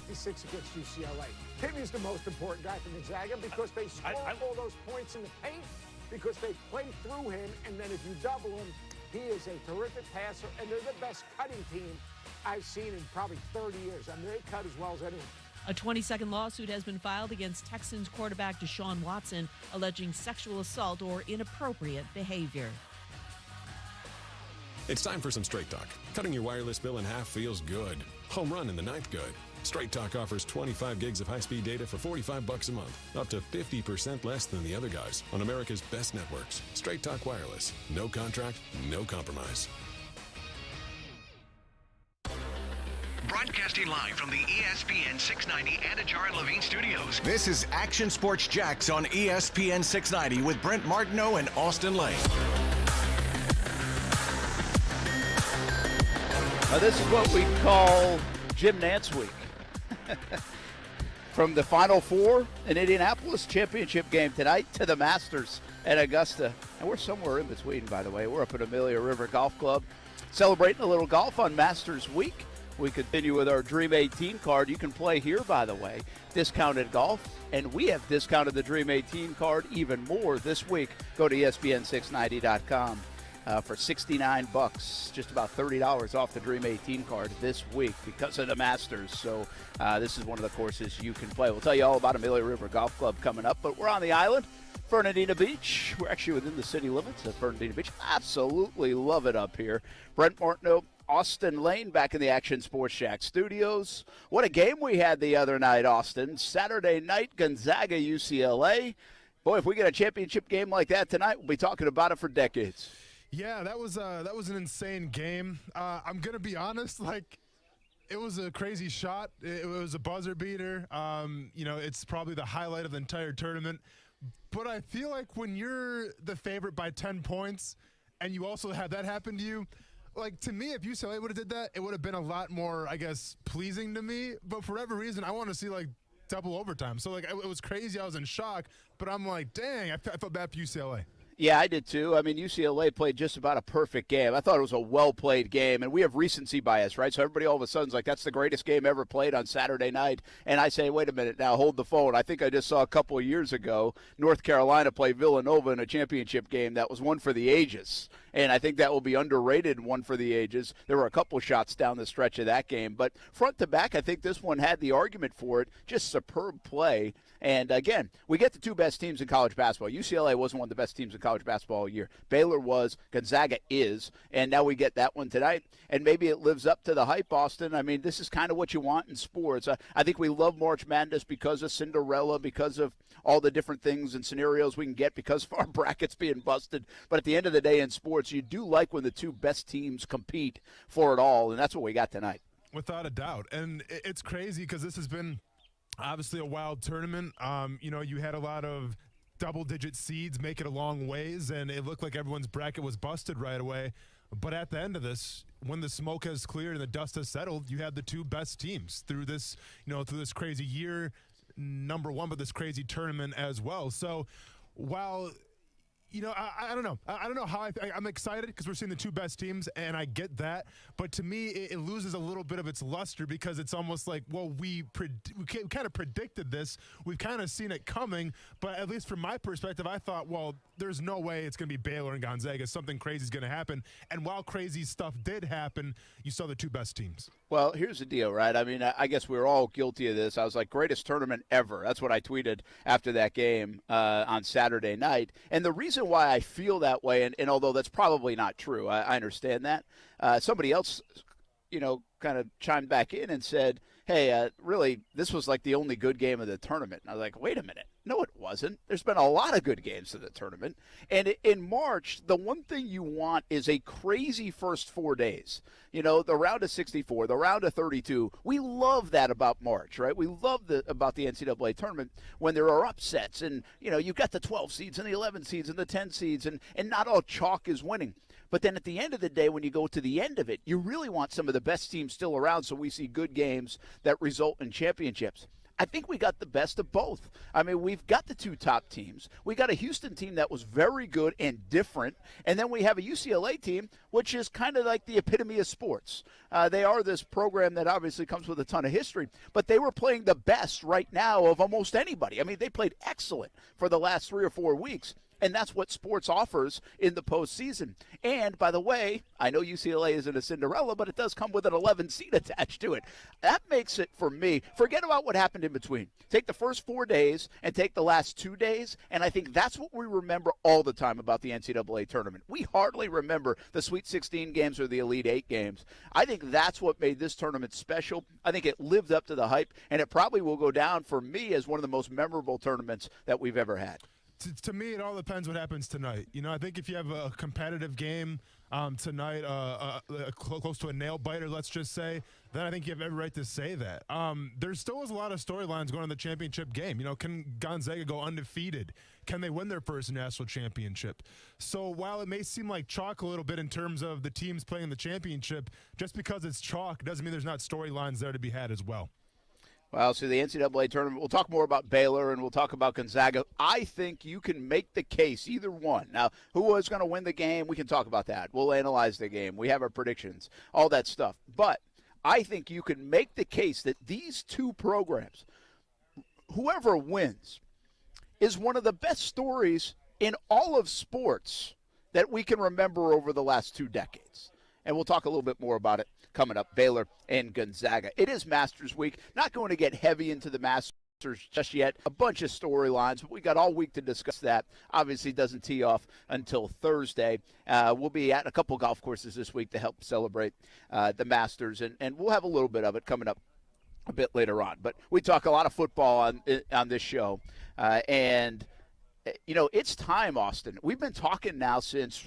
56 against UCLA. Him is the most important guy for Gonzaga because they score all those points in the paint, because they play through him, and then if you double him, he is a terrific passer, and they're the best cutting team I've seen in probably 30 years. I mean, they cut as well as anyone. A 22nd lawsuit has been filed against Texans quarterback Deshaun Watson, alleging sexual assault or inappropriate behavior. It's time for some Straight Talk. Cutting your wireless bill in half feels good. Home run in the ninth good. Straight Talk offers 25 gigs of high-speed data for $45 a month, up to 50% less than the other guys on America's best networks. Straight Talk Wireless. No contract, no compromise. Broadcasting live from the ESPN 690 Anajar and Levine studios. This is Action Sports Jax on ESPN 690 with Brent Martineau and Austin Lane. This is what we call Jim Nantz Week. From the Final Four in Indianapolis, championship game tonight, to the Masters at Augusta. And we're somewhere in between, by the way. We're up at Amelia River Golf Club celebrating a little golf on Masters Week. We continue with our Dream 18 card. You can play here, by the way, discounted golf. And we have discounted the Dream 18 card even more this week. Go to ESPN690.com. For $69, just about $30 off the Dream 18 card this week because of the Masters. So this is one of the courses you can play. We'll tell you all about Amelia River Golf Club coming up, but we're on the island, Fernandina Beach. We're actually within the city limits of Fernandina Beach. Absolutely love it up here. Brent Martineau, Austin Lane back in the Action Sports Shack studios. What a game we had the other night, Austin. Saturday night, Gonzaga, UCLA. Boy, if we get a championship game like that tonight, we'll be talking about it for decades. Yeah, that was an insane game. I'm gonna be honest, it was a crazy shot. It was a buzzer beater. It's probably the highlight of the entire tournament. But I feel like when you're the favorite by 10 points, and you also have that happen to you, to me, if UCLA would have did that, it would have been a lot more, I guess, pleasing to me. But for whatever reason, I want to see double overtime. So it was crazy. I was in shock. But I'm like, dang, I felt bad for UCLA. Yeah, I did too. I mean, UCLA played just about a perfect game. I thought it was a well-played game, and we have recency bias, right? So everybody all of a sudden is like, that's the greatest game ever played on Saturday night. And I say, wait a minute, now hold the phone. I think I just saw a couple of years ago North Carolina play Villanova in a championship game that was one for the ages. And I think that will be underrated, one for the ages. There were a couple shots down the stretch of that game. But front to back, I think this one had the argument for it. Just superb play. And, again, we get the two best teams in college basketball. UCLA wasn't one of the best teams in college basketball all year. Baylor was. Gonzaga is. And now we get that one tonight. And maybe it lives up to the hype, Austin. I mean, this is kind of what you want in sports. I think we love March Madness because of Cinderella, because of all the different things and scenarios we can get, because of our brackets being busted. But at the end of the day in sports, you do like when the two best teams compete for it all. And that's what we got tonight. Without a doubt. And it's crazy because this has been obviously a wild tournament. You had a lot of double-digit seeds make it a long ways, and it looked like everyone's bracket was busted right away. But at the end of this, when the smoke has cleared and the dust has settled, you had the two best teams through this, through this crazy year, number one, but this crazy tournament as well. So while I don't know. I don't know how I'm excited because we're seeing the two best teams, and I get that. But to me, it loses a little bit of its luster because it's almost like, well, we kind of predicted this. We've kind of seen it coming. But at least from my perspective, I thought, well, there's no way it's going to be Baylor and Gonzaga. Something crazy is going to happen. And while crazy stuff did happen, you saw the two best teams. Well, here's the deal, right? I mean, I guess we were all guilty of this. I was like, greatest tournament ever. That's what I tweeted after that game on Saturday night. And the reason why I feel that way, and although that's probably not true, I understand that. Somebody else, kind of chimed back in and said, hey, really, this was like the only good game of the tournament. And I was like, wait a minute. No, it wasn't. There's been a lot of good games in the tournament. And in March, the one thing you want is a crazy first 4 days. The round of 64, the round of 32. We love that about March, right? We love about the NCAA tournament when there are upsets. And, you've got the 12 seeds and the 11 seeds and the 10 seeds, and not all chalk is winning. But then at the end of the day, when you go to the end of it, you really want some of the best teams still around so we see good games that result in championships. I think we got the best of both. I mean, we've got the two top teams. We got a Houston team that was very good and different, and then we have a UCLA team, which is kind of like the epitome of sports. They are this program that obviously comes with a ton of history, but they were playing the best right now of almost anybody. I mean, they played excellent for the last 3 or 4 weeks. And that's what sports offers in the postseason. And, by the way, I know UCLA isn't a Cinderella, but it does come with an 11 seed attached to it. That makes it, for me, forget about what happened in between. Take the first 4 days and take the last 2 days, and I think that's what we remember all the time about the NCAA tournament. We hardly remember the Sweet 16 games or the Elite 8 games. I think that's what made this tournament special. I think it lived up to the hype, and it probably will go down for me as one of the most memorable tournaments that we've ever had. To me, it all depends what happens tonight. You know, I think if you have a competitive game tonight, close to a nail-biter, let's just say, then I think you have every right to say that. There still is a lot of storylines going on in the championship game. You know, can Gonzaga go undefeated? Can they win their first national championship? So while it may seem like chalk a little bit in terms of the teams playing the championship, just because it's chalk doesn't mean there's not storylines there to be had as well. Well, so the NCAA tournament, we'll talk more about Baylor and we'll talk about Gonzaga. I think you can make the case, either one. Now, who was going to win the game, we can talk about that. We'll analyze the game. We have our predictions, all that stuff. But I think you can make the case that these two programs, whoever wins, is one of the best stories in all of sports that we can remember over the last 2 decades. And we'll talk a little bit more about it coming up, Baylor and Gonzaga. It is Masters Week. Not going to get heavy into the Masters just yet. A bunch of storylines, but we got all week to discuss that. Obviously doesn't tee off until Thursday. We'll be at a couple golf courses this week to help celebrate the Masters, and we'll have a little bit of it coming up a bit later on. But we talk a lot of football on this show, and you know, it's time, Austin. We've been talking now since,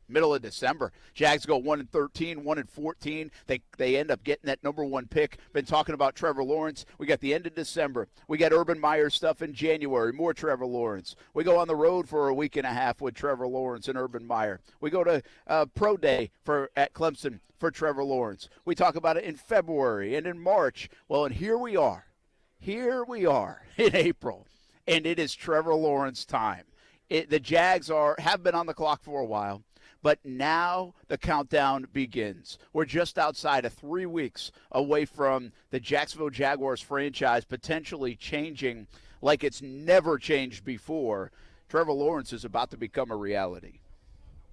middle of December. Jags go 1-13, 1-14. They end up getting that number 1 pick. Been talking about Trevor Lawrence. We got the end of December. We got Urban Meyer stuff in January. More Trevor Lawrence. We go on the road for a week and a half with Trevor Lawrence and Urban Meyer. We go to Pro Day at Clemson for Trevor Lawrence. We talk about it in February and in March. Well, and here we are. Here we are in April. And it is Trevor Lawrence time. The Jags have been on the clock for a while, but now the countdown begins. We're just outside of 3 weeks away from the Jacksonville Jaguars franchise potentially changing like it's never changed before. Trevor Lawrence is about to become a reality.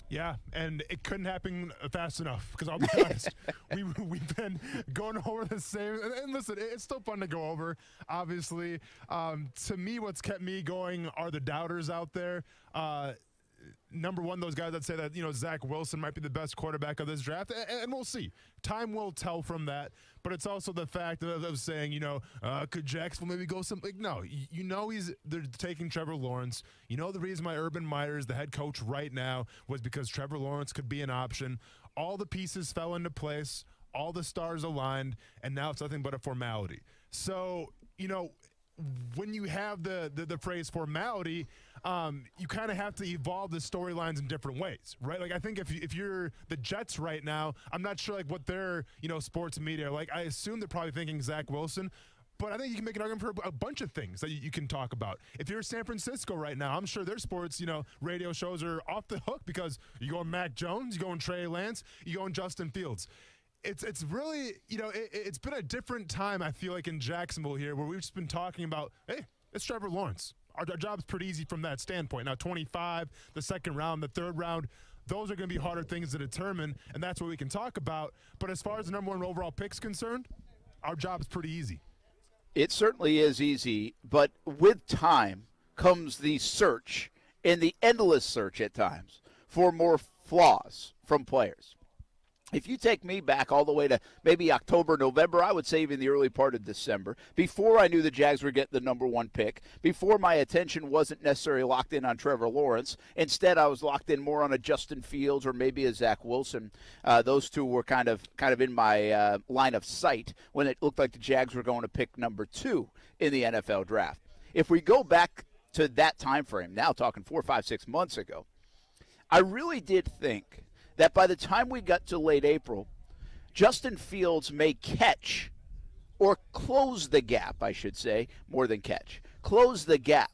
Yeah, and it couldn't happen fast enough because I'll be honest, we've been going over the same. And listen, it's still fun to go over, obviously. To me, what's kept me going are the doubters out there. Number one, those guys that say that, you know, Zach Wilson might be the best quarterback of this draft, and we'll see. Time will tell from that. But it's also the fact of saying, you know, could Jacksonville maybe go something? No, you know they're taking Trevor Lawrence. You know the reason why Urban Meyer is the head coach right now was because Trevor Lawrence could be an option. All the pieces fell into place, all the stars aligned, and now it's nothing but a formality. So, you know, when you have the phrase formality, you kind of have to evolve the storylines in different ways, right? Like, I think if you're the Jets right now, I'm not sure like what their, you know, sports media are like. I assume they're probably thinking Zach Wilson, but I think you can make an argument for a bunch of things that you can talk about. If you're San Francisco right now, I'm sure their sports, you know, radio shows are off the hook because you go Mac Jones, you go Trey Lance, you go Justin Fields. It's really, you know, it's been a different time, I feel like, in Jacksonville here where we've just been talking about, hey, it's Trevor Lawrence. Our job's pretty easy from that standpoint. Now, 25, the second round, the third round, those are going to be harder things to determine, and that's what we can talk about. But as far as the number 1 overall pick's concerned, our job's pretty easy. It certainly is easy, but with time comes the search, and the endless search at times, for more flaws from players. If you take me back all the way to maybe October, November, I would say even the early part of December, before I knew the Jags were getting the number 1 pick, before my attention wasn't necessarily locked in on Trevor Lawrence, instead I was locked in more on a Justin Fields or maybe a Zach Wilson. Those two were kind of in my line of sight when it looked like the Jags were going to pick number 2 in the NFL draft. If we go back to that time frame, now talking 4, 5, 6 months ago, I really did think that by the time we got to late April, Justin Fields may catch or close the gap, I should say, more than catch. Close the gap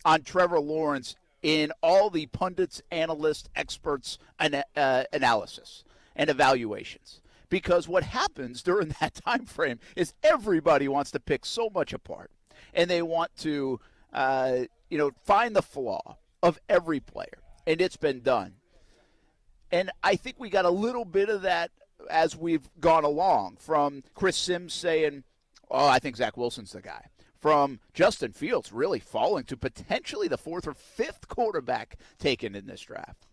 on Trevor Lawrence in all the pundits, analysts, experts, analysis and evaluations. Because what happens during that time frame is everybody wants to pick so much apart, and they want to, find the flaw of every player, and it's been done. And I think we got a little bit of that as we've gone along, from Chris Sims saying, I think Zach Wilson's the guy, from Justin Fields really falling to potentially the fourth or fifth quarterback taken in this draft.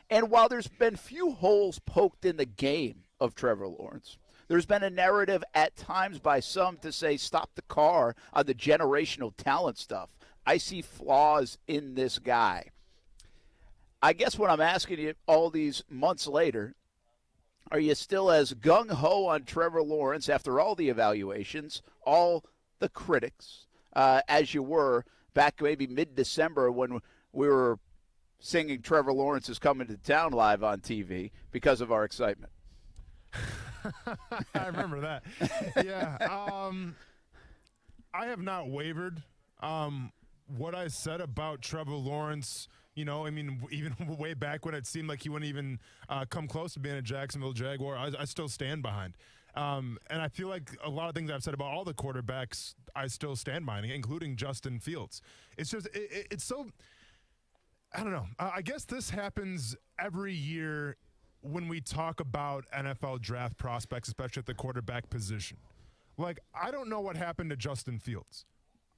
And while there's been few holes poked in the game of Trevor Lawrence, there's been a narrative at times by some to say, stop the car on the generational talent stuff. I see flaws in this guy. I guess what I'm asking you all these months later, are you still as gung-ho on Trevor Lawrence after all the evaluations, all the critics, as you were back maybe mid-December when we were singing Trevor Lawrence is coming to town live on TV because of our excitement? I remember that. Yeah. I have not wavered. What I said about Trevor Lawrence, even way back when it seemed like he wouldn't even come close to being a Jacksonville Jaguar, I still stand behind. And I feel like a lot of things I've said about all the quarterbacks, I still stand behind, including Justin Fields. It's just, it's so, I don't know. I guess this happens every year when we talk about NFL draft prospects, especially at the quarterback position. Like, I don't know what happened to Justin Fields.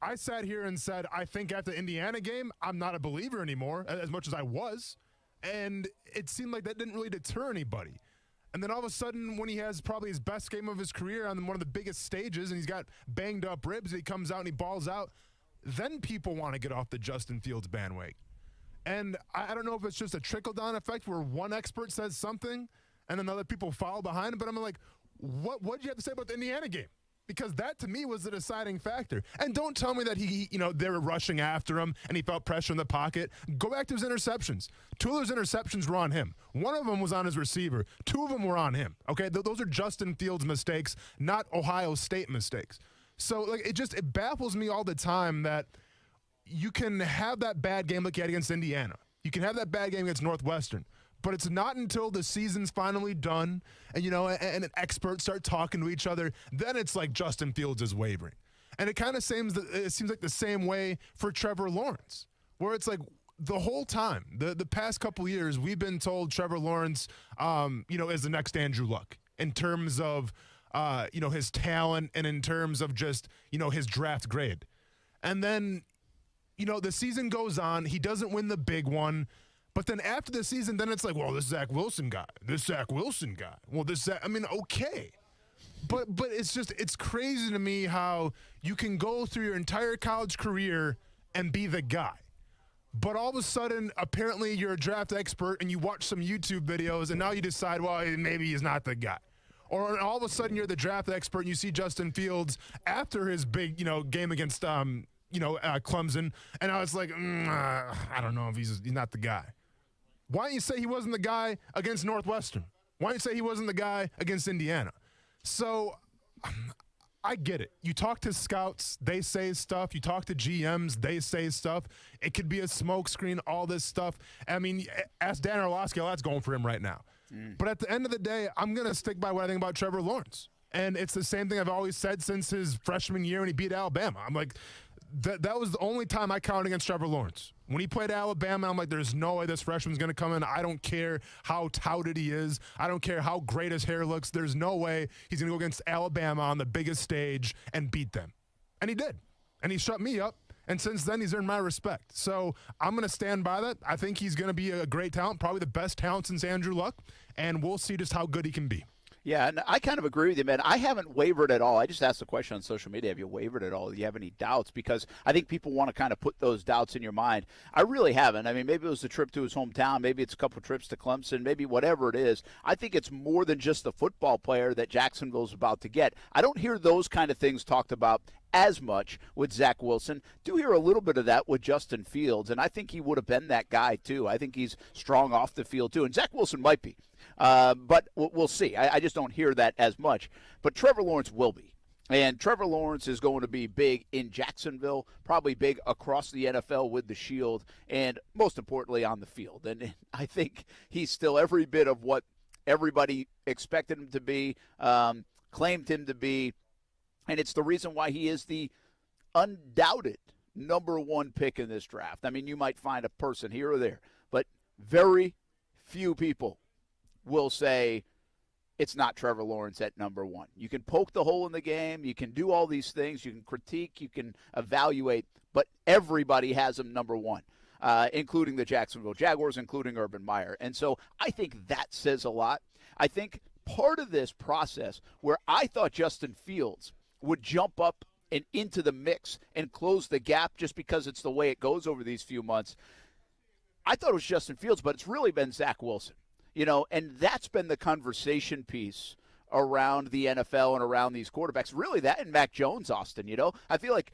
I sat here and said, I think after the Indiana game, I'm not a believer anymore, as much as I was. And it seemed like that didn't really deter anybody. And then all of a sudden, when he has probably his best game of his career on one of the biggest stages, and he's got banged up ribs, and he comes out and he balls out, then people want to get off the Justin Fields bandwagon. And I don't know if it's just a trickle-down effect where one expert says something and then other people follow behind him. But I'm like, what did you have to say about the Indiana game? Because that, to me, was the deciding factor. And don't tell me that they were rushing after him and he felt pressure in the pocket. Go back to his interceptions. 2 of those interceptions were on him. 1 of them was on his receiver. 2 of them were on him. Okay, those are Justin Fields mistakes, not Ohio State mistakes. So, it baffles me all the time that you can have that bad game like you had against Indiana. You can have that bad game against Northwestern. But it's not until the season's finally done and experts start talking to each other, then it's like Justin Fields is wavering. And it kind of seems like the same way for Trevor Lawrence, where it's like the whole time, the past couple years, we've been told Trevor Lawrence, is the next Andrew Luck in terms of, his talent and in terms of just, his draft grade. And then, the season goes on. He doesn't win the big one. But then after the season, then it's like, well, this Zach Wilson guy. Well, okay. But it's crazy to me how you can go through your entire college career and be the guy. But all of a sudden, apparently you're a draft expert and you watch some YouTube videos and now you decide, well, maybe he's not the guy. Or all of a sudden you're the draft expert and you see Justin Fields after his big, game against, Clemson. And I was like, I don't know if he's not the guy. Why don't you say he wasn't the guy against Northwestern? Why don't you say he wasn't the guy against Indiana? So I get it. You talk to scouts, they say stuff. You talk to GMs, they say stuff. It could be a smokescreen, all this stuff. I mean, ask Dan Orlovsky how that's going for him right now. But at the end of the day, I'm going to stick by what I think about Trevor Lawrence. And it's the same thing I've always said since his freshman year when he beat Alabama. I'm like, that was the only time I counted against Trevor Lawrence. When he played Alabama, I'm like, there's no way this freshman's going to come in. I don't care how touted he is. I don't care how great his hair looks. There's no way he's going to go against Alabama on the biggest stage and beat them. And he did. And he shut me up. And since then, he's earned my respect. So I'm going to stand by that. I think he's going to be a great talent, probably the best talent since Andrew Luck. And we'll see just how good he can be. Yeah, and I kind of agree with you, man. I haven't wavered at all. I just asked the question on social media, have you wavered at all? Do you have any doubts? Because I think people want to kind of put those doubts in your mind. I really haven't. I mean, maybe it was a trip to his hometown. Maybe it's a couple trips to Clemson. Maybe whatever it is. I think it's more than just the football player that Jacksonville's about to get. I don't hear those kind of things talked about as much with Zach Wilson. Do hear a little bit of that with Justin Fields, and I think he would have been that guy too. I think he's strong off the field too, and Zach Wilson might be. But we'll see. I just don't hear that as much. But Trevor Lawrence will be. And Trevor Lawrence is going to be big in Jacksonville, probably big across the NFL with the Shield, and most importantly on the field. And I think he's still every bit of what everybody expected him to be, claimed him to be, and it's the reason why he is the undoubted number one pick in this draft. I mean, you might find a person here or there, but very few people will say it's not Trevor Lawrence at number one. You can poke the hole in the game. You can do all these things. You can critique. You can evaluate. But everybody has him number one, including the Jacksonville Jaguars, including Urban Meyer. And so I think that says a lot. I think part of this process where I thought Justin Fields would jump up and into the mix and close the gap just because it's the way it goes over these few months, I thought it was Justin Fields, but it's really been Zach Wilson. You know, and that's been the conversation piece around the NFL and around these quarterbacks. Really that and Mac Jones, Austin, you know. I feel like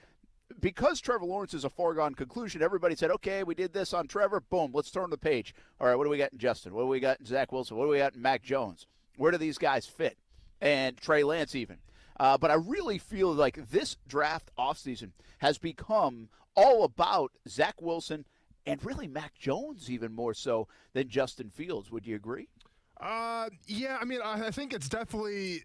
because Trevor Lawrence is a foregone conclusion, everybody said, okay, we did this on Trevor. Boom, let's turn the page. All right, what do we got in Justin? What do we got in Zach Wilson? What do we got in Mac Jones? Where do these guys fit? And Trey Lance even. But I really feel like this draft offseason has become all about Zach Wilson and really Mac Jones even more so than Justin Fields. Would you agree? Yeah, I mean, I think it's definitely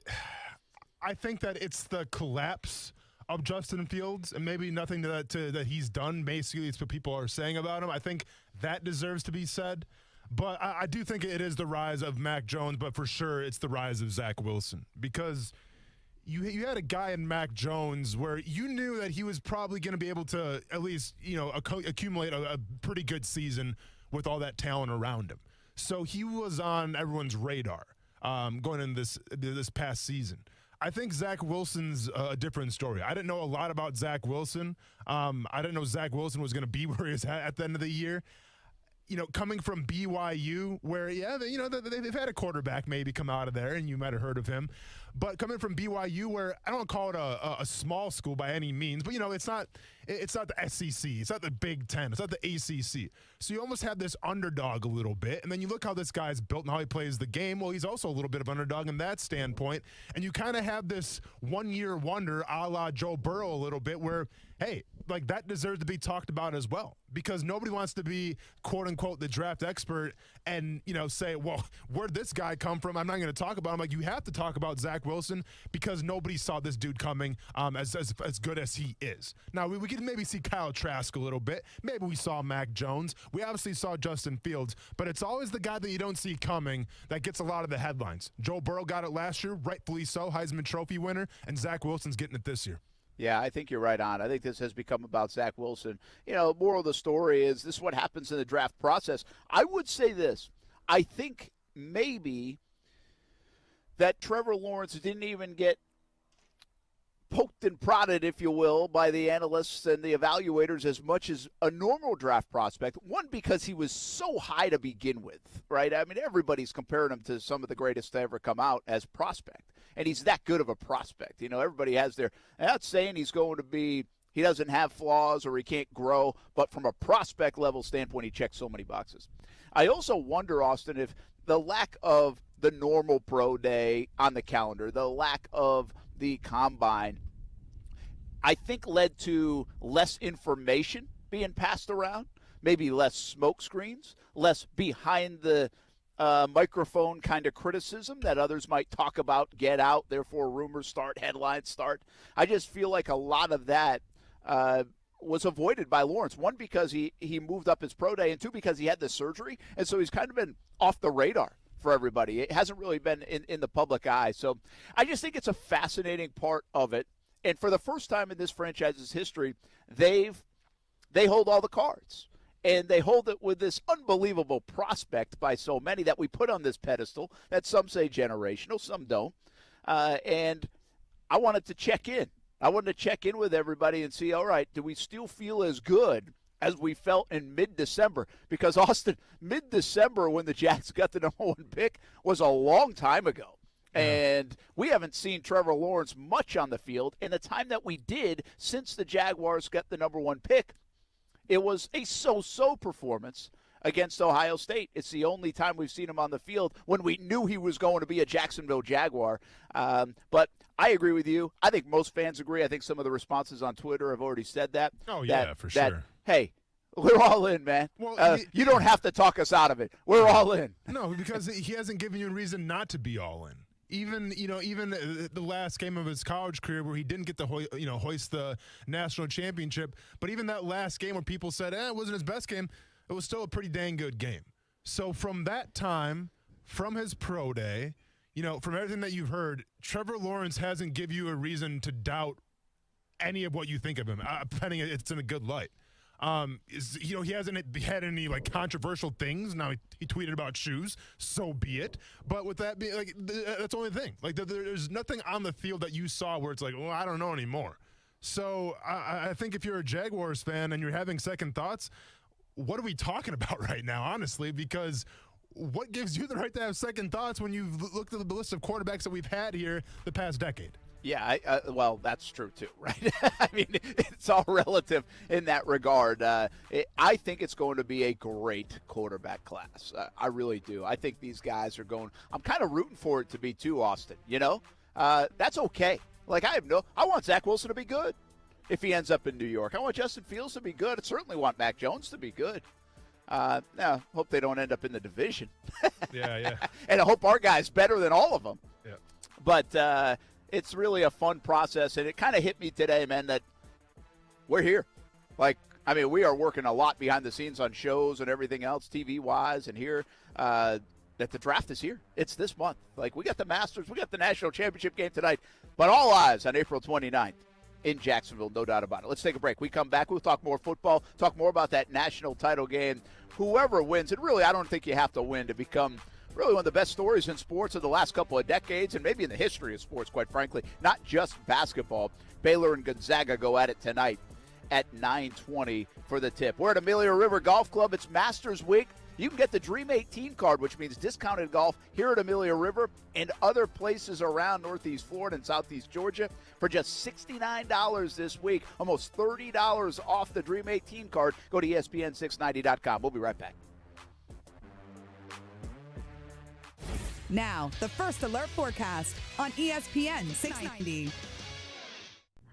– I think that it's the collapse of Justin Fields and maybe nothing that he's done. Basically, it's what people are saying about him. I think that deserves to be said. But I do think it is the rise of Mac Jones, but for sure it's the rise of Zach Wilson because – You had a guy in Mac Jones where you knew that he was probably going to be able to at least, you know, accumulate a pretty good season with all that talent around him. So he was on everyone's radar going into this past season. I think Zach Wilson's a different story. I didn't know a lot about Zach Wilson. I didn't know Zach Wilson was going to be where he's at the end of the year. You know, coming from BYU, where, yeah, you know, they've had a quarterback maybe come out of there, and you might have heard of him. But coming from BYU, where I don't call it a small school by any means, but, you know, it's not the SEC. It's not the Big Ten. It's not the ACC. So you almost have this underdog a little bit. And then you look how this guy's built and how he plays the game. Well, he's also a little bit of underdog in that standpoint. And you kind of have this one-year wonder a la Joe Burrow a little bit where, hey, like that deserves to be talked about as well because nobody wants to be, quote-unquote, the draft expert and, you know, say, well, where'd this guy come from? I'm not going to talk about him. Like, you have to talk about Zach Wilson because nobody saw this dude coming as good as he is. Now, we could maybe see Kyle Trask a little bit. Maybe we saw Mac Jones. We obviously saw Justin Fields, but it's always the guy that you don't see coming that gets a lot of the headlines. Joe Burrow got it last year, rightfully so, Heisman Trophy winner, and Zach Wilson's getting it this year. Yeah, I think you're right on. I think this has become about Zach Wilson. You know, moral of the story is this is what happens in the draft process. I would say this. I think maybe that Trevor Lawrence didn't even get poked and prodded, if you will, by the analysts and the evaluators as much as a normal draft prospect. One, because he was so high to begin with, right? I mean, everybody's comparing him to some of the greatest to ever come out as prospect. And he's that good of a prospect. You know, everybody has their – I'm not saying he's going to be – he doesn't have flaws or he can't grow, but from a prospect level standpoint, he checks so many boxes. I also wonder, Austin, if the lack of the normal pro day on the calendar, the lack of the combine, I think led to less information being passed around, maybe less smoke screens, less behind the microphone kind of criticism that others might talk about, get out, therefore rumors start, headlines start. I just feel like a lot of that was avoided by Lawrence. One, because he moved up his pro day, and two, because he had the surgery, and so he's kind of been off the radar for everybody. It hasn't really been in the public eye. So I just think it's a fascinating part of it. And for the first time in this franchise's history, they hold all the cards. And they hold it with this unbelievable prospect by so many that we put on this pedestal that some say generational, some don't. And I wanted to check in. I wanted to check in with everybody and see, all right, do we still feel as good as we felt in mid-December? Because, Austin, mid-December when the Jags got the number one pick was a long time ago. And we haven't seen Trevor Lawrence much on the field. And the time that we did since the Jaguars got the number one pick, it was a so-so performance against Ohio State. It's the only time we've seen him on the field when we knew he was going to be a Jacksonville Jaguar. But I agree with you. I think most fans agree. I think some of the responses on Twitter have already said that. Oh, yeah, for sure. Hey, we're all in, man. Well, you don't have to talk us out of it. We're all in. No, because he hasn't given you a reason not to be all in. Even the last game of his college career where he didn't get to hoist the national championship, but even that last game where people said, it wasn't his best game, it was still a pretty dang good game. So from that time, from his pro day, from everything that you've heard, Trevor Lawrence hasn't given you a reason to doubt any of what you think of him, depending it's in a good light. He hasn't had any controversial things. Now he tweeted about shoes, so be it. But with that being that's the only thing. There's nothing on the field that you saw where it's I don't know anymore. So I think if you're a Jaguars fan and you're having second thoughts, what are we talking about right now, honestly? Because what gives you the right to have second thoughts when you've looked at the list of quarterbacks that we've had here the past decade? Yeah, well, that's true too, right? I mean, it's all relative in that regard. I think it's going to be a great quarterback class. I really do. I think these guys are going – I'm kind of rooting for it to be too, Austin, That's okay. I want Zach Wilson to be good if he ends up in New York. I want Justin Fields to be good. I certainly want Mac Jones to be good. Now, hope they don't end up in the division. Yeah. And I hope our guy's better than all of them. Yeah. But it's really a fun process, and it kind of hit me today, man, that we're here. We are working a lot behind the scenes on shows and everything else, TV-wise, and here that the draft is here. It's this month. We got the Masters, we got the National Championship game tonight, but all eyes on April 29th in Jacksonville, no doubt about it. Let's take a break. We come back, we'll talk more football, talk more about that national title game. Whoever wins, and really I don't think you have to win to become really one of the best stories in sports of the last couple of decades and maybe in the history of sports, quite frankly, not just basketball. Baylor and Gonzaga go at it tonight at 9:20 for the tip. We're at Amelia River Golf Club. It's Masters Week. You can get the Dream 18 card, which means discounted golf here at Amelia River and other places around Northeast Florida and Southeast Georgia for just $69 this week. Almost $30 off the Dream 18 card. Go to ESPN690.com. We'll be right back. Now, the First Alert forecast on ESPN 690.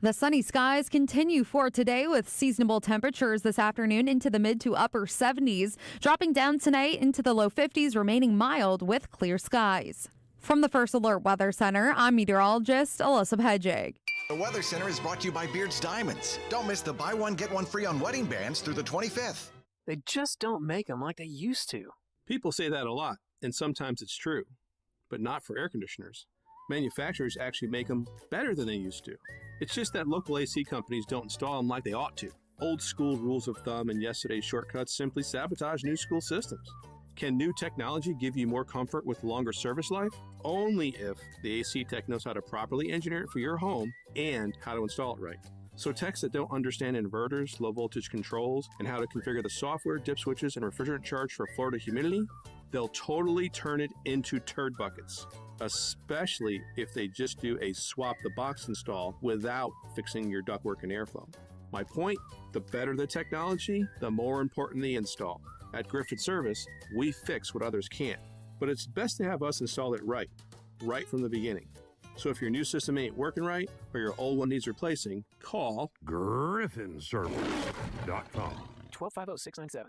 The sunny skies continue for today with seasonable temperatures this afternoon into the mid to upper 70s, dropping down tonight into the low 50s, remaining mild with clear skies. From the First Alert Weather Center, I'm meteorologist Alyssa Hedgig. The Weather Center is brought to you by Beards Diamonds. Don't miss the buy one, get one free on wedding bands through the 25th. They just don't make them like they used to. People say that a lot, and sometimes it's true, but not for air conditioners. Manufacturers actually make them better than they used to. It's just that local AC companies don't install them like they ought to. Old school rules of thumb and yesterday's shortcuts simply sabotage new school systems. Can new technology give you more comfort with longer service life? Only if the AC tech knows how to properly engineer it for your home and how to install it right. So techs that don't understand inverters, low voltage controls, and how to configure the software, dip switches, and refrigerant charge for Florida humidity, they'll totally turn it into turd buckets, especially if they just do a swap the box install without fixing your ductwork and airflow. My point, the better the technology, the more important the install. At Griffin Service, we fix what others can't, but it's best to have us install it right from the beginning. So if your new system ain't working right or your old one needs replacing, call GriffinService.com. 1250-697.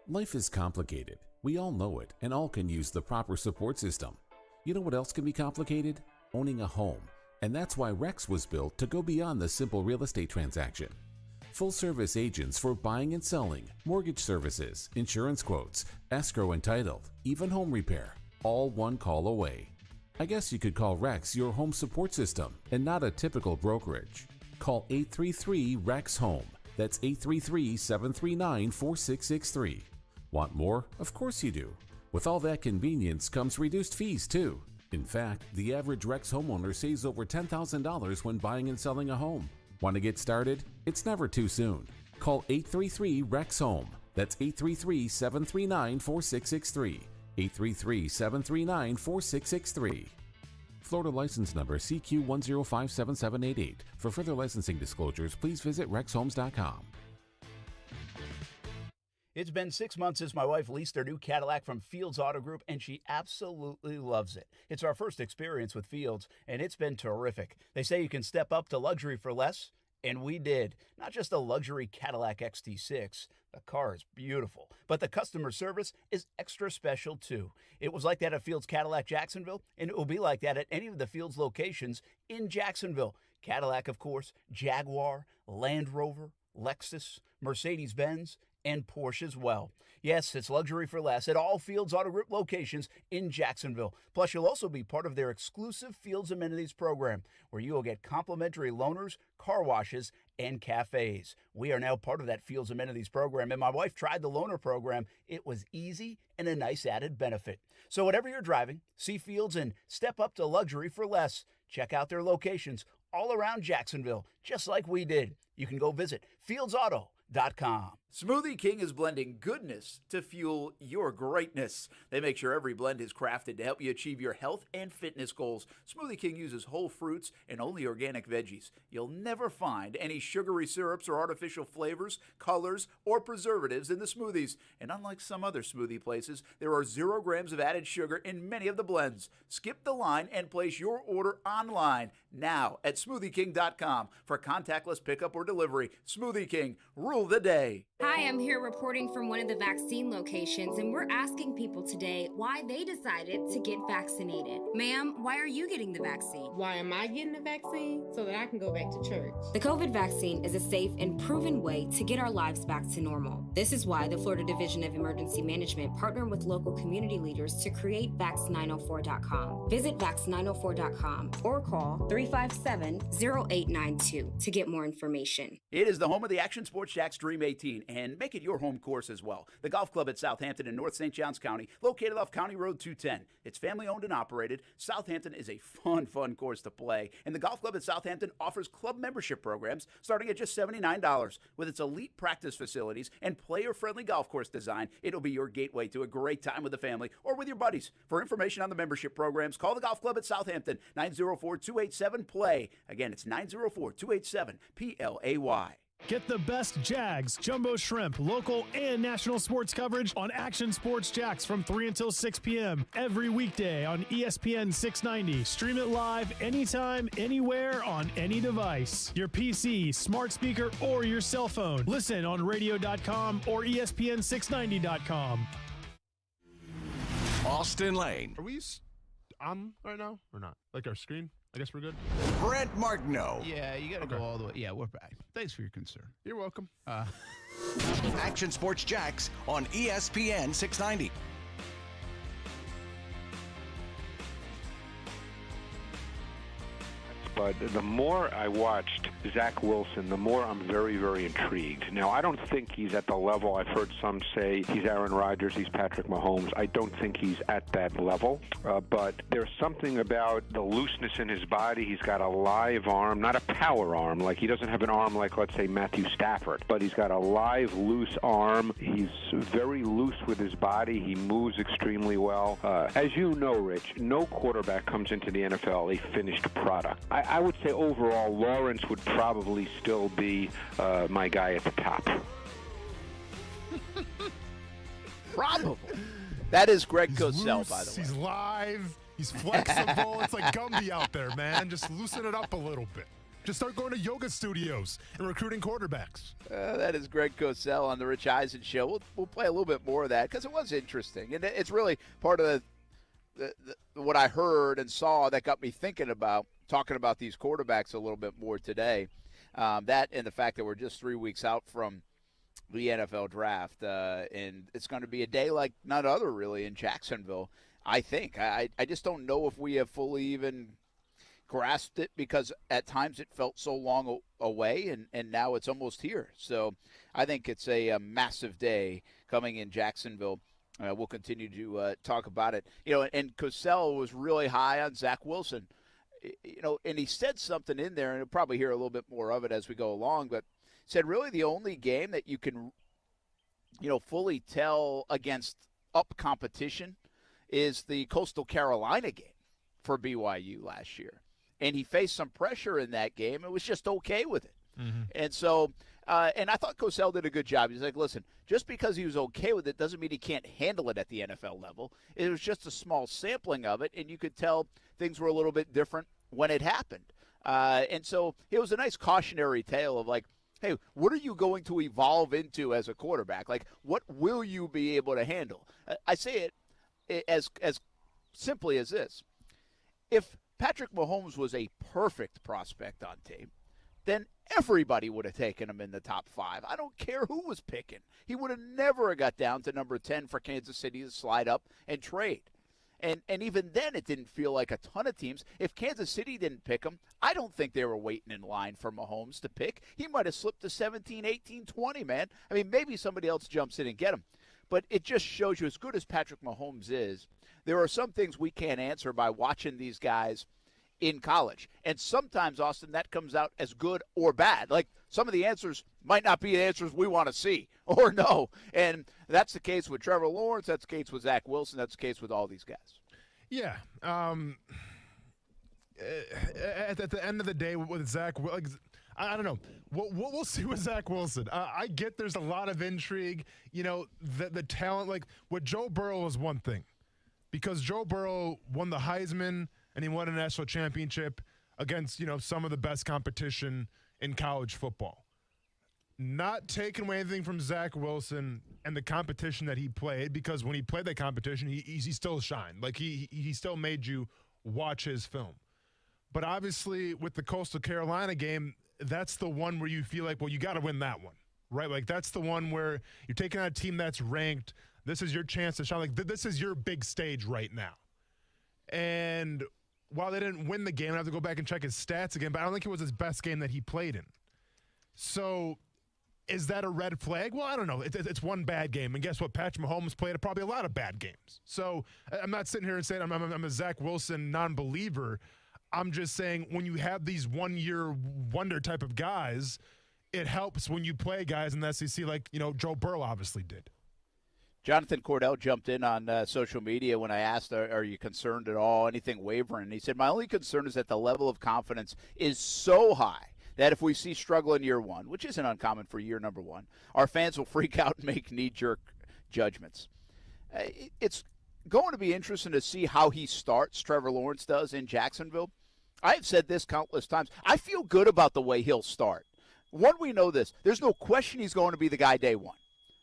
Life is complicated. We all know it, and all can use the proper support system. You know what else can be complicated? Owning a home. And that's why Rex was built to go beyond the simple real estate transaction. Full-service agents for buying and selling, mortgage services, insurance quotes, escrow and title, even home repair, all one call away. I guess you could call Rex your home support system and not a typical brokerage. Call 833-REX-HOME. That's 833-739-4663. Want more? Of course you do. With all that convenience comes reduced fees too. In fact, the average Rex homeowner saves over $10,000 when buying and selling a home. Want to get started? It's never too soon. Call 833-REX-HOME. That's 833-739-4663. 833-739-4663. Florida license number CQ1057788. For further licensing disclosures, please visit rexhomes.com. It's been 6 months since my wife leased her new Cadillac from Fields Auto Group, and she absolutely loves it. It's our first experience with Fields, and it's been terrific. They say you can step up to luxury for less, and we did. Not just a luxury Cadillac XT6. The car is beautiful, but the customer service is extra special too. It was like that at Fields Cadillac Jacksonville, and it will be like that at any of the Fields locations in Jacksonville. Cadillac, of course, Jaguar, Land Rover, Lexus, Mercedes-Benz, and Porsche as well. Yes, it's luxury for less at all Fields Auto Group locations in Jacksonville. Plus, you'll also be part of their exclusive Fields Amenities program, where you will get complimentary loaners, car washes, and cafes. We are now part of that Fields Amenities program, and my wife tried the loaner program. It was easy and a nice added benefit. So whatever you're driving, see Fields and step up to luxury for less. Check out their locations all around Jacksonville, just like we did. You can go visit fieldsauto.com. Smoothie King is blending goodness to fuel your greatness. They make sure every blend is crafted to help you achieve your health and fitness goals. Smoothie King uses whole fruits and only organic veggies. You'll never find any sugary syrups or artificial flavors, colors, or preservatives in the smoothies. And unlike some other smoothie places, there are 0 grams of added sugar in many of the blends. Skip the line and place your order online now at smoothieking.com for contactless pickup or delivery. Smoothie King, rule the day. Hi, I'm here reporting from one of the vaccine locations, and we're asking people today why they decided to get vaccinated. Ma'am, why are you getting the vaccine? Why am I getting the vaccine? So that I can go back to church. The COVID vaccine is a safe and proven way to get our lives back to normal. This is why the Florida Division of Emergency Management partnered with local community leaders to create Vax904.com. Visit Vax904.com or call 357-0892 to get more information. It is the home of the Action Sports Jax Dream 18, and make it your home course as well. The golf club at Southampton in North St. Johns County, located off County Road 210. It's family owned and operated. Southampton is a fun course to play, and the golf club at Southampton offers club membership programs starting at just $79. With its elite practice facilities and player-friendly golf course design, it'll be your gateway to a great time with the family or with your buddies. For information on the membership programs, call the golf club at Southampton, 904-287-PLAY. Again, it's 904-287-PLAY. Get the best JAGS, Jumbo Shrimp, local and national sports coverage on Action Sports Jax from 3 until 6 p.m. every weekday on ESPN 690. Stream it live anytime, anywhere, on any device. Your PC, smart speaker, or your cell phone. Listen on radio.com or ESPN690.com. Austin Lane. Are we on right now or not? Like our screen? I guess we're good. Brent Martineau. Yeah, you got to go all the way. Yeah, we're back. Thanks for your concern. You're welcome. Action Sports Jax on ESPN 690. But the more I watched Zach Wilson, the more I'm very, very intrigued. Now, I don't think he's at the level. I've heard some say he's Aaron Rodgers, he's Patrick Mahomes. I don't think he's at that level. But there's something about the looseness in his body. He's got a live arm, not a power arm. Like, he doesn't have an arm like, let's say, Matthew Stafford. But he's got a live, loose arm. He's very loose with his body. He moves extremely well. As you know, Rich, no quarterback comes into the NFL a finished product. I would say overall, Lawrence would probably still be my guy at the top. Probably. That is Greg Cosell, by the way. He's live. He's flexible. It's like Gumby out there, man. Just loosen it up a little bit. Just start going to yoga studios and recruiting quarterbacks. That is Greg Cosell on the Rich Eisen Show. We'll play a little bit more of that because it was interesting. And it's really part of what I heard and saw that got me thinking about talking about these quarterbacks a little bit more today. That and the fact that we're just 3 weeks out from the NFL draft. And it's going to be a day like none other, really, in Jacksonville, I think. I just don't know if we have fully even grasped it because at times it felt so long away, and now it's almost here. So I think it's a massive day coming in Jacksonville. We'll continue to talk about it. And Cosell was really high on Zach Wilson. And he said something in there, and you'll probably hear a little bit more of it as we go along, but said really the only game that you can, fully tell against up competition is the Coastal Carolina game for BYU last year. And he faced some pressure in that game and was just okay with it. And so, and I thought Cosell did a good job. He's like, listen, just because he was okay with it doesn't mean he can't handle it at the NFL level. It was just a small sampling of it, and you could tell things were a little bit different when it happened. And so it was a nice cautionary tale of like, hey, what are you going to evolve into as a quarterback? Like, what will you be able to handle? I say it as simply as this. If Patrick Mahomes was a perfect prospect on tape, then everybody would have taken him in the top 5. I don't care who was picking. He would have never got down to number 10 for Kansas City to slide up and trade. And even then, it didn't feel like a ton of teams. If Kansas City didn't pick him, I don't think they were waiting in line for Mahomes to pick. He might have slipped to 17, 18, 20, man. I mean, maybe somebody else jumps in and get him. But it just shows you, as good as Patrick Mahomes is, there are some things we can't answer by watching these guys in college. And sometimes, Austin, that comes out as good or bad. Like, some of the answers might not be the answers we want to see or know. And that's the case with Trevor Lawrence. That's the case with Zach Wilson. That's the case with all these guys. Yeah. At the end of the day with Zach, like, I don't know. We'll see with Zach Wilson. I get there's a lot of intrigue. You know, the talent, like with Joe Burrow is one thing. Because Joe Burrow won the Heisman and he won a national championship against, you know, some of the best competition in college football. Not taking away anything from Zach Wilson and the competition that he played, because when he played that competition, he still shined. Like, he still made you watch his film. But obviously, with the Coastal Carolina game, that's the one where you feel like, well, you got to win that one, right? Like, that's the one where you're taking out a team that's ranked. This is your chance to shine. Like, this is your big stage right now. And while they didn't win the game, I have to go back and check his stats again, but I don't think it was his best game that he played in. So is that a red flag? Well, I don't know. It's one bad game. And guess what? Patrick Mahomes played probably a lot of bad games. So I'm not sitting here and saying I'm a Zach Wilson non-believer. I'm just saying when you have these one-year wonder type of guys, it helps when you play guys in the SEC like, you know, Joe Burrow obviously did. Jonathan Cordell jumped in on social media when I asked, are you concerned at all, anything wavering? And he said, my only concern is that the level of confidence is so high that if we see struggle in year one, which isn't uncommon for year number one, our fans will freak out and make knee-jerk judgments. It's going to be interesting to see how he starts, Trevor Lawrence does, in Jacksonville. I've said this countless times. I feel good about the way he'll start. One, we know this. There's no question he's going to be the guy day one.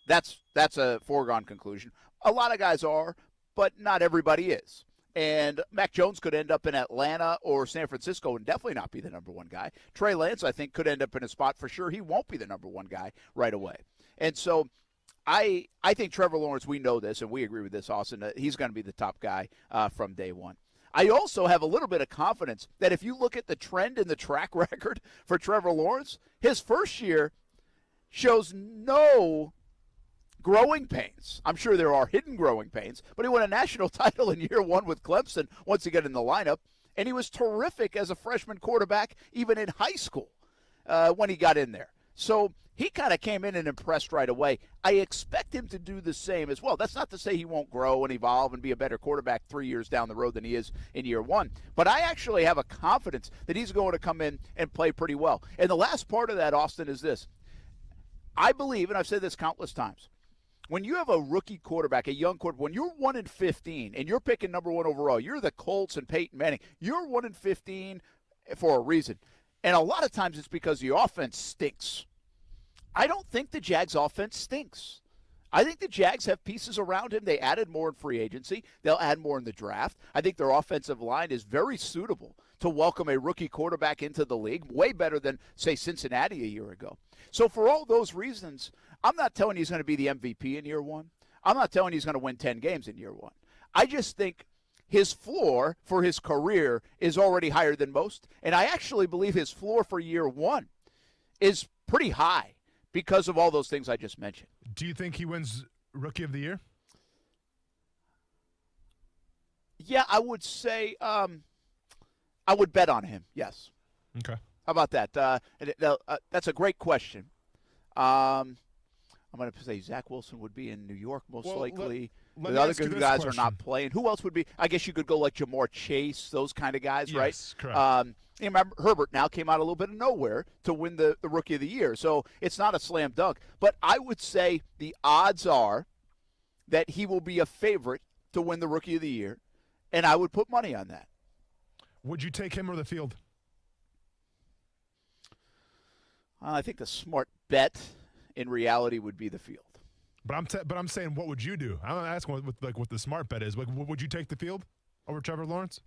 That's a foregone conclusion. A lot of guys are, but not everybody is. And Mac Jones could end up in Atlanta or San Francisco and definitely not be the number one guy. Trey Lance, I think, could end up in a spot for sure. He won't be the number one guy right away. And so I think Trevor Lawrence, we know this, and we agree with this, Austin, he's going to be the top guy from day one. I also have a little bit of confidence that if you look at the trend in the track record for Trevor Lawrence, his first year shows no growing pains. I'm sure there are hidden growing pains, but he won a national title in year one with Clemson once he got in the lineup, and he was terrific as a freshman quarterback even in high school when he got in there. So he kind of came in and impressed right away. I expect him to do the same as well. That's not to say he won't grow and evolve and be a better quarterback 3 years down the road than he is in year one, but I actually have a confidence that he's going to come in and play pretty well. And the last part of that, Austin, is this. I believe, and I've said this countless times, when you have a rookie quarterback, a young quarterback, when you're 1-15 and you're picking number one overall, you're the Colts and Peyton Manning, you're 1-15 for a reason. And a lot of times it's because the offense stinks. I don't think the Jags offense stinks. I think the Jags have pieces around him. They added more in free agency. They'll add more in the draft. I think their offensive line is very suitable to welcome a rookie quarterback into the league, way better than, say, Cincinnati a year ago. So for all those reasons, I'm not telling you he's going to be the MVP in year one. I'm not telling you he's going to win 10 games in year one. I just think his floor for his career is already higher than most, and I actually believe his floor for year one is pretty high because of all those things I just mentioned. Do you think he wins Rookie of the Year? Yeah, I would say I would bet on him, yes. Okay. How about that? That's a great question. I'm going to say Zach Wilson would be in New York most likely. The other good guys are not playing. Who else would be? I guess you could go like Jamar Chase, those kind of guys, right? Yes, correct. You remember, Herbert now came out a little bit of nowhere to win the Rookie of the Year. So it's not a slam dunk. But I would say the odds are that he will be a favorite to win the Rookie of the Year, and I would put money on that. Would you take him or the field? I think the smart bet in reality would be the field. But I'm saying, what would you do? I'm not asking what the smart bet is. Like, would you take the field over Trevor Lawrence?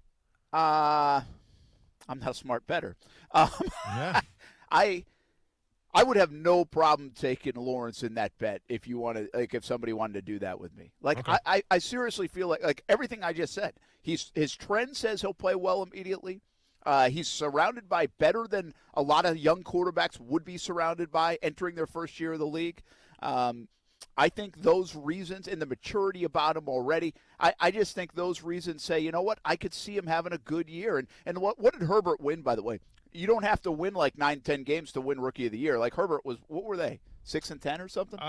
I'm not a smart bettor. Yeah. I would have no problem taking Lawrence in that bet if you want to, like, if somebody wanted to do that with me. Like, okay. I seriously feel like everything I just said. His trend says he'll play well immediately. He's surrounded by better than a lot of young quarterbacks would be surrounded by entering their first year of the league. I think those reasons and the maturity about him already, I just think those reasons say, you know what, I could see him having a good year. And what did Herbert win, by the way? You don't have to win like 9-10 games to win Rookie of the Year. Like Herbert was, what were they, 6-10 or something?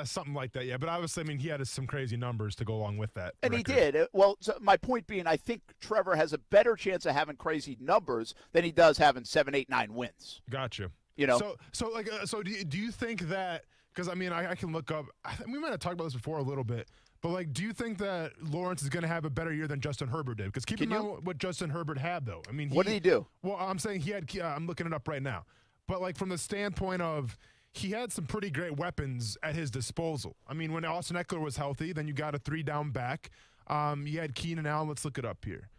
Something like that, yeah. But obviously, I mean, he had some crazy numbers to go along with that. And record. He did. Well, so my point being, I think Trevor has a better chance of having crazy numbers than he does having 7, 8, 9 wins. Gotcha. You know? So do you think that, because, I mean, I can look up, we might have talked about this before a little bit, but, like, do you think that Lawrence is going to have a better year than Justin Herbert did? Because keep in mind what Justin Herbert had, though. I mean, what did he do? Well, I'm saying he had, I'm looking it up right now. But, like, from the standpoint of, he had some pretty great weapons at his disposal. I mean, when Austin Eckler was healthy, then you got a 3-down back. You had Keenan Allen. Let's look it up here.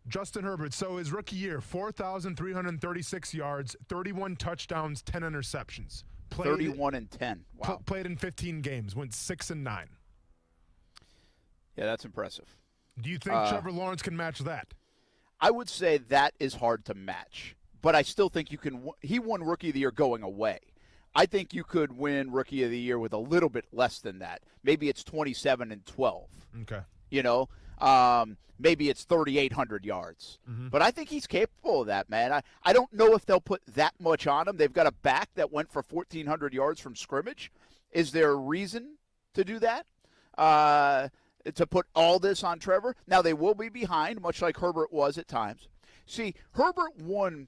Justin Herbert, so his rookie year, 4,336 yards, 31 touchdowns, 10 interceptions. 31-10. Wow. Played in 15 games, went 6-9. Yeah, that's impressive. Do you think Trevor Lawrence can match that? I would say that is hard to match, but I still think you can. He won Rookie of the Year going away. I think you could win Rookie of the Year with a little bit less than that. Maybe it's 27-12. Okay. You know, maybe it's 3,800 yards. Mm-hmm. But I think he's capable of that, man. I don't know if they'll put that much on him. They've got a back that went for 1,400 yards from scrimmage. Is there a reason to do that? To put all this on Trevor? Now, they will be behind, much like Herbert was at times. See, Herbert won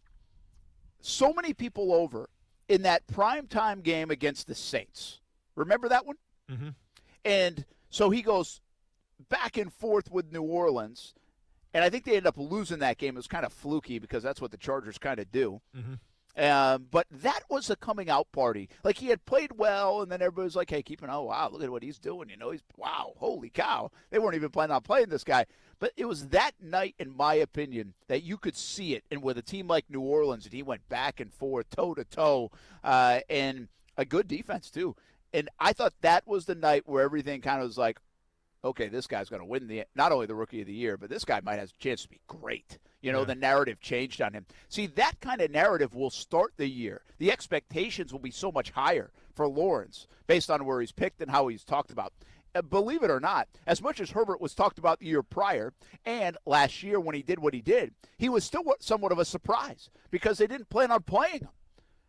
so many people over in that primetime game against the Saints. Remember that one? Mm-hmm. And so he goes back and forth with New Orleans, and I think they ended up losing that game. It was kind of fluky because that's what the Chargers kind of do. Mm-hmm. But that was a coming out party. Like, he had played well, and then everybody was like, hey, wow, look at what he's doing. You know, wow, holy cow. They weren't even planning on playing this guy. But it was that night, in my opinion, that you could see it. And with a team like New Orleans, and he went back and forth, toe-to-toe, and a good defense, too. And I thought that was the night where everything kind of was like, okay, this guy's going to win not only the Rookie of the Year, but this guy might have a chance to be great. You know, The narrative changed on him. See, that kind of narrative will start the year. The expectations will be so much higher for Lawrence based on where he's picked and how he's talked about. Believe it or not, as much as Herbert was talked about the year prior and last year when he did what he did, he was still somewhat of a surprise because they didn't plan on playing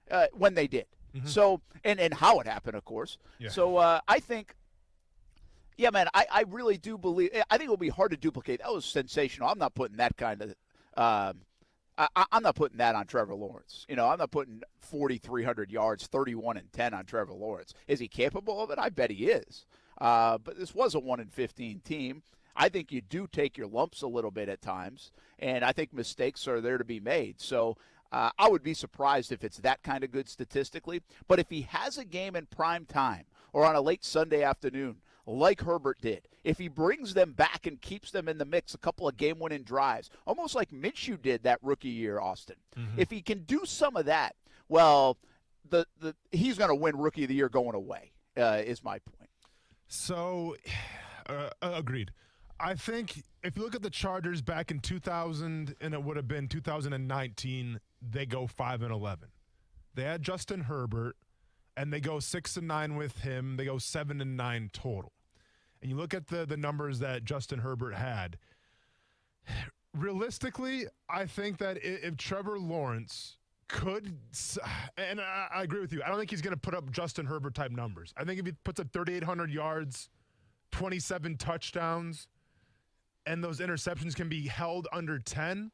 him when they did. Mm-hmm. So, and how it happened, of course. Yeah. So I think, yeah, man, I really do believe – I think it will be hard to duplicate. That was sensational. I'm not putting that kind of I'm not putting that on Trevor Lawrence. You know, I'm not putting 4,300 yards, 31-10 on Trevor Lawrence. Is he capable of it? I bet he is. But this was a 1-15 team. I think you do take your lumps a little bit at times, and I think mistakes are there to be made. So I would be surprised if it's that kind of good statistically. But if he has a game in prime time or on a late Sunday afternoon, like Herbert did, if he brings them back and keeps them in the mix, a couple of game-winning drives, almost like Minshew did that rookie year, Austin. Mm-hmm. If he can do some of that, well, he's going to win Rookie of the Year going away, is my point. So, agreed. I think if you look at the Chargers back in 2000, and it would have been 2019, they go 5-11. They had Justin Herbert, and they go 6-9 with him. They go 7-9 total. And you look at the numbers that Justin Herbert had. Realistically, I think that if Trevor Lawrence could, and I agree with you, I don't think he's going to put up Justin Herbert type numbers. I think if he puts up 3,800 yards, 27 touchdowns and those interceptions can be held under 10,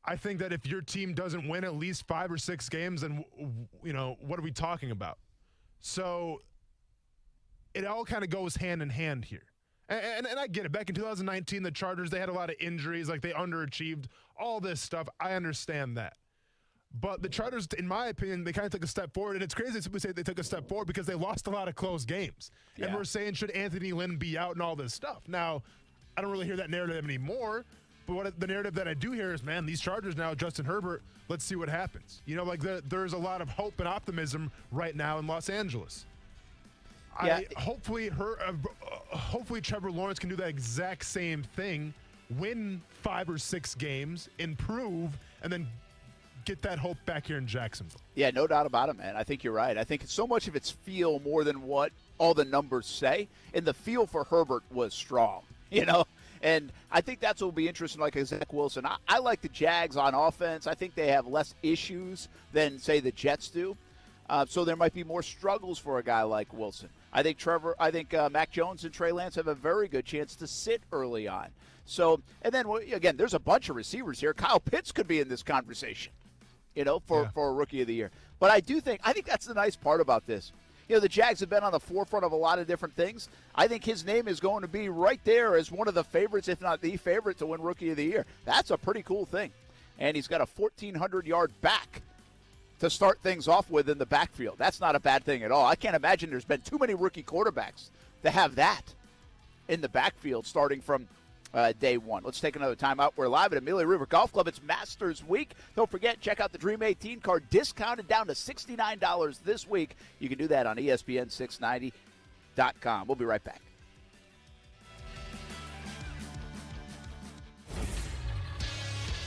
I think that if your team doesn't win at least 5 or 6 games, then, what are we talking about? So it all kind of goes hand in hand here. And I get it. Back in 2019, the Chargers, they had a lot of injuries, like they underachieved, all this stuff. I understand that. But the Chargers, in my opinion, they kind of took a step forward. And it's crazy to say they took a step forward because they lost a lot of close games. Yeah. And we're saying, should Anthony Lynn be out and all this stuff? Now, I don't really hear that narrative anymore. But the narrative that I do hear is, man, these Chargers now, Justin Herbert, let's see what happens. There's a lot of hope and optimism right now in Los Angeles. Yeah. Hopefully Trevor Lawrence can do that exact same thing, win 5 or 6 games, improve, and then get that hope back here in Jacksonville. Yeah, no doubt about it, man. I think you're right. I think so much of it's feel more than what all the numbers say, and the feel for Herbert was strong, And I think that's what will be interesting, like Zach Wilson. I like the Jags on offense. I think they have less issues than, say, the Jets do. So there might be more struggles for a guy like Wilson. I think Mac Jones and Trey Lance have a very good chance to sit early on. So, and then, again, there's a bunch of receivers here. Kyle Pitts could be in this conversation, for a Rookie of the Year. But I think that's the nice part about this. The Jags have been on the forefront of a lot of different things. I think his name is going to be right there as one of the favorites, if not the favorite, to win Rookie of the Year. That's a pretty cool thing. And he's got a 1,400-yard back to start things off with in the backfield. That's not a bad thing at all. I can't imagine there's been too many rookie quarterbacks to have that in the backfield starting from day one. Let's take another timeout. We're live at Amelia River Golf Club. It's Masters Week. Don't forget, check out the Dream 18 card, discounted down to $69 this week. You can do that on ESPN690.com. We'll be right back.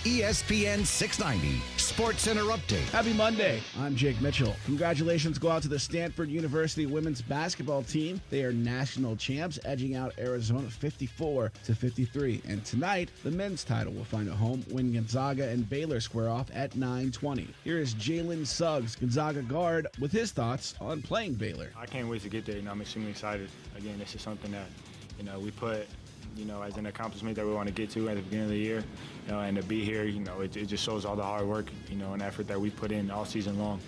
ESPN 690 Sports Center Update. Happy Monday. I'm Jake Mitchell. Congratulations go out to the Stanford University women's basketball team. They are national champs, edging out Arizona 54-53. And tonight, the men's title will find a home when Gonzaga and Baylor square off at 9:20. Here is Jalen Suggs, Gonzaga guard, with his thoughts on playing Baylor. I can't wait to get there. I'm extremely excited. Again, this is something that, we put as an accomplishment that we want to get to at the beginning of the year, and to be here, it just shows all the hard work, and effort that we put in all season long.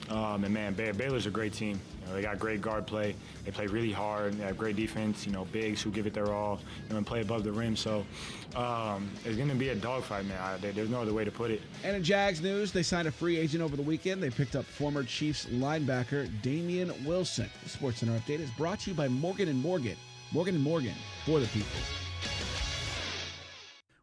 And man, Baylor's a great team. They got great guard play. They play really hard. They have great defense. Bigs who give it their all, and play above the rim. So it's going to be a dogfight, man. There's no other way to put it. And in Jags news, they signed a free agent over the weekend. They picked up former Chiefs linebacker Damian Wilson. The Sports Center Update is brought to you by Morgan & Morgan. Morgan & Morgan, for the people.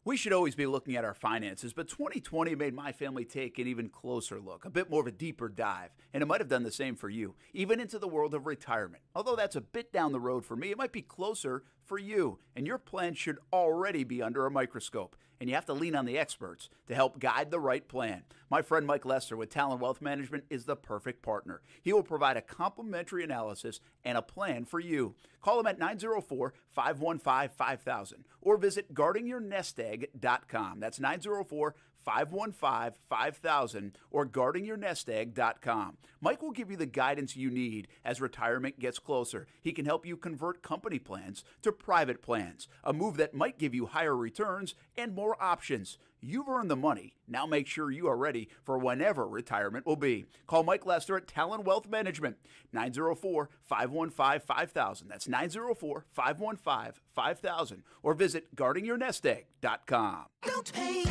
We should always be looking at our finances, but 2020 made my family take an even closer look, a bit more of a deeper dive, and it might have done the same for you, even into the world of retirement. Although that's a bit down the road for me, it might be closer for you, and your plan should already be under a microscope, and you have to lean on the experts to help guide the right plan. My friend Mike Lester with Talon Wealth Management is the perfect partner. He will provide a complimentary analysis and a plan for you. Call him at 904-515-5000 or visit guardingyournestegg.com. That's 904-515-5000 or guardingyournestegg.com. Mike will give you the guidance you need as retirement gets closer. He can help you convert company plans to private plans, a move that might give you higher returns and more options. You've earned the money. Now make sure you are ready for whenever retirement will be. Call Mike Lester at Talon Wealth Management, 904-515-5000. That's 904-515-5000. Or visit guardingyournestegg.com. Don't paint,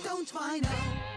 don't vinyl,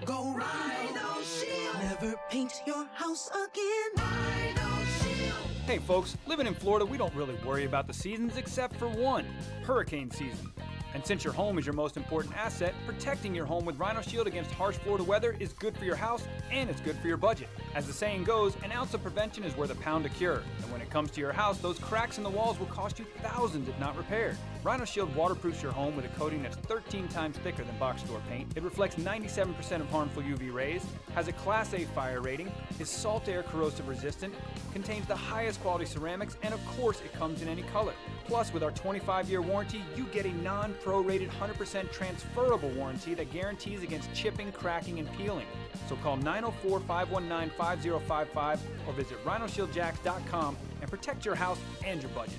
go Rhino Shield. Never paint your house again. Rhino Shield. Hey folks, living in Florida, we don't really worry about the seasons except for one, hurricane season. And since your home is your most important asset, protecting your home with Rhino Shield against harsh Florida weather is good for your house and it's good for your budget. As the saying goes, an ounce of prevention is worth a pound of cure. And when it comes to your house, those cracks in the walls will cost you thousands if not repaired. Rhino Shield waterproofs your home with a coating that's 13 times thicker than box store paint. It reflects 97% of harmful UV rays, has a Class A fire rating, is salt air corrosive resistant, contains the highest quality ceramics, and of course it comes in any color. Plus, with our 25-year warranty, you get a non-prorated 100% transferable warranty that guarantees against chipping, cracking, and peeling. So call 904-519-5055 or visit rhinoshieldjax.com and protect your house and your budget.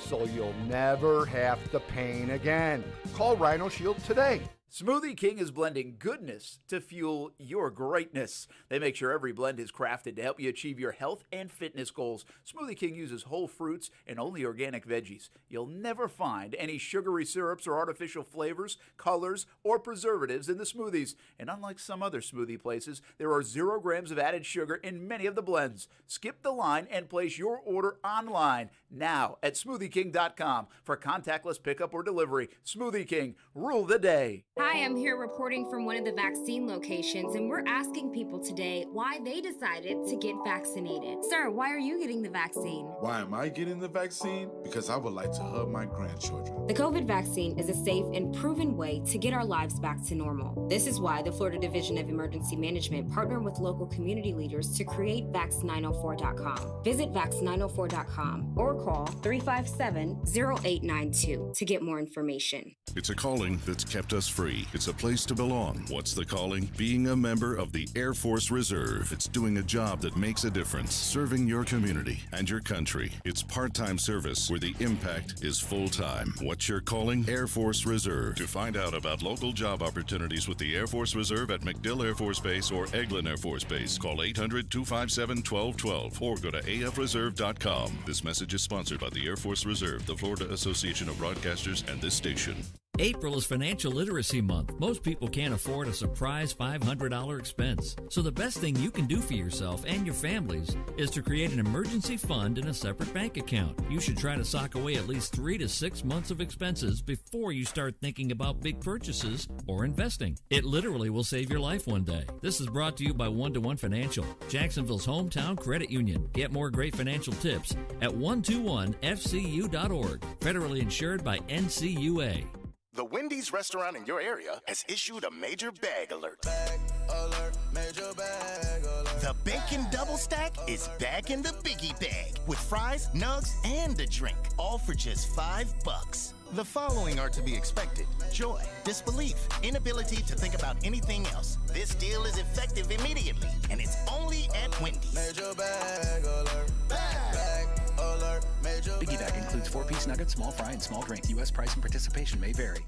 so you'll never have to pain again. Call Rhino Shield today. Smoothie King is blending goodness to fuel your greatness. They make sure every blend is crafted to help you achieve your health and fitness goals. Smoothie King uses whole fruits and only organic veggies. You'll never find any sugary syrups or artificial flavors, colors, or preservatives in the smoothies. And unlike some other smoothie places, there are 0 grams of added sugar in many of the blends. Skip the line and place your order online now at smoothieking.com for contactless pickup or delivery. Smoothie King, rule the day. Hi, I'm here reporting from one of the vaccine locations, and we're asking people today why they decided to get vaccinated. Sir, why are you getting the vaccine? Why am I getting the vaccine? Because I would like to hug my grandchildren. The COVID vaccine is a safe and proven way to get our lives back to normal. This is why the Florida Division of Emergency Management partnered with local community leaders to create vax904.com. Visit vax904.com or call 357-0892 to get more information. It's a calling that's kept us free. It's a place to belong. What's the calling? Being a member of the Air Force Reserve. It's doing a job that makes a difference, serving your community and your country. It's part-time service where the impact is full-time. What's your calling? Air Force Reserve. To find out about local job opportunities with the Air Force Reserve at MacDill Air Force Base or Eglin Air Force Base, call 800-257-1212 or go to afreserve.com. This message is sponsored by the Air Force Reserve, the Florida Association of Broadcasters, and this station. April is Financial Literacy Month. Most people can't afford a surprise $500 expense. So the best thing you can do for yourself and your families is to create an emergency fund in a separate bank account. You should try to sock away at least 3 to 6 months of expenses before you start thinking about big purchases or investing. It literally will save your life one day. This is brought to you by One-to-One Financial, Jacksonville's hometown credit union. Get more great financial tips at 121fcu.org. Federally insured by NCUA. The Wendy's restaurant in your area has issued a major bag alert. Bag alert, major bag alert. The bacon double stack is back in the biggie bag with fries, nugs, and a drink, all for just $5. The following are to be expected: joy, disbelief, inability to think about anything else. This deal is effective immediately, and it's only at Wendy's. Major bag alert. Bag alert. Major Biggie bag includes 4-piece nuggets, small fry, and small drink. U.S. price and participation may vary.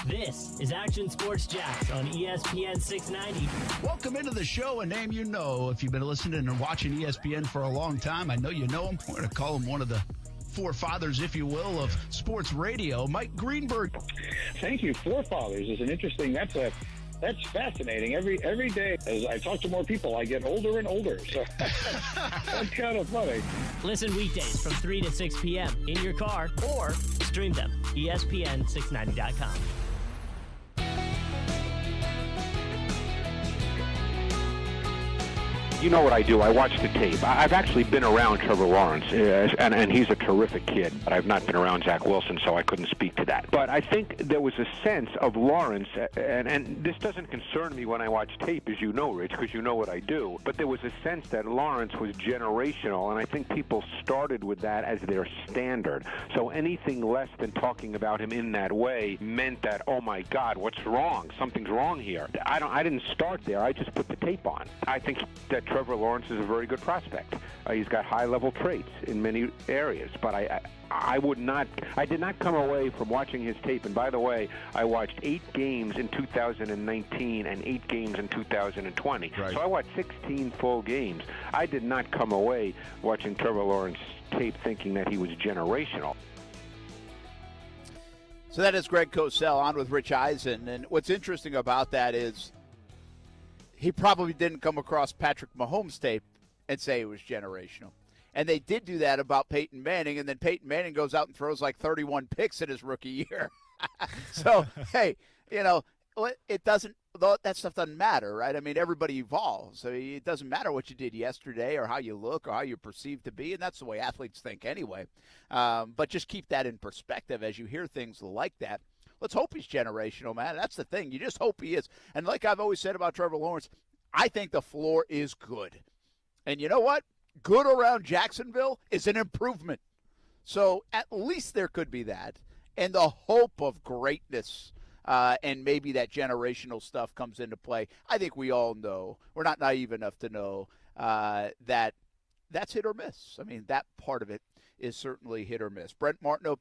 This is Action Sports Jacks on ESPN 690. Welcome into the show, a name you know. If you've been listening and watching ESPN for a long time, I know you know him. We're going to call him one of the forefathers, if you will, of sports radio, Mike Greenberg. Thank you. Forefathers is an interesting, that's fascinating. Every day as I talk to more people, I get older and older. So that's kind of funny. Listen weekdays from 3 to 6 p.m. in your car or stream them. ESPN690.com. You know what I do? I watch the tape. I've actually been around Trevor Lawrence, and he's a terrific kid, but I've not been around Zach Wilson, so I couldn't speak to that. But I think there was a sense of Lawrence, and this doesn't concern me when I watch tape, as you know, Rich, because you know what I do, but there was a sense that Lawrence was generational, and I think people started with that as their standard. So anything less than talking about him in that way meant that, oh my God, what's wrong? Something's wrong here. I didn't start there. I just put the tape on. I think that Trevor Lawrence is a very good prospect. He's got high-level traits in many areas, but I did not come away from watching his tape. And by the way, I watched 8 games in 2019 and 8 games in 2020. Right. So I watched 16 full games. I did not come away watching Trevor Lawrence tape thinking that he was generational. So that is Greg Cosell on with Rich Eisen. And what's interesting about that is he probably didn't come across Patrick Mahomes' tape and say it was generational. And they did do that about Peyton Manning, and then Peyton Manning goes out and throws like 31 picks in his rookie year. So, hey, it doesn't – that stuff doesn't matter, right? I mean, everybody evolves. So it doesn't matter what you did yesterday or how you look or how you're perceived to be, and that's the way athletes think anyway. But just keep that in perspective as you hear things like that. Let's hope he's generational, man. That's the thing. You just hope he is. And like I've always said about Trevor Lawrence, I think the floor is good. And you know what? Good around Jacksonville is an improvement. So at least there could be that. And the hope of greatness and maybe that generational stuff comes into play. I think we all know, we're not naive enough to know that that's hit or miss. I mean, that part of it is certainly hit or miss. Brent Martineau,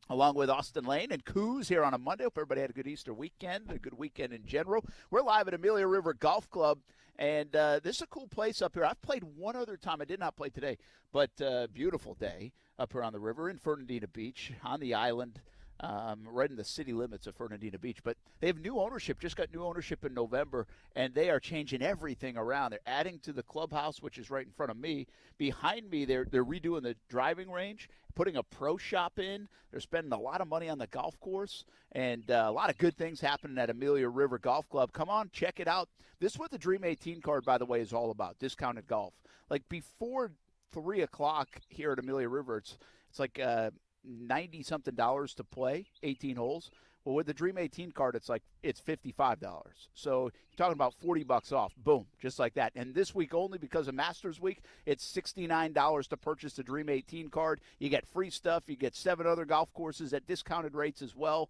along with Austin Lane and Coos here on a Monday. Hope everybody had a good Easter weekend, a good weekend in general. We're live at Amelia River Golf Club, and this is a cool place up here. I've played one other time. I did not play today, but beautiful day up here on the river in Fernandina Beach on the island, right in the city limits of Fernandina Beach. But they have new ownership, just got new ownership in November, and they are changing everything around. They're adding to the clubhouse, which is right in front of me. Behind me, they're redoing the driving range, putting a pro shop in. They're spending a lot of money on the golf course, and a lot of good things happening at Amelia River Golf Club. Come on, check it out. This is what the Dream 18 card, by the way, is all about, discounted golf. Like before 3 o'clock here at Amelia River, it's like $90-something to play, 18 holes. Well, with the Dream 18 card, it's $55. So you're talking about $40 off. Boom, just like that. And this week only, because of Masters Week, it's $69 to purchase the Dream 18 card. You get free stuff. You get 7 other golf courses at discounted rates as well.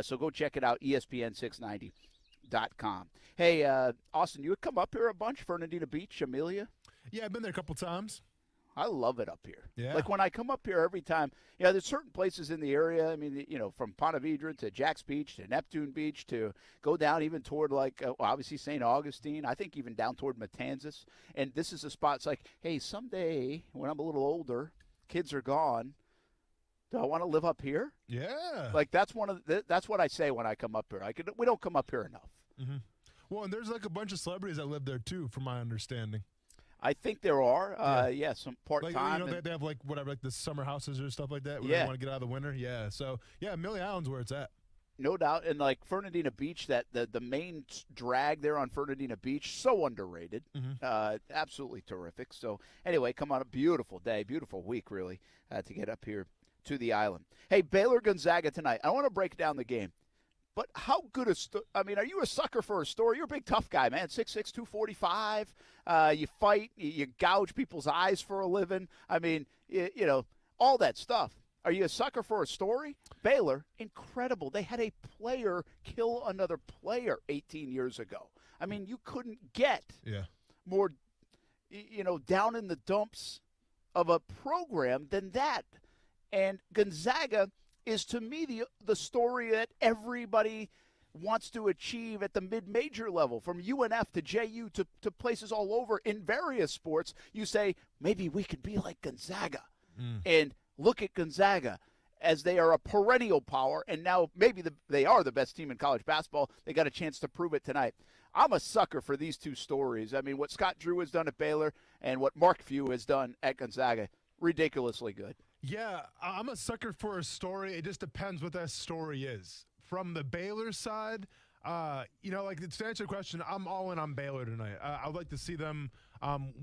So go check it out, ESPN690.com. Hey, Austin, you would come up here a bunch, Fernandina Beach, Amelia? Yeah, I've been there a couple times. I love it up here. Yeah. Like when I come up here every time, there's certain places in the area. I mean, from Ponte Vedra to Jax Beach to Neptune Beach to go down even toward obviously St. Augustine. I think even down toward Matanzas. And this is a spot. It's like, hey, someday when I'm a little older, kids are gone, do I want to live up here? Yeah. Like that's that's what I say when I come up here. We don't come up here enough. Mm-hmm. Well, and there's like a bunch of celebrities that live there too, from my understanding. I think there are, some part-time. They have whatever, the summer houses or stuff like that. Where they want to get out of the winter. Yeah, so Amelia Island's where it's at. No doubt, and Fernandina Beach, that the main drag there on Fernandina Beach, so underrated, absolutely terrific. So anyway, come on, a beautiful day, beautiful week really to get up here to the island. Hey, Baylor Gonzaga tonight. I want to break down the game. But how good are you a sucker for a story? You're a big tough guy, man. 6'6", 245. You fight. You gouge people's eyes for a living. I mean, all that stuff. Are you a sucker for a story? Baylor, incredible. They had a player kill another player 18 years ago. I mean, you couldn't get more, down in the dumps of a program than that. And Gonzaga is, to me, the story that everybody wants to achieve at the mid-major level, from UNF to JU to places all over in various sports. You say, maybe we could be like Gonzaga. And look at Gonzaga, as they are a perennial power, and now maybe they are the best team in college basketball. They got a chance to prove it tonight. I'm a sucker for these two stories. I mean, what Scott Drew has done at Baylor and what Mark Few has done at Gonzaga, ridiculously good. Yeah, I'm a sucker for a story. It just depends what that story is. From the Baylor side, to answer your question, I'm all in on Baylor tonight. I'd like to see them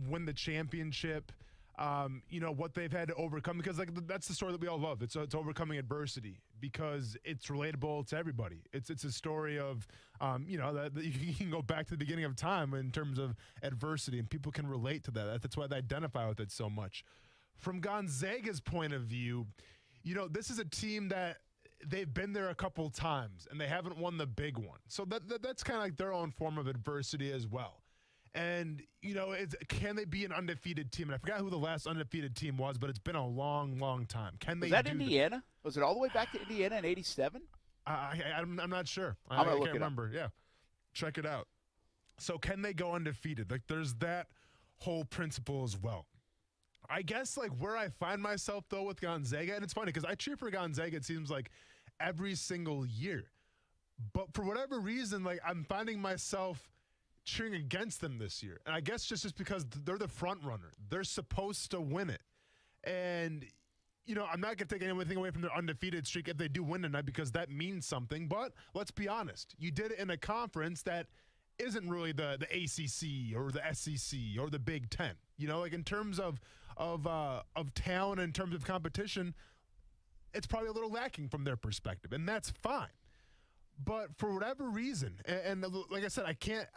win the championship. What they've had to overcome, because that's the story that we all love. It's overcoming adversity, because it's relatable to everybody. It's a story of that you can go back to the beginning of time in terms of adversity, and people can relate to that. That's why they identify with it so much. From Gonzaga's point of view, this is a team that they've been there a couple times and they haven't won the big one. So that's kind of like their own form of adversity as well. And, can they be an undefeated team? And I forgot who the last undefeated team was, but it's been a long, long time. Can they? Was that Indiana? Was it all the way back to Indiana in '87? I'm not sure. I'm going to look it remember. Up. Yeah. Check it out. So can they go undefeated? There's that whole principle as well. I guess where I find myself though with Gonzaga, and it's funny because I cheer for Gonzaga, it seems like every single year, but for whatever reason, I'm finding myself cheering against them this year. And I guess just because they're the front runner, they're supposed to win it. And I'm not going to take anything away from their undefeated streak if they do win tonight, because that means something. But let's be honest, you did it in a conference that isn't really the ACC or the SEC or the Big Ten. In terms of talent, in terms of competition, it's probably a little lacking from their perspective, and that's fine. But for whatever reason, and like I said, I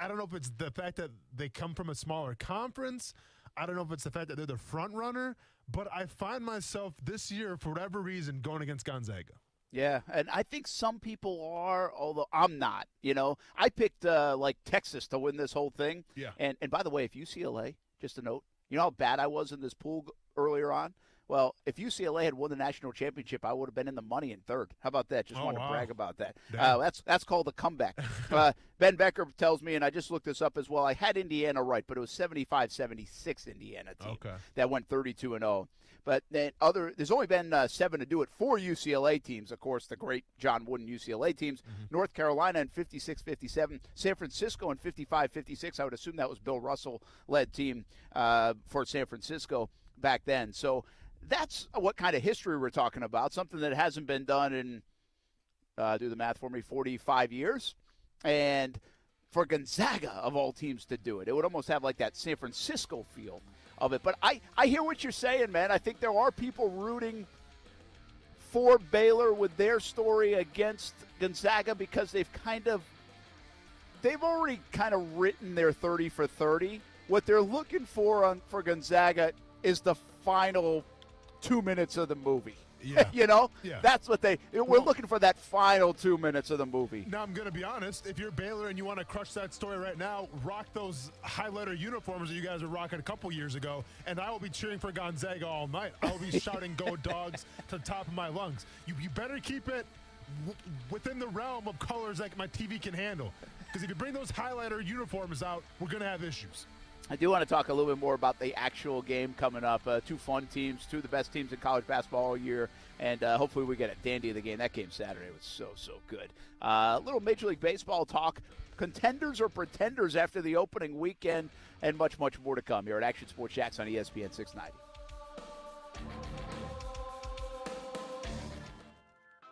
don't know if it's the fact that they come from a smaller conference. I don't know if it's the fact that they're the front runner, but I find myself this year, for whatever reason, going against Gonzaga. Yeah, and I think some people are, although I'm not. I picked Texas to win this whole thing. Yeah. And by the way, if UCLA, just a note, You know how bad I was in this pool earlier on? Well, if UCLA had won the national championship, I would have been in the money in third. How about that? Just wanted to brag about that. That's called a comeback. Ben Becker tells me, and I just looked this up as well, I had Indiana right, but it was 75-76 Indiana team that went 32-0. But then there's only been 7 to do it. 4 UCLA teams, of course, the great John Wooden UCLA teams. North Carolina in 56-57. San Francisco in 55-56. I would assume that was Bill Russell-led team for San Francisco back then. So that's what kind of history we're talking about, something that hasn't been done in, do the math for me, 45 years. And for Gonzaga, of all teams, to do it, it would almost have like that San Francisco feel of it. But I hear what you're saying, man. I think there are people rooting for Baylor with their story against Gonzaga because they've already kind of written their 30 for 30. What they're looking for Gonzaga is the final 2 minutes of the movie. Yeah. You know? Yeah. That's what we're looking for, that final 2 minutes of the movie. Now, I'm going to be honest. If you're Baylor and you want to crush that story right now, rock those highlighter uniforms that you guys were rocking a couple years ago, and I will be cheering for Gonzaga all night. I will be shouting "Go Dogs" to the top of my lungs. You better keep it within the realm of colors that my TV can handle. Because if you bring those highlighter uniforms out, we're going to have issues. I do want to talk a little bit more about the actual game coming up. 2 fun teams, 2 of the best teams in college basketball all year, and hopefully we get a dandy of the game. That game Saturday was so good. A little Major League Baseball talk. Contenders or pretenders after the opening weekend, and much more to come here at Action Sports Jacks on ESPN 690.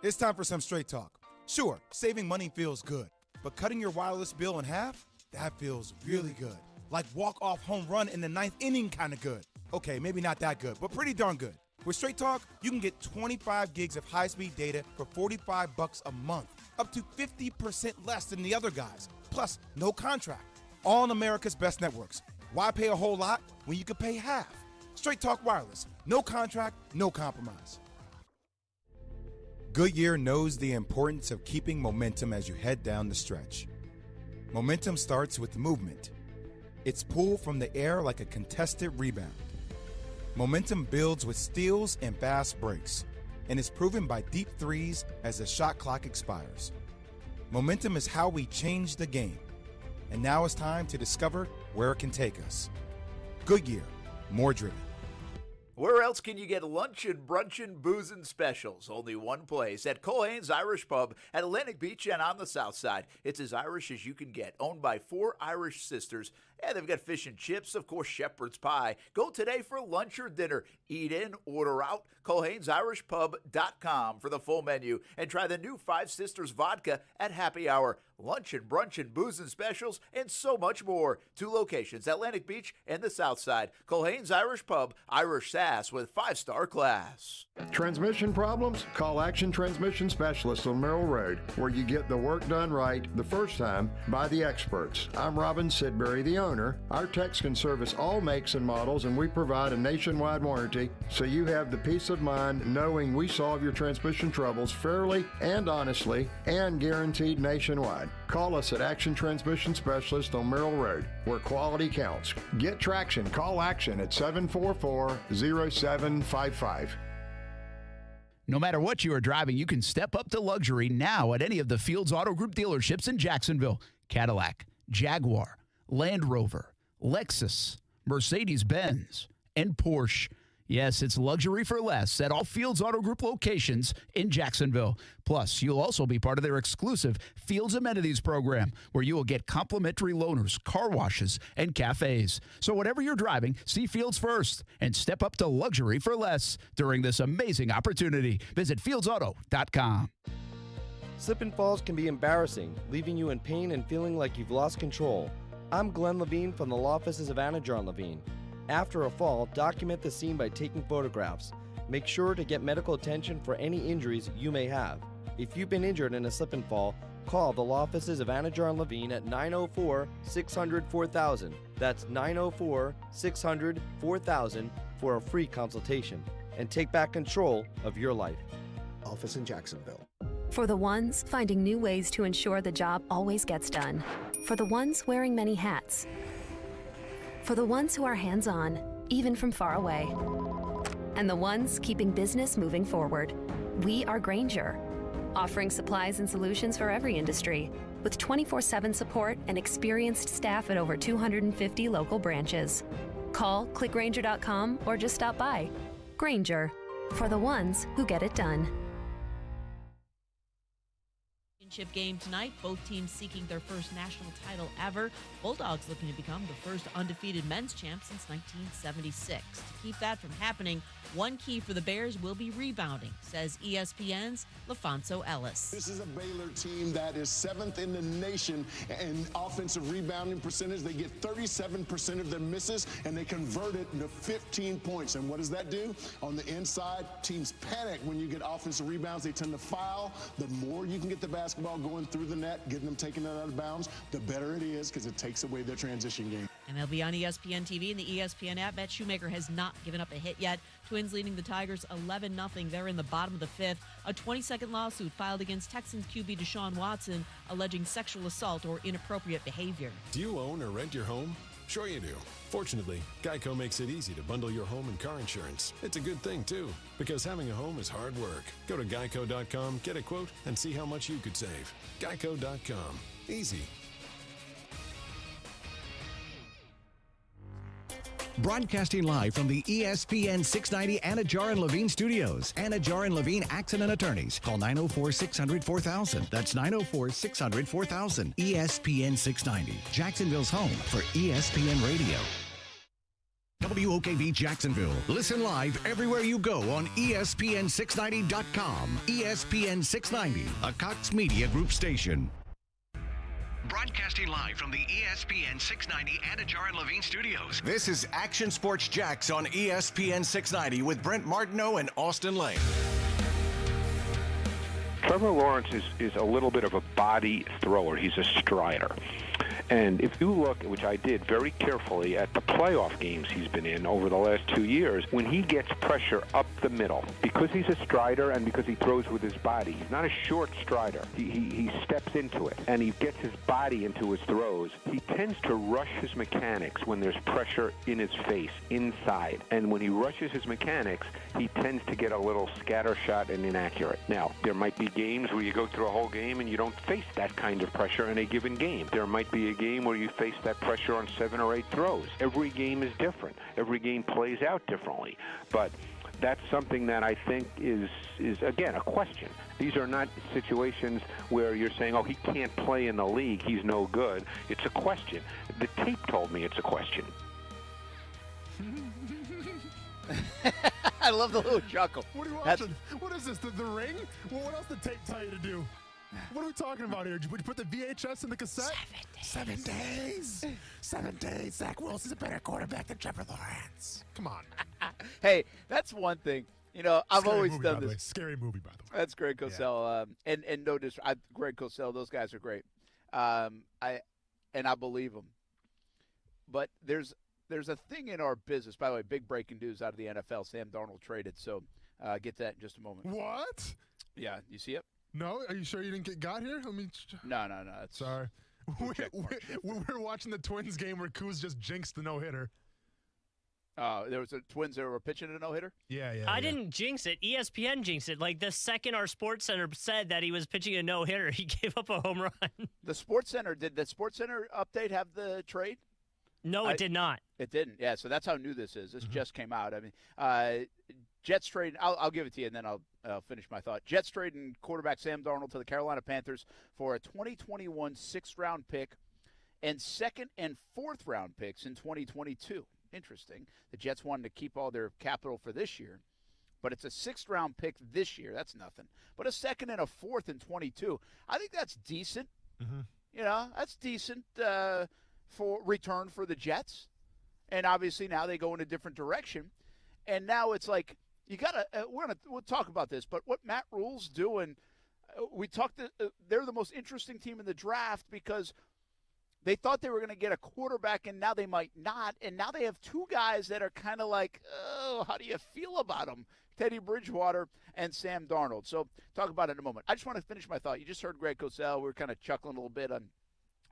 It's time for some straight talk. Sure, saving money feels good, but cutting your wireless bill in half, that feels really good. Like walk-off home run in the 9th inning kind of good. Okay, maybe not that good, but pretty darn good. With Straight Talk, you can get 25 gigs of high-speed data for $45 a month, up to 50% less than the other guys. Plus, no contract. All on America's best networks. Why pay a whole lot when you could pay half? Straight Talk Wireless. No contract, no compromise. Goodyear knows the importance of keeping momentum as you head down the stretch. Momentum starts with movement. It's pulled from the air like a contested rebound. Momentum builds with steals and fast breaks, and is proven by deep threes as the shot clock expires. Momentum is how we change the game, and now it's time to discover where it can take us. Goodyear, more driven. Where else can you get luncheon, brunchin', boozin' specials? Only one place, at Culhane's Irish Pub at Atlantic Beach and on the south side. It's as Irish as you can get, owned by 4 Irish sisters. And they've got fish and chips, of course, shepherd's pie. Go today for lunch or dinner. Eat in, order out. Culhane'sIrishPub.com for the full menu. And try the new 5 Sisters vodka at happy hour. Luncheon, brunchin', boozin' specials, and so much more. 2 locations, Atlantic Beach and the south side. Culhane's Irish Pub, Irish sass with 5-star class. Transmission problems? Call Action Transmission Specialists on Merrill Road, where you get the work done right the first time by the experts. I'm Robin Sidbury, the owner. Our techs can service all makes and models, and we provide a nationwide warranty, so you have the peace of mind knowing we solve your transmission troubles fairly and honestly and guaranteed nationwide. Call us at Action Transmission Specialist on Merrill Road, where quality counts. Get traction. Call Action at 744-0755. No matter what you are driving, you can step up to luxury now at any of the Fields Auto Group dealerships in Jacksonville. Cadillac, Jaguar, Land Rover, Lexus, Mercedes-Benz, and Porsche. Yes, it's luxury for less at all Fields Auto Group locations in Jacksonville. Plus, you'll also be part of their exclusive Fields Amenities program, where you will get complimentary loaners, car washes, and cafes. So whatever you're driving, see Fields first and step up to luxury for less during this amazing opportunity. Visit fieldsauto.com. Slip and falls can be embarrassing, leaving you in pain and feeling like you've lost control. I'm Glenn Levine from the law offices of Anna John Levine. After a fall, document the scene by taking photographs. Make sure to get medical attention for any injuries you may have. If you've been injured in a slip and fall, call the law offices of Anna John Levine at 904-600-4000. That's 904-600-4000 for a free consultation. And take back control of your life. Office in Jacksonville. For the ones finding new ways to ensure the job always gets done. For the ones wearing many hats. For the ones who are hands-on, even from far away. And the ones keeping business moving forward. We are Grainger, offering supplies and solutions for every industry, with 24/7 support and experienced staff at over 250 local branches. Call, click Grainger.com, or just stop by. Grainger, for the ones who get it done. Championship game tonight. Both teams seeking their first national title ever. Bulldogs looking to become the first undefeated men's champ since 1976. To keep that from happening, one key for the Bears will be rebounding, says ESPN's LaFonso Ellis. This is a Baylor team that is 7th in the nation in offensive rebounding percentage. They get 37% of their misses, and they convert it into 15 points. And what does that do? On the inside, teams panic when you get offensive rebounds. They tend to foul. The more you can get the basketball going through the net, getting them taking it out of bounds, the better it is because it takes away their transition game. MLB on ESPN TV and the ESPN app. Matt Shoemaker has not given up a hit yet. Twins leading the Tigers 11-0. They're in the bottom of the 5th. A 22nd lawsuit filed against Texans QB Deshaun Watson alleging sexual assault or inappropriate behavior. Do you own or rent your home? Sure you do. Fortunately, Geico makes it easy to bundle your home and car insurance. It's a good thing, too, because having a home is hard work. Go to geico.com, get a quote, and see how much you could save. Geico.com. Easy. Broadcasting live from the ESPN 690 Anajar and Levine studios. Anajar and Levine Accident Attorneys. Call 904-600-4000. That's 904-600-4000. ESPN 690. Jacksonville's home for ESPN Radio. WOKV Jacksonville. Listen live everywhere you go on ESPN690.com. ESPN 690, a Cox Media Group station. Broadcasting live from the ESPN 690 Anajar and Levine studios. This is Action Sports Jax on ESPN 690 with Brent Martineau and Austin Lane. Trevor Lawrence is a little bit of a body thrower. He's a strider. And if you look, which I did very carefully, at the playoff games he's been in over the last 2 years, when he gets pressure up the middle, because he's a strider and because he throws with his body, he's not a short strider. He steps into it, and he gets his body into his throws. He tends to rush his mechanics when there's pressure in his face, inside. And when he rushes his mechanics, he tends to get a little scattershot and inaccurate. Now, there might be games where you go through a whole game and you don't face that kind of pressure in a given game. There might be a game where you face that pressure on 7 or 8 throws. Every game is different. Every game plays out differently. But that's something that I think is again, a question. These are not situations where you're saying, oh, he can't play in the league, he's no good. It's a question. The tape told me it's a question. I love the little chuckle. What are you watching? What is this, the Ring? Well, what else did tape tell you to do? What are we talking about here? Would you put the VHS in the cassette? 7 days. 7 days. Zach Wilson's a better quarterback than Trevor Lawrence. Come on. Hey, that's one thing. You know, I've Scary always movie, done by the this. way. Scary movie, by the way. That's Greg Cosell. And no disrespect, Greg Cosell, those guys are great. I believe them. But there's a thing in our business. By the way, big breaking news out of the NFL. Sam Darnold traded. So get to that in just a moment. What? Yeah, you see it? No? Are you sure you didn't got here? I mean, No. Sorry. We were watching the Twins game where Kuz just jinxed the no-hitter. There was a Twins that were pitching a no-hitter? Yeah. I didn't jinx it. ESPN jinxed it. Like, the second our Sports Center said that he was pitching a no-hitter, he gave up a home run. Did the Sports Center update have the trade? No, it did not. It didn't. Yeah, so that's how new this is. This just came out. I mean, Jets trade. I'll give it to you, and then I'll finish my thought. Jets trading quarterback Sam Darnold to the Carolina Panthers for a 2021 6th-round pick and 2nd and 4th-round picks in 2022. Interesting. The Jets wanted to keep all their capital for this year, but it's a 6th-round pick this year. That's nothing. But a 2nd and a 4th in 22. I think that's decent. Mm-hmm. You know, that's decent for return for the Jets. And obviously now they go in a different direction. And now it's like, you got to we'll talk about this, but what Matt Rule's doing, they're the most interesting team in the draft because they thought they were going to get a quarterback, and now they might not. And now they have 2 guys that are kind of like, oh, how do you feel about them? Teddy Bridgewater and Sam Darnold. So talk about it in a moment. I just want to finish my thought. You just heard Greg Cosell. We were kind of chuckling a little bit on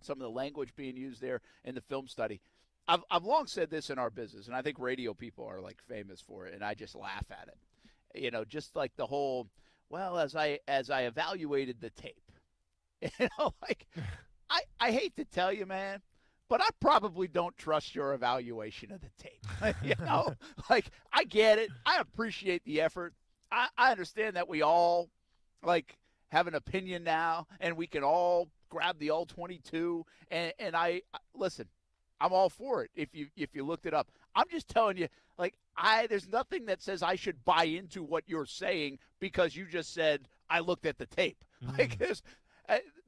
some of the language being used there in the film study. I've long said this in our business, and I think radio people are like famous for it, and I just laugh at it. You know, just like the whole, well, as I evaluated the tape, you know, like I hate to tell you, man, but I probably don't trust your evaluation of the tape. You know, like I get it, I appreciate the effort, I understand that we all like have an opinion now, and we can all grab the all 22, and I listen. I'm all for it if you looked it up. I'm just telling you, like, there's nothing that says I should buy into what you're saying because you just said I looked at the tape. Like, there's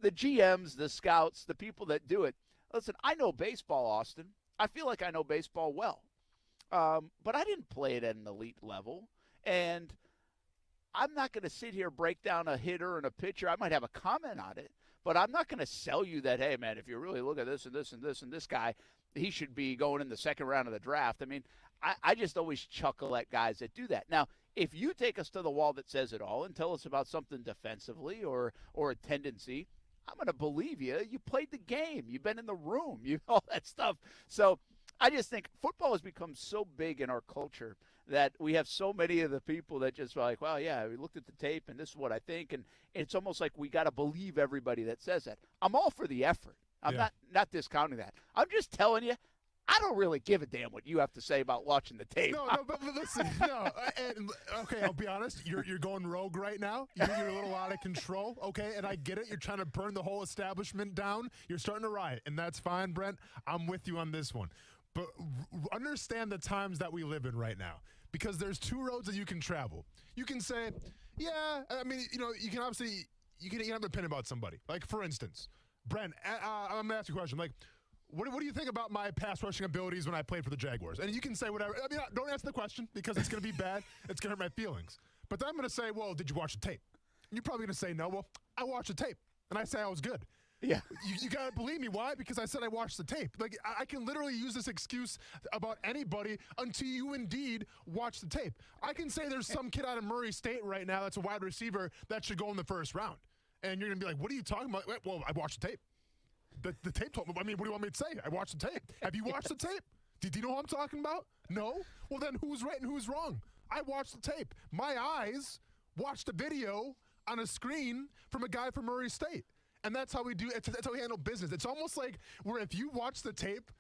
the GMs, the scouts, the people that do it. Listen, I know baseball, Austin. I feel like I know baseball well. But I didn't play it at an elite level. And I'm not going to sit here, break down a hitter and a pitcher. I might have a comment on it. But I'm not going to sell you that, hey, man, if you really look at this and this and this and this guy, he should be going in the second round of the draft. I mean, I just always chuckle at guys that do that. Now, if you take us to the wall that says it all and tell us about something defensively or a tendency, I'm going to believe you. You played the game. You've been in the room. You all that stuff. So I just think football has become so big in our culture that we have so many of the people that just are like, well, yeah, we looked at the tape and this is what I think. And it's almost like we got to believe everybody that says that. I'm all for the effort. I'm not discounting that. I'm just telling you, I don't really give a damn what you have to say about watching the tape. No, but listen, okay, I'll be honest. You're going rogue right now. You're a little out of control, okay? And I get it. You're trying to burn the whole establishment down. You're starting to riot, and that's fine, Brent. I'm with you on this one. But understand the times that we live in right now, because there's two roads that you can travel. You can say, yeah, I mean, you know, you can obviously you can have an opinion about somebody. Like, for instance, Brent, I'm going to ask you a question. Like, what do you think about my pass rushing abilities when I played for the Jaguars? And you can say whatever. I mean, don't answer the question because it's going to be bad. It's going to hurt my feelings. But then I'm going to say, well, did you watch the tape? And you're probably going to say no. Well, I watched the tape, and I say I was good. Yeah. You got to believe me. Why? Because I said I watched the tape. Like, I can literally use this excuse about anybody until you indeed watch the tape. I can say there's some kid out of Murray State right now that's a wide receiver that should go in the first round. And you're going to be like, what are you talking about? Well, I watched the tape. The tape told me. I mean, what do you want me to say? I watched the tape. Have you watched the tape? Do you know what I'm talking about? No? Well, then who's right and who's wrong? I watched the tape. My eyes watched a video on a screen from a guy from Murray State. And that's how we do it. That's how we handle business. It's almost like where if you watch the tape,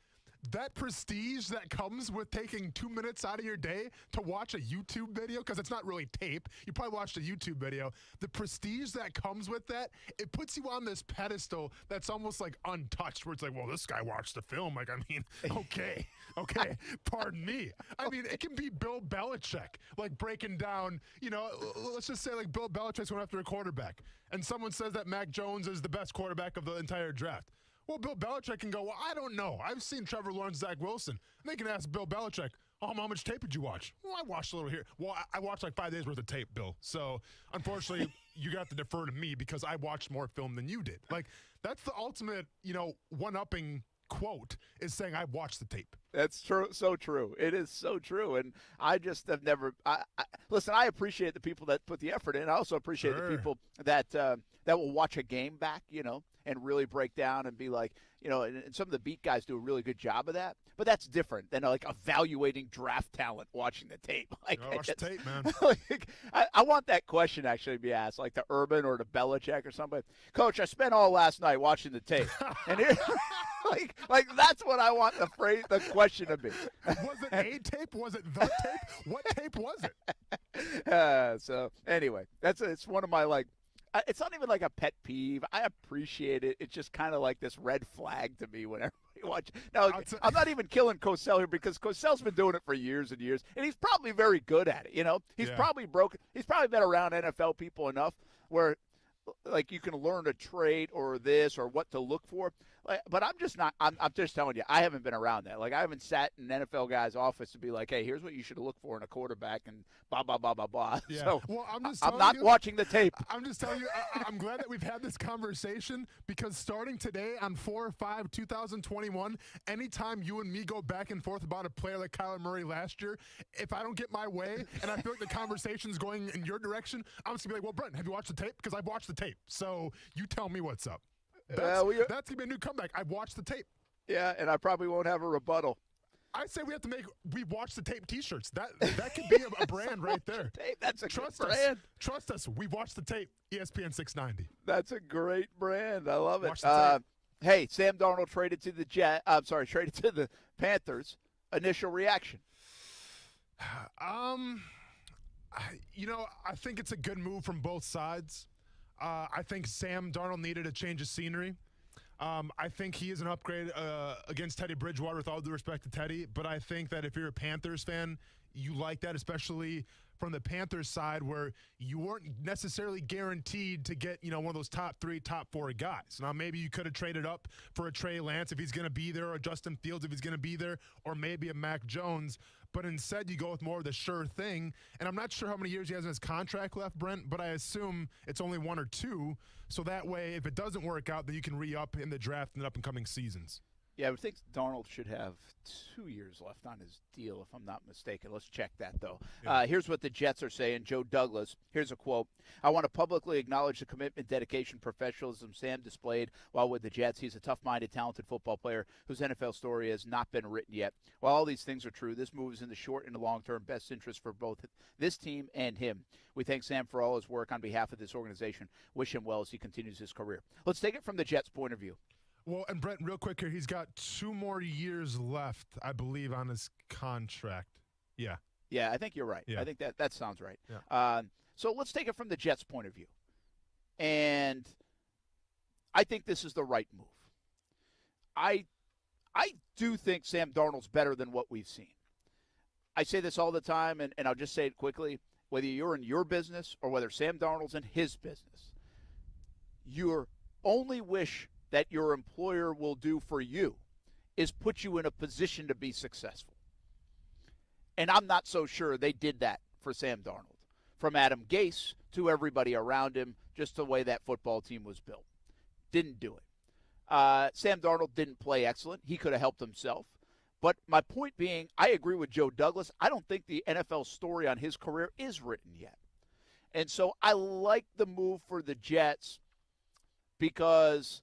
that prestige that comes with taking 2 minutes out of your day to watch a YouTube video, because it's not really tape. You probably watched a YouTube video. The prestige that comes with that, it puts you on this pedestal that's almost like untouched, where it's like, well, this guy watched the film. Like, I mean, okay, pardon me. I mean, it can be Bill Belichick, like breaking down, you know, let's just say like Bill Belichick's going after a quarterback, and someone says that Mac Jones is the best quarterback of the entire draft. Well, Bill Belichick can go, well, I don't know. I've seen Trevor Lawrence, Zach Wilson. And they can ask Bill Belichick, how much tape did you watch? Well, I watched a little here. Well, I watched like 5 days worth of tape, Bill. So, unfortunately, you got to defer to me because I watched more film than you did. Like, that's the ultimate, you know, one-upping quote is saying I watched the tape. That's true. So true. It is so true. And I just have never listen, I appreciate the people that put the effort in. I also appreciate the people that will watch a game back, you know, and really break down and be like, you know, and some of the beat guys do a really good job of that. But that's different than like evaluating draft talent watching the tape. Like, watch the tape, man. Like, I want that question actually to be asked, like to Urban or to Belichick or somebody. Coach, I spent all last night watching the tape, and like that's what I want the question to be. Was it a tape? Was it the tape? What tape was it? So anyway, it's one of my like. It's not even like a pet peeve. I appreciate it. It's just kind of like this red flag to me whenever you watch. Now, I'm not even killing Cosell here because Cosell's been doing it for years and years, and he's probably very good at it. You know, he's probably broken. He's probably been around NFL people enough where, like, you can learn a trait or this or what to look for. But I'm just not. I'm just telling you, I haven't been around that. Like, I haven't sat in an NFL guy's office to be like, hey, here's what you should look for in a quarterback and blah, blah, blah, blah, blah. Yeah. So well, I'm not watching the tape. I'm just telling you, I'm glad that we've had this conversation because starting today on 4/5/2021, anytime you and me go back and forth about a player like Kyler Murray last year, if I don't get my way and I feel like the conversation's going in your direction, I'm just going to be like, well, Brent, have you watched the tape? Because I've watched the tape. So you tell me what's up. That's going to be a new comeback. I've watched the tape. Yeah, and I probably won't have a rebuttal. I say we have to make we watch the tape T-shirts. That could be a brand right there. That's a Trust good us. brand. Trust us. We watch the tape. ESPN 690. That's a great brand. I love Watch it. the tape. Hey, Sam Darnold traded to the traded to the Panthers. Initial reaction. I think it's a good move from both sides. I think Sam Darnold needed a change of scenery. I think he is an upgrade against Teddy Bridgewater, with all due respect to Teddy. But I think that if you're a Panthers fan, you like that, especially from the Panthers side, where you weren't necessarily guaranteed to get, one of those top 3, top 4 guys. Now, maybe you could have traded up for a Trey Lance if he's going to be there, or Justin Fields if he's going to be there, or maybe a Mac Jones. But instead, you go with more of the sure thing. And I'm not sure how many years he has in his contract left, Brent, but I assume it's only 1 or 2. So that way, if it doesn't work out, then you can re-up in the draft in the up-and-coming seasons. Yeah, I would think Darnold should have 2 years left on his deal, if I'm not mistaken. Let's check that, though. Yeah. Here's what the Jets are saying. Joe Douglas, here's a quote. I want to publicly acknowledge the commitment, dedication, professionalism Sam displayed while with the Jets. He's a tough-minded, talented football player whose NFL story has not been written yet. While all these things are true, this move is in the short and the long-term best interest for both this team and him. We thank Sam for all his work on behalf of this organization. Wish him well as he continues his career. Let's take it from the Jets' point of view. Well, and Brent, real quick here, he's got 2 more years left, I believe, on his contract. Yeah. Yeah, I think you're right. Yeah. I think that sounds right. Yeah. So let's take it from the Jets' point of view. And I think this is the right move. I do think Sam Darnold's better than what we've seen. I say this all the time, and I'll just say it quickly. Whether you're in your business or whether Sam Darnold's in his business, your only wish that your employer will do for you is put you in a position to be successful. And I'm not so sure they did that for Sam Darnold. From Adam Gase to everybody around him, just the way that football team was built. Didn't do it. Sam Darnold didn't play excellent. He could have helped himself. But my point being, I agree with Joe Douglas. I don't think the NFL story on his career is written yet. And so I like the move for the Jets because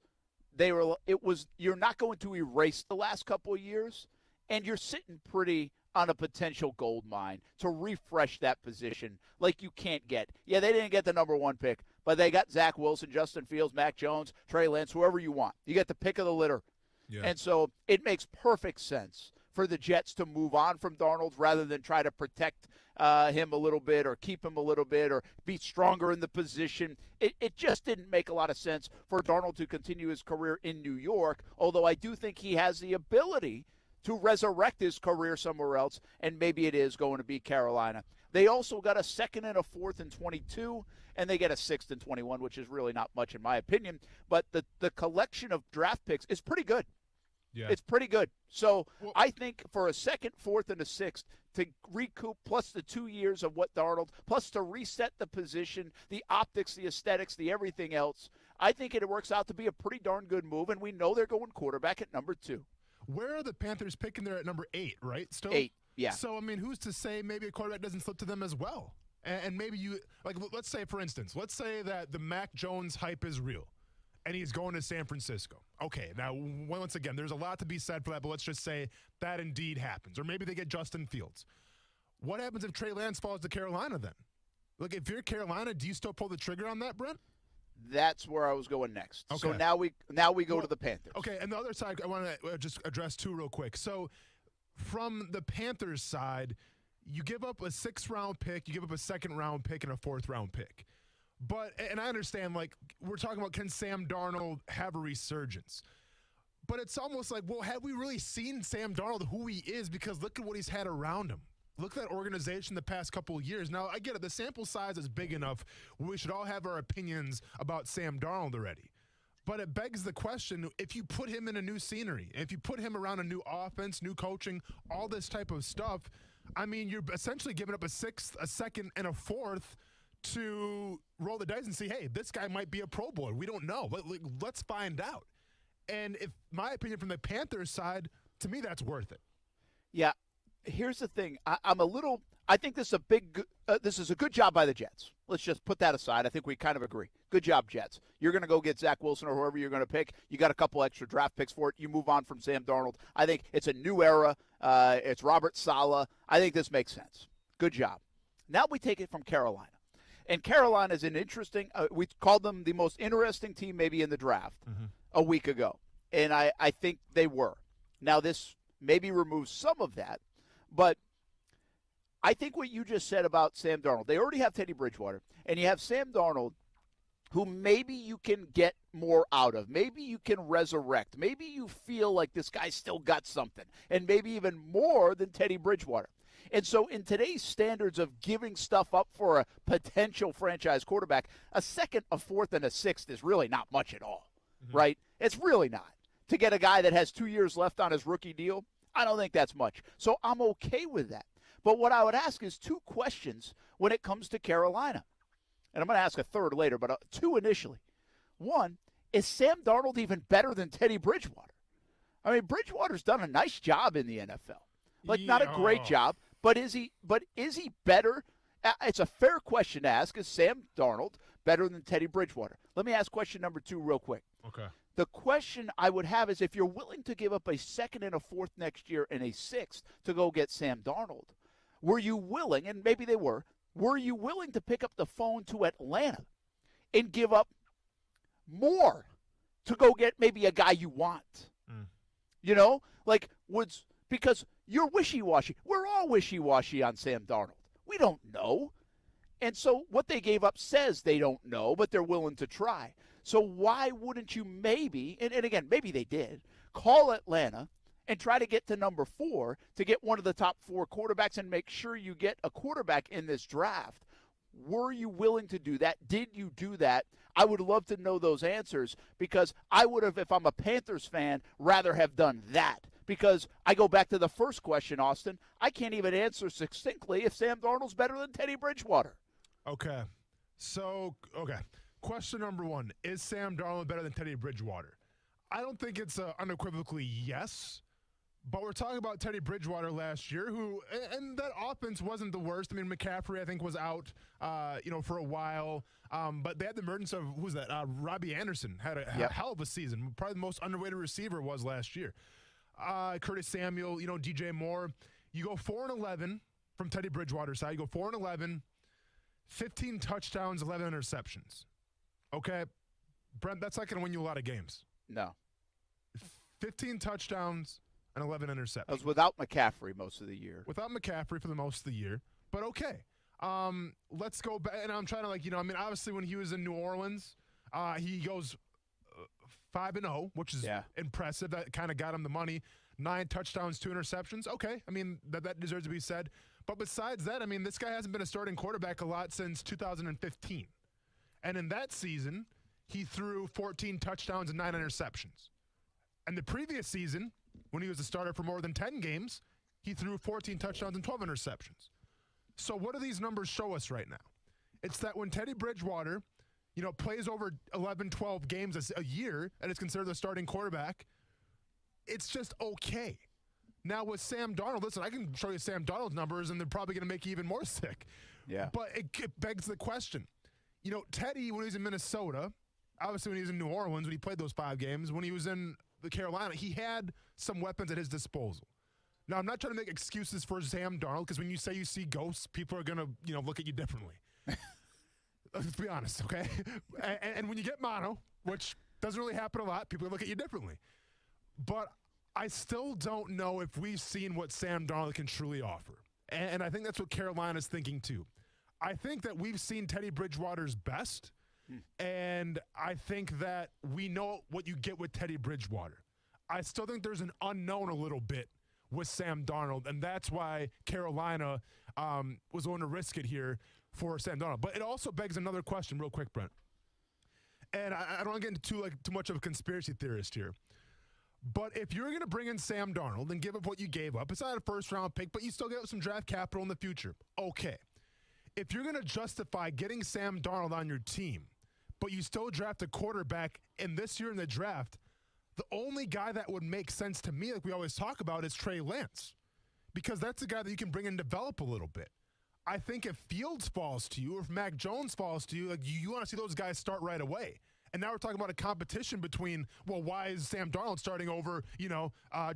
you're not going to erase the last couple of years, and you're sitting pretty on a potential gold mine to refresh that position like you can't get. Yeah, they didn't get the number 1 pick, but they got Zach Wilson, Justin Fields, Mac Jones, Trey Lance, whoever you want. You get the pick of the litter. Yeah. And so it makes perfect sense for the Jets to move on from Darnold rather than try to protect him a little bit or keep him a little bit or be stronger in the position. It just didn't make a lot of sense for Darnold to continue his career in New York, although I do think he has the ability to resurrect his career somewhere else, and maybe it is going to be Carolina. They also got a 2nd and a 4th and 22, and they get a 6th and 21, which is really not much in my opinion. But the collection of draft picks is pretty good. Yeah. It's pretty good. So I think for a 2nd, 4th, and a 6th to recoup, plus the 2 years of what Darnold, plus to reset the position, the optics, the aesthetics, the everything else, I think it works out to be a pretty darn good move, and we know they're going quarterback at number 2. Where are the Panthers picking there at number 8, right? Still 8, yeah. So, I mean, who's to say maybe a quarterback doesn't slip to them as well? And maybe let's say, for instance, let's say that the Mac Jones hype is real. And he's going to San Francisco. Okay, now, once again, there's a lot to be said for that, but let's just say that indeed happens. Or maybe they get Justin Fields. What happens if Trey Lance falls to Carolina then? Look, if you're Carolina, do you still pull the trigger on that, Brent? That's where I was going next. Okay. So now we go to the Panthers. Okay, and the other side, I want to just address 2 real quick. So from the Panthers side, you give up a 6th-round pick, you give up a 2nd-round pick, and a 4th-round pick. But, and I understand, we're talking about can Sam Darnold have a resurgence? But it's almost like, well, have we really seen Sam Darnold who he is? Because look at what he's had around him. Look at that organization the past couple of years. Now, I get it. The sample size is big enough. We should all have our opinions about Sam Darnold already. But it begs the question, if you put him in a new scenery, if you put him around a new offense, new coaching, all this type of stuff, I mean, you're essentially giving up a 6th, a 2nd, and a 4th to roll the dice and say, hey, this guy might be a Pro Bowler. We don't know. Let's find out. And if my opinion from the Panthers side, to me, that's worth it. Yeah. Here's the thing. I think this is a good job by the Jets. Let's just put that aside. I think we kind of agree. Good job, Jets. You're going to go get Zach Wilson or whoever you're going to pick. You got a couple extra draft picks for it. You move on from Sam Darnold. I think it's a new era. It's Robert Saleh. I think this makes sense. Good job. Now we take it from Carolina. And Carolina is an interesting we called them the most interesting team maybe in the draft a week ago. And I think they were. Now this maybe removes some of that. But I think what you just said about Sam Darnold, they already have Teddy Bridgewater, and you have Sam Darnold, who maybe you can get more out of. Maybe you can resurrect. Maybe you feel like this guy still got something, and maybe even more than Teddy Bridgewater. And so in today's standards of giving stuff up for a potential franchise quarterback, a second, a fourth, and a sixth is really not much at all, right? It's really not. To get a guy that has 2 years left on his rookie deal, I don't think that's much. So I'm okay with that. But what I would ask is two questions when it comes to Carolina. And I'm going to ask a third later, but two initially. One, is Sam Darnold even better than Teddy Bridgewater? I mean, Bridgewater's done a nice job in the NFL. Like, not a great job, but is he better? It's a fair question to ask. Is Sam Darnold better than Teddy Bridgewater? Let me ask question number 2 real quick. Okay. The question I would have is if you're willing to give up a second and a fourth next year and a sixth to go get Sam Darnold, were you willing, and maybe they were you willing to pick up the phone to Atlanta and give up more to go get maybe a guy you want? You know? Like, because you're wishy-washy. We're all wishy-washy on Sam Darnold. We don't know. And so what they gave up says they don't know, but they're willing to try. So why wouldn't you maybe, and again, maybe they did, call Atlanta and try to get to number 4 to get one of the top 4 quarterbacks and make sure you get a quarterback in this draft? Were you willing to do that? Did you do that? I would love to know those answers because I would have, if I'm a Panthers fan, rather have done that. Because I go back to the first question, Austin. I can't even answer succinctly if Sam Darnold's better than Teddy Bridgewater. Okay. So, question number 1, is Sam Darnold better than Teddy Bridgewater? I don't think it's unequivocally yes. But we're talking about Teddy Bridgewater last year, and that offense wasn't the worst. I mean, McCaffrey, I think, was out, for a while. But they had the emergence of, who was that? Robbie Anderson had a hell of a season. Probably the most underrated receiver was last year. Curtis Samuel, DJ Moore. You go 4-11 from Teddy Bridgewater's side. You go 4-11, 15 touchdowns, 11 interceptions. Okay, Brent, that's not going to win you a lot of games. No. 15 touchdowns and 11 interceptions. That was without McCaffrey most of the year. Without McCaffrey for the most of the year. But okay. Let's go back. And I'm trying to, obviously when he was in New Orleans, he goes 5-0, which is impressive. That kind of got him the money. 9 touchdowns, 2 interceptions. Okay. I mean, that deserves to be said. But besides that, this guy hasn't been a starting quarterback a lot since 2015. And in that season, he threw 14 touchdowns and 9 interceptions. And the previous season, when he was a starter for more than 10 games, he threw 14 touchdowns and 12 interceptions. So what do these numbers show us right now? It's that when Teddy Bridgewater, plays over 11, 12 games a year and is considered the starting quarterback, it's just okay. Now with Sam Darnold, listen, I can show you Sam Darnold's numbers and they're probably going to make you even more sick. Yeah. But it begs the question. Teddy, when he was in Minnesota, obviously when he was in New Orleans, when he played those 5 games, when he was in Carolina, he had some weapons at his disposal. Now, I'm not trying to make excuses for Sam Darnold because when you say you see ghosts, people are going to, look at you differently. Let's be honest, okay? And when you get mono, which doesn't really happen a lot, people look at you differently. But I still don't know if we've seen what Sam Darnold can truly offer. And I think that's what Carolina's thinking too. I think that we've seen Teddy Bridgewater's best, and I think that we know what you get with Teddy Bridgewater. I still think there's an unknown a little bit with Sam Darnold, and that's why Carolina was willing to risk it here for Sam Darnold. But it also begs another question real quick, Brent. And I don't want to get into too much of a conspiracy theorist here. But if you're going to bring in Sam Darnold and give up what you gave up, it's not a first-round pick, but you still get some draft capital in the future. Okay. If you're going to justify getting Sam Darnold on your team, but you still draft a quarterback in this year in the draft, the only guy that would make sense to me, like we always talk about, is Trey Lance. Because that's the guy that you can bring and develop a little bit. I think if Fields falls to you or if Mac Jones falls to you, like you want to see those guys start right away. And now we're talking about a competition between, well, why is Sam Darnold starting over,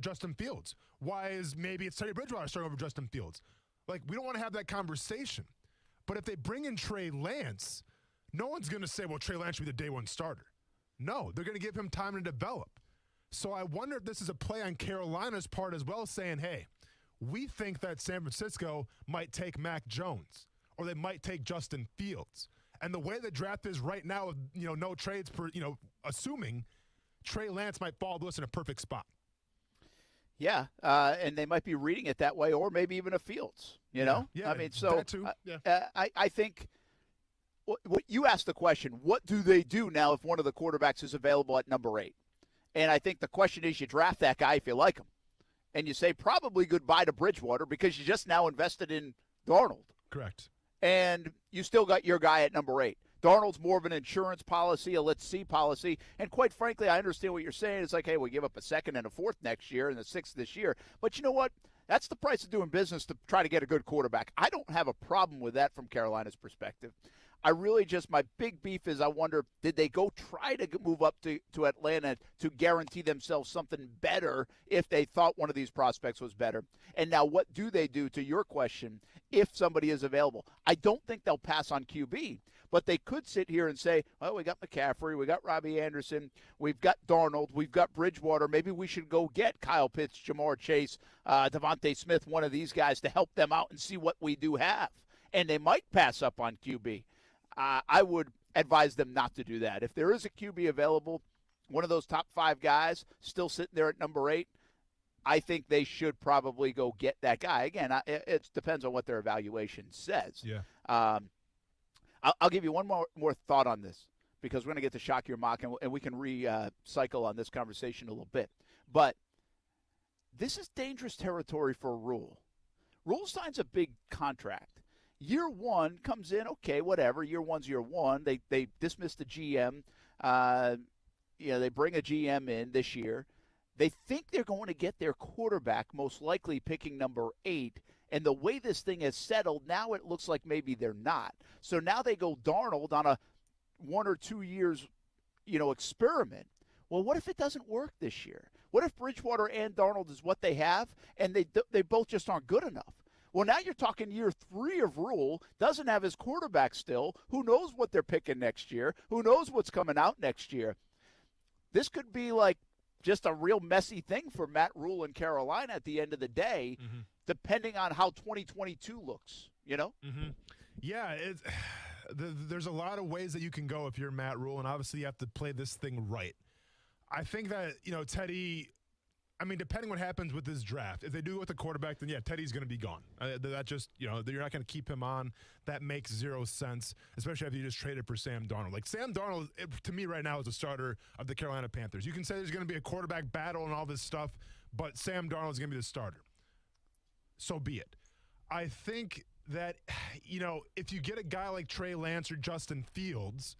Justin Fields? Why is maybe it's Teddy Bridgewater starting over Justin Fields? Like, we don't want to have that conversation. But if they bring in Trey Lance, no one's going to say, well, Trey Lance should be the day one starter. No, they're going to give him time to develop. So I wonder if this is a play on Carolina's part as well, saying, hey, we think that San Francisco might take Mac Jones or they might take Justin Fields. And the way the draft is right now, no trades, assuming Trey Lance might fall to us in a perfect spot. Yeah, and they might be reading it that way, or maybe even a Fields, know? Yeah, I mean, so that too. Yeah. I think what you asked the question, what do they do now if one of the quarterbacks is available at number 8? And I think the question is you draft that guy if you like him. And you say probably goodbye to Bridgewater because you just now invested in Darnold. Correct. And you still got your guy at number 8. Darnold's more of an insurance policy, a let's see policy. And quite frankly, I understand what you're saying. It's like, hey, we give up a 2nd and a 4th next year and the 6th this year. But you know what? That's the price of doing business to try to get a good quarterback. I don't have a problem with that from Carolina's perspective. I really just, my big beef is I wonder, did they go try to move up to Atlanta to guarantee themselves something better if they thought one of these prospects was better? And now what do they do, to your question, if somebody is available? I don't think they'll pass on QB, but they could sit here and say, well, we got McCaffrey, we got Robbie Anderson, we've got Darnold, we've got Bridgewater. Maybe we should go get Kyle Pitts, Jamar Chase, Devontae Smith, one of these guys to help them out and see what we do have. And they might pass up on QB. I would advise them not to do that. If there is a QB available, one of those top 5 guys still sitting there at number 8, I think they should probably go get that guy. Again, it depends on what their evaluation says. Yeah. I'll give you one more thought on this because we're going to get to Shock Your Mock, and we can recycle on this conversation a little bit. But this is dangerous territory for Rule. Rule signs a big contract. Year 1 comes in, okay, whatever. Year 1's year 1. They dismiss the GM. They bring a GM in this year. They think they're going to get their quarterback, most likely picking number 8. And the way this thing has settled, now it looks like maybe they're not. So now they go Darnold on a 1 or 2 years, experiment. Well, what if it doesn't work this year? What if Bridgewater and Darnold is what they have, and they both just aren't good enough? Well, now you're talking year 3 of Rule, doesn't have his quarterback still. Who knows what they're picking next year? Who knows what's coming out next year? This could be like just a real messy thing for Matt Rule in Carolina at the end of the day, depending on how 2022 looks, Mm-hmm. Yeah, there's a lot of ways that you can go if you're Matt Rule, and obviously you have to play this thing right. I think that, Teddy – depending what happens with this draft, if they do it with the quarterback, then Teddy's going to be gone. That just, you're not going to keep him on. That makes zero sense, especially if you just traded for Sam Darnold. Like, Sam Darnold, to me right now, is a starter of the Carolina Panthers. You can say there's going to be a quarterback battle and all this stuff, but Sam Darnold is going to be the starter. So be it. I think that, if you get a guy like Trey Lance or Justin Fields,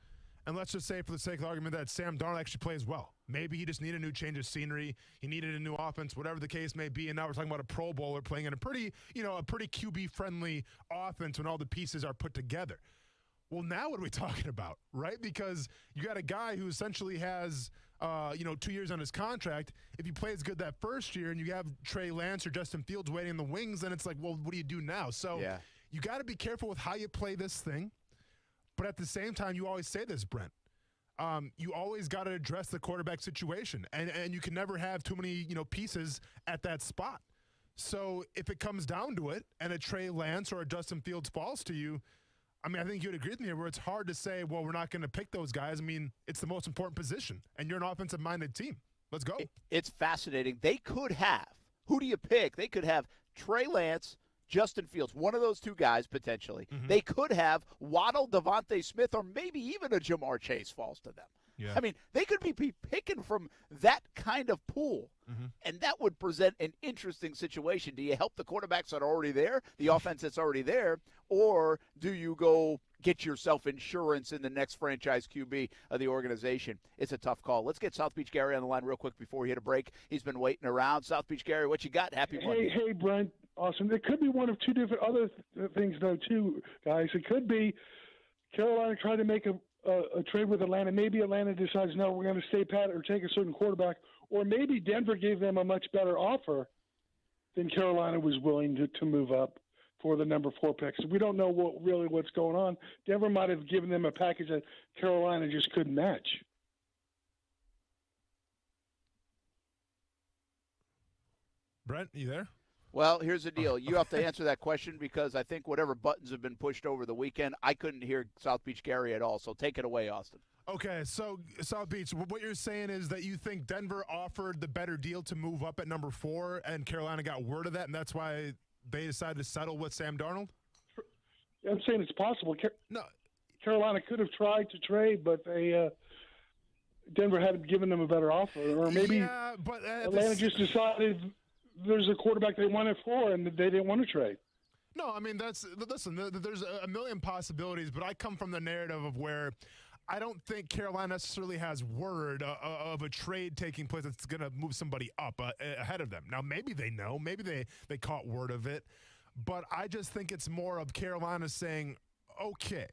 and let's just say for the sake of the argument that Sam Darnold actually plays well. Maybe he just needed a new change of scenery. He needed a new offense, whatever the case may be. And now we're talking about a Pro Bowler playing in a pretty QB-friendly offense when all the pieces are put together. Well, now what are we talking about, right? Because you got a guy who essentially has, 2 years on his contract. If he plays good that first year and you have Trey Lance or Justin Fields waiting in the wings, then it's like, well, what do you do now? So you got to be careful with how you play this thing. But at the same time, you always say this, Brent. You always got to address the quarterback situation, and you can never have too many pieces at that spot. So if it comes down to it, and a Trey Lance or a Justin Fields falls to you, I think you'd agree with me here where it's hard to say, well, we're not going to pick those guys. It's the most important position, and you're an offensive-minded team. Let's go. It's fascinating. They could have. Who do you pick? They could have Trey Lance, Justin Fields, one of those 2 guys potentially. Mm-hmm. They could have Waddle, Devontae Smith, or maybe even a Jamar Chase falls to them. Yeah. They could be picking from that kind of pool, and that would present an interesting situation. Do you help the quarterbacks that are already there, the offense that's already there, or do you go get yourself insurance in the next franchise QB of the organization? It's a tough call. Let's get South Beach Gary on the line real quick before we hit a break. He's been waiting around. South Beach Gary, what you got? Happy Monday. Hey, Brent. Awesome. It could be one of two different other things, though, too, guys. It could be Carolina tried to make a trade with Atlanta. Maybe Atlanta decides, no, we're going to stay pat or take a certain quarterback. Or maybe Denver gave them a much better offer than Carolina was willing to move up for the number 4 pick. So we don't know what's going on. Denver might have given them a package that Carolina just couldn't match. Brent, you there? Well, here's the deal. You have to answer that question because I think whatever buttons have been pushed over the weekend, I couldn't hear South Beach Gary at all. So take it away, Austin. Okay, so South Beach, what you're saying is that you think Denver offered the better deal to move up at number 4, and Carolina got word of that, and that's why they decided to settle with Sam Darnold? I'm saying it's possible. No, Carolina could have tried to trade, but Denver had given them a better offer. Or maybe Atlanta just decided there's a quarterback they wanted for, and they didn't want to trade. No, I mean, listen, there's a million possibilities, but I come from the narrative of where I don't think Carolina necessarily has word of a trade taking place that's going to move somebody up ahead of them. Now, maybe they know. Maybe they caught word of it. But I just think it's more of Carolina saying, okay,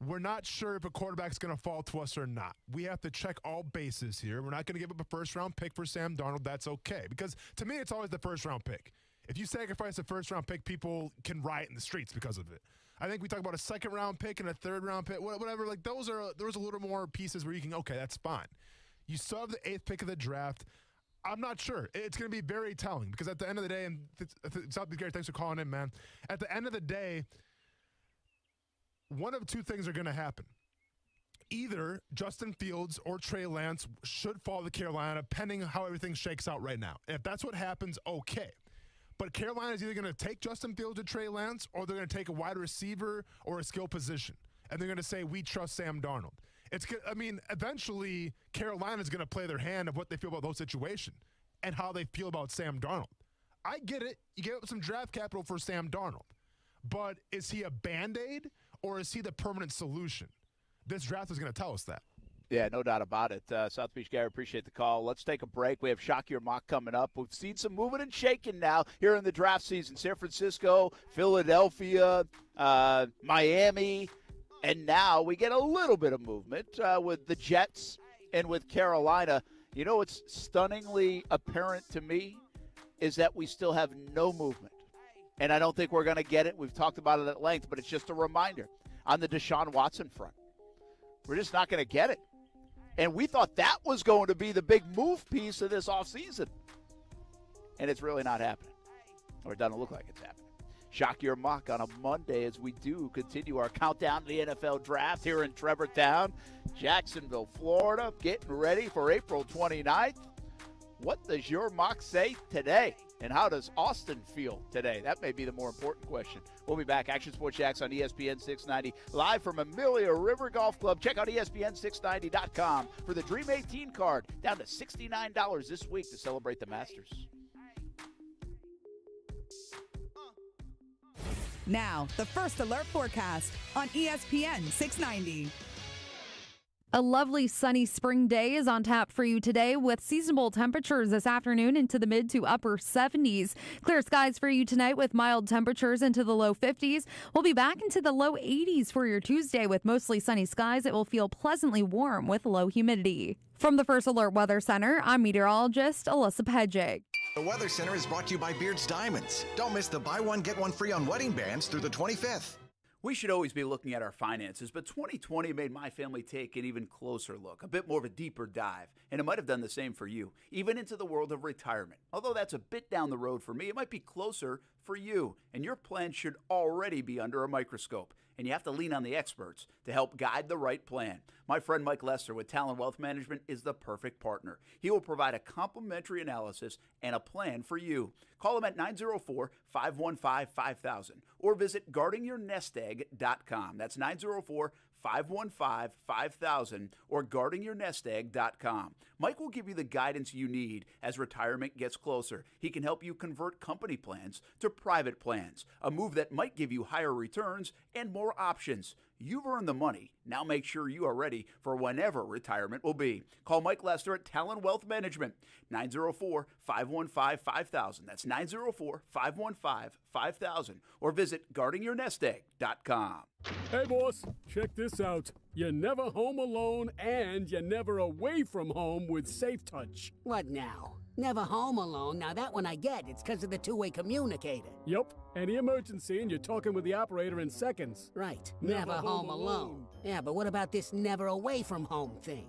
we're not sure if a quarterback's going to fall to us or not. We have to check all bases here. We're not going to give up a first-round pick for Sam Darnold. That's okay. Because to me, it's always the first-round pick. If you sacrifice a first-round pick, people can riot in the streets because of it. I think we talk about a second-round pick and a third-round pick, whatever. Like there's a little more pieces where you can, okay, that's fine. You still have the 8th pick of the draft. I'm not sure. It's going to be very telling because at the end of the day, and South Beach Gary, thanks for calling in, man. At the end of the day, one of two things are going to happen. Either Justin Fields or Trey Lance should fall to Carolina, pending how everything shakes out right now. If that's what happens, okay. But Carolina is either going to take Justin Fields or Trey Lance, or they're going to take a wide receiver or a skill position. And they're going to say, we trust Sam Darnold. Eventually, Carolina's going to play their hand of what they feel about those situations and how they feel about Sam Darnold. I get it. You gave up some draft capital for Sam Darnold. But is he a Band-Aid or is he the permanent solution? This draft is going to tell us that. Yeah, no doubt about it. South Beach Gary, appreciate the call. Let's take a break. We have Shock Your Mock coming up. We've seen some moving and shaking now here in the draft season. San Francisco, Philadelphia, Miami, and now we get a little bit of movement with the Jets and with Carolina. You know what's stunningly apparent to me is that we still have no movement. And I don't think we're going to get it. We've talked about it at length, but it's just a reminder on the Deshaun Watson front. We're just not going to get it. And we thought that was going to be the big move piece of this offseason. And it's really not happening. Or it doesn't look like it's happening. Shock Your Mock on a Monday as we do continue our countdown to the NFL Draft here in Trevortown, Jacksonville, Florida, getting ready for April 29th. What does your mock say today? And how does Austin feel today? That may be the more important question. We'll be back. Action Sports Jacks on ESPN 690, live from Amelia River Golf Club. Check out ESPN690.com for the Dream 18 card, down to $69 this week to celebrate the Masters. Now, the First Alert forecast on ESPN 690. A lovely sunny spring day is on tap for you today with seasonable temperatures this afternoon into the mid to upper 70s. Clear skies for you tonight with mild temperatures into the low 50s. We'll be back into the low 80s for your Tuesday with mostly sunny skies. It will feel pleasantly warm with low humidity. From the First Alert Weather Center, I'm meteorologist Alyssa Pedjick. The Weather Center is brought to you by Beards Diamonds. Don't miss the buy one, get one free on wedding bands through the 25th. We should always be looking at our finances, but 2020 made my family take an even closer look, a bit more of a deeper dive, and it might have done the same for you, even into the world of retirement. Although that's a bit down the road for me, it might be closer for you, and your plan should already be under a microscope, and you have to lean on the experts to help guide the right plan. My friend Mike Lester with Talent Wealth Management is the perfect partner. He will provide a complimentary analysis and a plan for you. Call him at 904-515-5000 or visit guardingyournestegg.com. That's 515-5000 or guardingyournestegg.com. Mike will give you the guidance you need as retirement gets closer. He can help you convert company plans to private plans, a move that might give you higher returns and more options. You've earned the money. Now make sure you are ready for whenever retirement will be. Call Mike Lester at Talon Wealth Management, 904-515-5000. That's 904-515-5000. Or visit guardingyournestegg.com. Hey, boss, check this out. You're never home alone and you're never away from home with Safe Touch. What now? Never home alone. Now that one I get. It's because of the two-way communicator. Yep. Any emergency and you're talking with the operator in seconds. Right. Never home alone. Yeah, but what about this never away from home thing?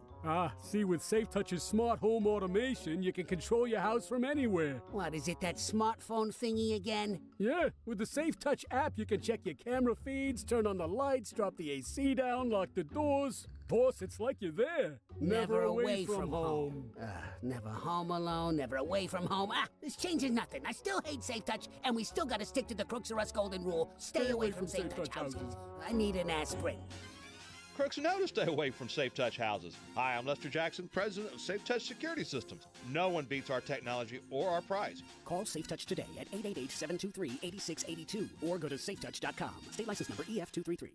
See, with Safe Touch's smart home automation, you can control your house from anywhere. What, is it that smartphone thingy again? Yeah, with the Safe Touch app, you can check your camera feeds, turn on the lights, drop the AC down, lock the doors. Boss, it's like you're there. Never away from home. Never home alone, never away from home. This changes nothing. I still hate Safe Touch, and we still gotta stick to the Crooks or Us golden rule. Stay away from Safe Touch houses. I need an aspirin. Crooks know to stay away from Safe Touch houses. Hi, I'm Lester Jackson, president of Safe Touch Security Systems. No one beats our technology or our price. Call Safe Touch today at 888-723-8682 or go to safetouch.com. State license number EF233.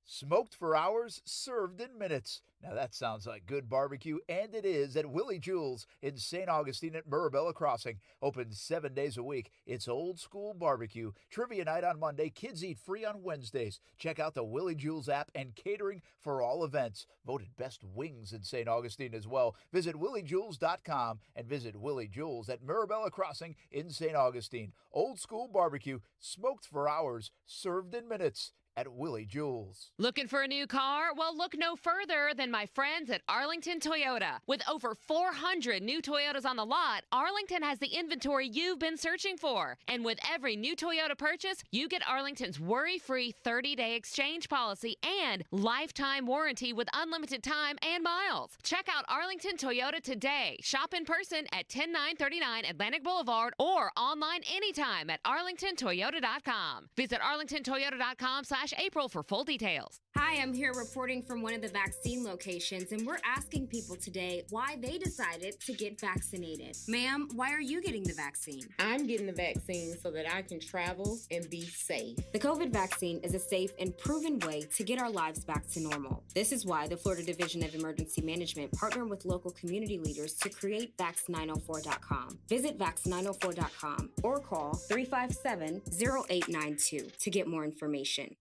Smoked for hours, served in minutes. Now that sounds like good barbecue, and it is at Willie Jewell's in St. Augustine at Mirabella Crossing. Open 7 days a week. It's old school barbecue. Trivia night on Monday. Kids eat free on Wednesdays. Check out the Willie Jewell's app and catering for all events. Voted best wings in St. Augustine as well. Visit williejewels.com and visit Willie Jewell's at Mirabella Crossing in St. Augustine. Old school barbecue, smoked for hours, served in minutes. At Willie Jewell's. Looking for a new car? Well, look no further than my friends at Arlington Toyota. With over 400 new Toyotas on the lot, Arlington has the inventory you've been searching for. And with every new Toyota purchase, you get Arlington's worry-free 30-day exchange policy and lifetime warranty with unlimited time and miles. Check out Arlington Toyota today. Shop in person at 10939 Atlantic Boulevard or online anytime at arlingtontoyota.com. Visit arlingtontoyota.com/April for full details. Hi, I'm here reporting from one of the vaccine locations, and we're asking people today why they decided to get vaccinated. Ma'am, why are you getting the vaccine? I'm getting the vaccine so that I can travel and be safe. The COVID vaccine is a safe and proven way to get our lives back to normal. This is why the Florida Division of Emergency Management partnered with local community leaders to create Vax904.com. Visit Vax904.com or call 357-0892 to get more information.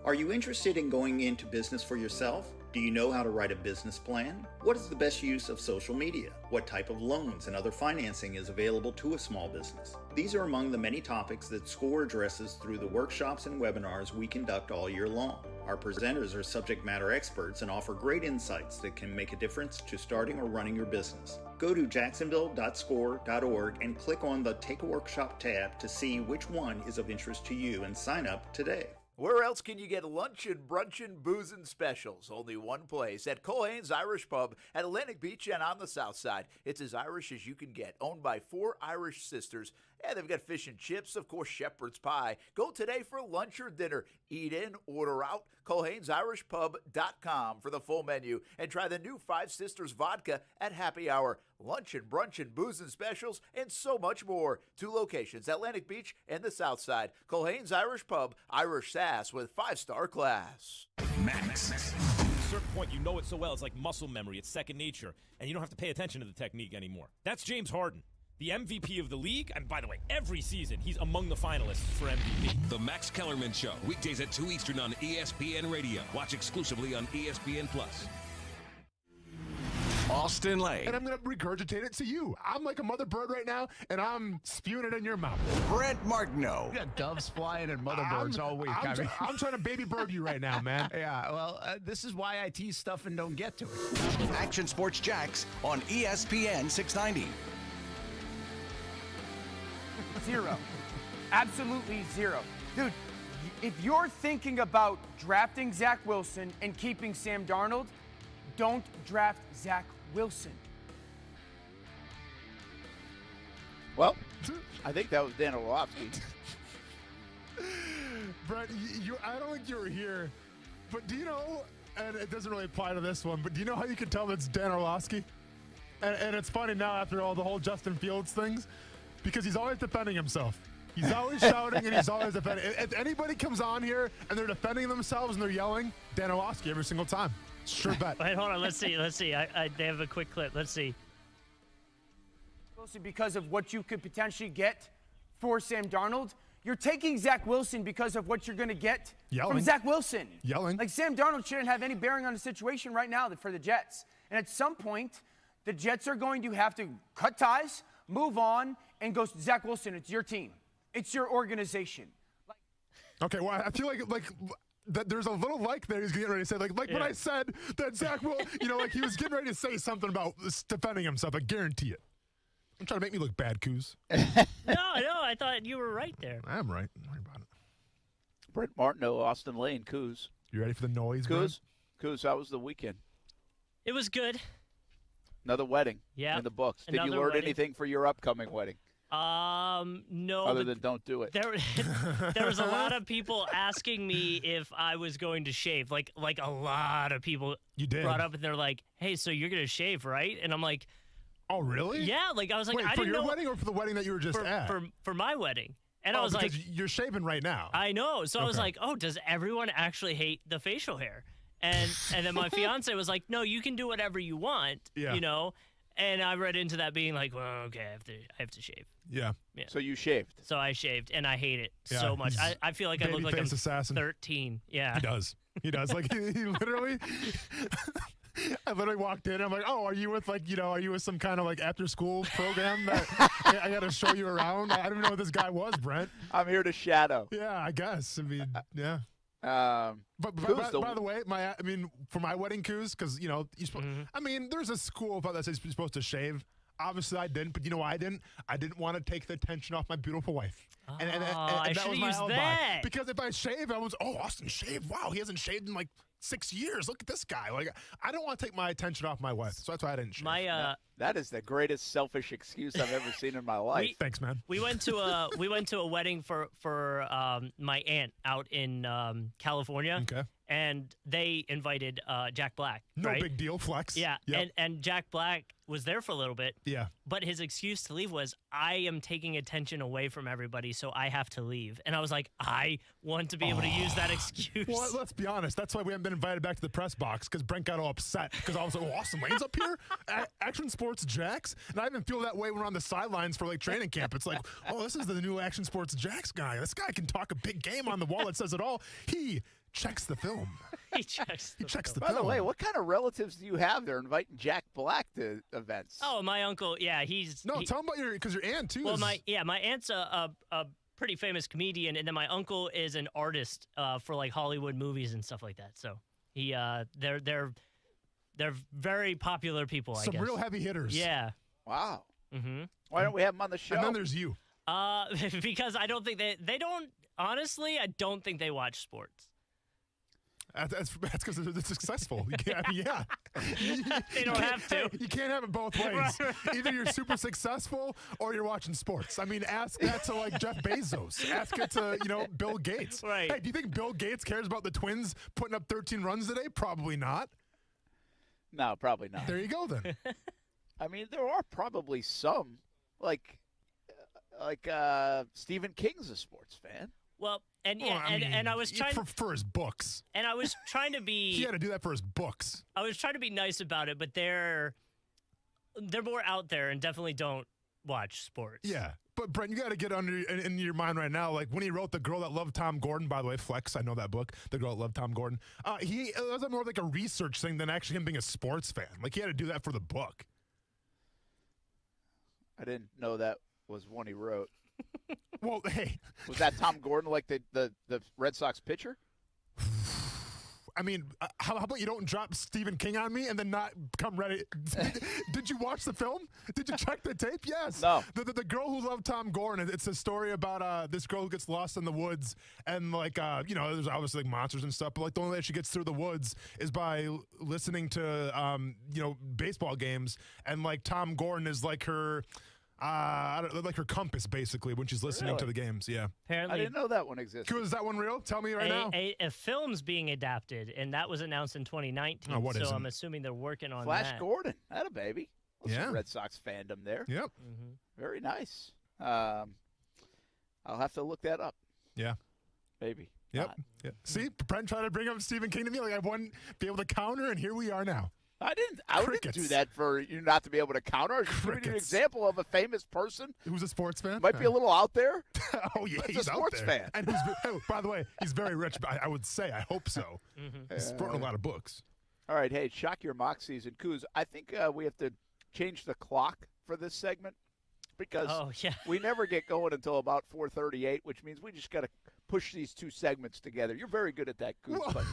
Are you interested in going into business for yourself? Do you know how to write a business plan? What is the best use of social media? What type of loans and other financing is available to a small business? These are among the many topics that SCORE addresses through the workshops and webinars we conduct all year long. Our presenters are subject matter experts and offer great insights that can make a difference to starting or running your business. Go to jacksonville.score.org and click on the Take a Workshop tab to see which one is of interest to you and sign up today. Where else can you get lunch and brunch and booze and specials? Only one place, at Culhane's Irish Pub at Atlantic Beach and on the south side. It's as Irish as you can get, owned by 4 Irish sisters. And they've got fish and chips, of course, shepherd's pie. Go today for lunch or dinner. Eat in, order out. Culhane'sIrishPub.com for the full menu. And try the new 5 Sisters vodka at happy hour. Lunch and brunch and booze and specials and so much more. 2 locations, Atlantic Beach and the south side. Culhane's Irish Pub, Irish Sass with 5-star class. Max. At a certain point, you know it so well. It's like muscle memory. It's second nature. And you don't have to pay attention to the technique anymore. That's James Harden, the MVP of the league. And by the way, every season, he's among the finalists for MVP. The Max Kellerman Show, weekdays at 2 Eastern on ESPN Radio. Watch exclusively on ESPN+. Austin Lane. And I'm going to regurgitate it to you. I'm like a mother bird right now, and I'm spewing it in your mouth. Brent Martineau. We got doves flying and mother birds all week. I'm trying to baby bird you right now, man. Yeah, well, this is why I tease stuff and don't get to it. Action Sports Jax on ESPN 690. 0. Absolutely 0. Dude, if you're thinking about drafting Zach Wilson and keeping Sam Darnold, don't draft Zach Wilson. Well, I think that was Dan Orlovsky. Brett, I don't think you were here, but do you know and it doesn't really apply to this one, but do you know how you can tell it's Dan Orlovsky? And it's funny now after all the whole Justin Fields things, because he's always defending himself. He's always shouting and he's always defending. If anybody comes on here and they're defending themselves and they're yelling, Dan Orlovsky every single time. Sure bet. Wait, hold on. Let's see. They have a quick clip. Let's see. Because of what you could potentially get for Sam Darnold. You're taking Zach Wilson because of what you're going to get from Zach Wilson. Yelling. Like, Sam Darnold shouldn't have any bearing on the situation right now for the Jets. And at some point, the Jets are going to have to cut ties, move on, and go, Zach Wilson, it's your team. It's your organization. Okay, well, I feel like that there's a little there he's getting ready to say. Like when I said that Zach will, like he was getting ready to say something about defending himself. I guarantee it. I'm trying to make me look bad, Coos. No, I thought you were right there. I am right. Don't worry about it. Brent Martineau, Austin Lane, Coos. You ready for the noise, Coos? Coos, how was the weekend? It was good. Another wedding in the books. Did you learn anything for your upcoming wedding? No. Other than don't do it. There was a lot of people asking me if I was going to shave. Like a lot of people brought up and they're like, hey, so you're going to shave, right? And I'm like, oh, really? Yeah. Like I was like, wait, I didn't know. For your wedding or for the wedding that you were just at? For my wedding. And I was like, you're shaving right now. I know. So I was like, oh, does everyone actually hate the facial hair? And then my fiance was like, no, you can do whatever you want, And I read into that being like, well, okay, I have to shave. Yeah. So you shaved. So I shaved, and I hate it so much. I feel like I look like I'm assassin. 13. Yeah. He does. Like he literally. I literally walked in. I'm like, oh, are you with are you with some kind of like after school program that I got to show you around? I don't even know what this guy was, Brent. I'm here to shadow. Yeah, I guess. I mean, yeah. But by the way, for my wedding, Coos, because you're supposed. I mean, there's a school that says you're supposed to shave. Obviously, I didn't. But you know why I didn't? I didn't want to take the attention off my beautiful wife. And that was my alibi. That. Because if I shave, I was, Austin shaved. Wow, he hasn't shaved in like 6 years. Look at this guy. Like, I don't want to take my attention off my wife, so that's why I didn't shave. That is the greatest selfish excuse I've ever seen in my life. Thanks, man. We went to a wedding for my aunt out in California. Okay. And they invited Jack Black. No big deal, flex. Yeah. Yep. And Jack Black was there for a little bit. Yeah. But his excuse to leave was, I am taking attention away from everybody, so I have to leave. And I was like, I want to be able to use that excuse. Well, let's be honest. That's why we haven't been invited back to the press box, because Brent got all upset because I was like, Austin Lane's up here? Action Sports Jax? And I even feel that way when we're on the sidelines for like training camp. It's like, this is the new Action Sports Jax guy. This guy can talk a big game on the wall that says it all. He checks the film. He checks the film. By the way, what kind of relatives do you have there inviting Jack Black to events? Oh, my uncle. Yeah, he's. No, tell him about your aunt too. Well, my aunt's a pretty famous comedian, and then my uncle is an artist for like Hollywood movies and stuff like that. So they're very popular people. I guess. Some real heavy hitters. Yeah. Wow. Mm-hmm. Why don't we have them on the show? And then there's you. Because I don't think they don't. Honestly, I don't think they watch sports. That's because they're successful. Yeah. They don't have to. You can't have it both ways. Either you're super successful or you're watching sports. I mean, ask that to like Jeff Bezos. Ask it to Bill Gates. Right. Hey, do you think Bill Gates cares about the Twins putting up 13 runs today? Probably not. No, probably not. There you go then. I mean, there are probably some like Stephen King's a sports fan. Well, and I was trying for his books. And I was trying to be. He had to do that for his books. I was trying to be nice about it, but they're more out there and definitely don't watch sports. Yeah, but Brent, you got to get in your mind right now. Like when he wrote The Girl That Loved Tom Gordon. By the way, flex. I know that book, The Girl That Loved Tom Gordon. It was more like a research thing than actually him being a sports fan. Like he had to do that for the book. I didn't know that was one he wrote. Well, hey. Was that Tom Gordon, like the Red Sox pitcher? I mean, how about you don't drop Stephen King on me and then not come ready? Did you watch the film? Did you check the tape? Yes. No. The Girl Who Loved Tom Gordon. It's a story about this girl who gets lost in the woods and like there's obviously like monsters and stuff, but like the only way she gets through the woods is by listening to baseball games, and like Tom Gordon is like her. like her compass, basically, when she's listening to the games. Yeah. Apparently, I didn't know that one existed. Is that one real? Tell me right now. A film's being adapted, and that was announced in 2019. Oh, so I'm assuming they're working on Flash that. Gordon. That a baby. Yeah. Red Sox fandom there. Yep. Very nice. I'll have to look that up. Yeah. Maybe. Yep. Not. Yeah. See, Brent tried to bring up Stephen King to me like I wouldn't be able to counter, and here we are now. I didn't do that for you not to be able to counter. I was just giving you an example of a famous person who's a sports fan. Might be a little out there. Oh yeah, he's he's a out sports there. fan. And by the way, he's very rich. I would say, I hope so. He's written a lot of books. All right, hey, shock your mock season, Kuz. I think we have to change the clock for this segment because we never get going until about 4:38, which means we just got to push these two segments together. You're very good at that, Kuz. Well,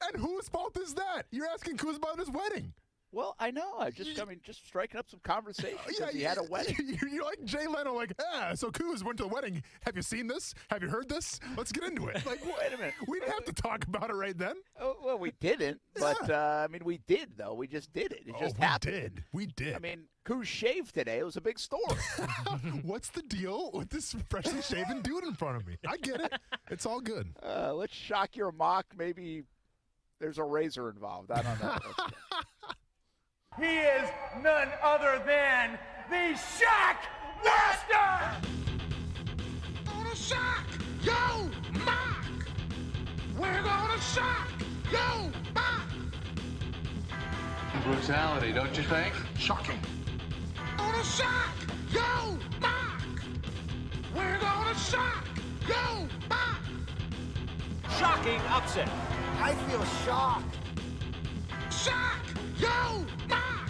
and whose fault is that? You're asking Kuz about his wedding. Well, I know. Just striking up some conversation because he had a wedding. You're like Jay Leno, like, so Kuz went to the wedding. Have you seen this? Have you heard this? Let's get into it. Like, wait a minute. We didn't have to talk about it right then. Oh, well, we didn't, but I mean, we did though. We just did it. It just happened. We did. I mean, Kuz shaved today. It was a big story. What's the deal with this freshly shaven dude in front of me? I get it. It's all good. Let's shock your mock. Maybe there's a razor involved. I don't know. He is none other than the Shock Master! Gonna shock yo mock. We're gonna shock yo mock. Brutality, don't you think? Shocking. Gonna shock yo mock. We're gonna shock yo mock. Shocking upset. I feel shocked. Shock yo mock.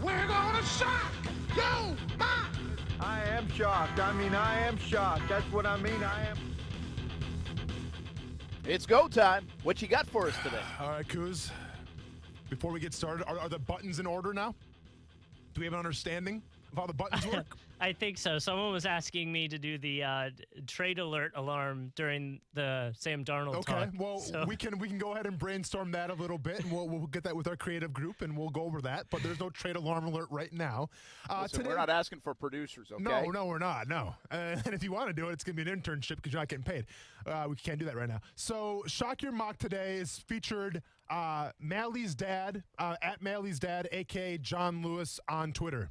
We're gonna shock yo mock. I am shocked. I am shocked. That's what I mean. I am. It's go time. What you got for us today? All right, Kuz. Before we get started, are the buttons in order now? Do we have an understanding of how the buttons work? I think so. Someone was asking me to do the trade alert alarm during the Sam Darnold talk. Okay, well, we can go ahead and brainstorm that a little bit, and we'll get that with our creative group, and we'll go over that. But there's no trade alarm alert right now. Listen, today, we're not asking for producers, okay? No, we're not. No, and if you want to do it, it's going to be an internship because you're not getting paid. We can't do that right now. So, Shock Your Mock today is featured Mally's dad, at Mally's dad, a.k.a. John Lewis on Twitter.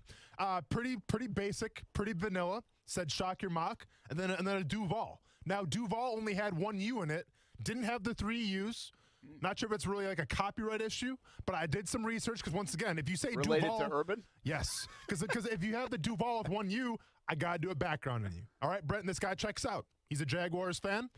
Pretty basic, pretty vanilla. Said shock your mock, and then a Duval. Now Duval only had one U in it, didn't have the 3 U's. Not sure if it's really like a copyright issue, but I did some research because once again, if you say related Duval, to Urban, yes, because if you have the Duval with 1 U, I gotta do a background on you. All right, Brent, this guy checks out. He's a Jaguars fan.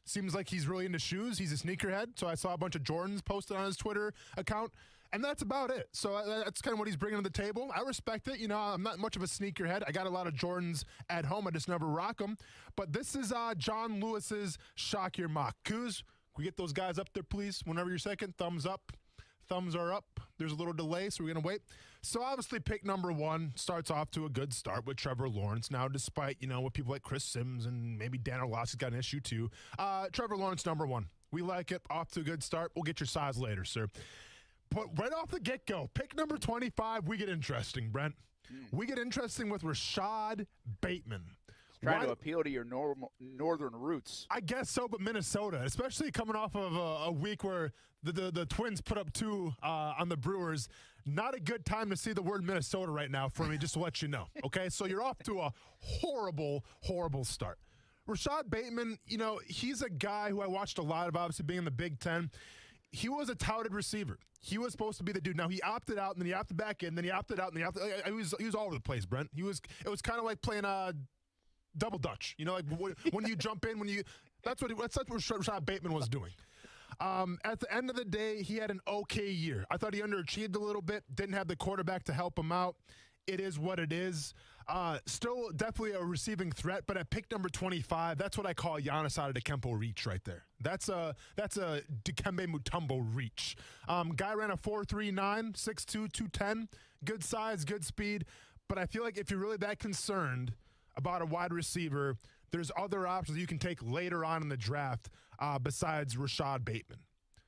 Seems like he's really into shoes. He's a sneakerhead. So I saw a bunch of Jordans posted on his Twitter account. And that's about it. So that's kind of what he's bringing to the table. I respect it. You know, I'm not much of a sneakerhead. I got a lot of Jordans at home. I just never rock them. But this is John Lewis's Shock Your Mock. Kuz, can we get those guys up there, please? Whenever you're second, thumbs up. Thumbs are up. There's a little delay, so we're going to wait. So obviously pick number 1 starts off to a good start with Trevor Lawrence. Now, despite, what people like Chris Sims and maybe Dan Orlovsky's got an issue too. Trevor Lawrence, number 1. We like it. Off to a good start. We'll get your size later, sir. But right off the get-go, pick number 25, we get interesting, Brent. We get interesting with Rashad Bateman. Trying to appeal to your northern roots. I guess so, but Minnesota, especially coming off of a week where the Twins put up 2 on the Brewers. Not a good time to see the word Minnesota right now for me, just to let you know. Okay, so you're off to a horrible, horrible start. Rashad Bateman, he's a guy who I watched a lot of, obviously being in the Big Ten. He was a touted receiver. He was supposed to be the dude. Now he opted out, and then he opted back in, then he opted out, and then he was all over the place, Brent. It was kind of like playing double dutch. Like when you jump in, that's what Rashad Bateman was doing. At the end of the day, he had an okay year. I thought he underachieved a little bit. Didn't have the quarterback to help him out. It is what it is. Still definitely a receiving threat, but at pick number 25, that's what I call Giannis Antetokounmpo reach right there. That's a Dikembe Mutombo reach. Guy ran a 4.39, 6'2", 210. Good size, good speed. But I feel like if you're really that concerned about a wide receiver, there's other options you can take later on in the draft besides Rashad Bateman.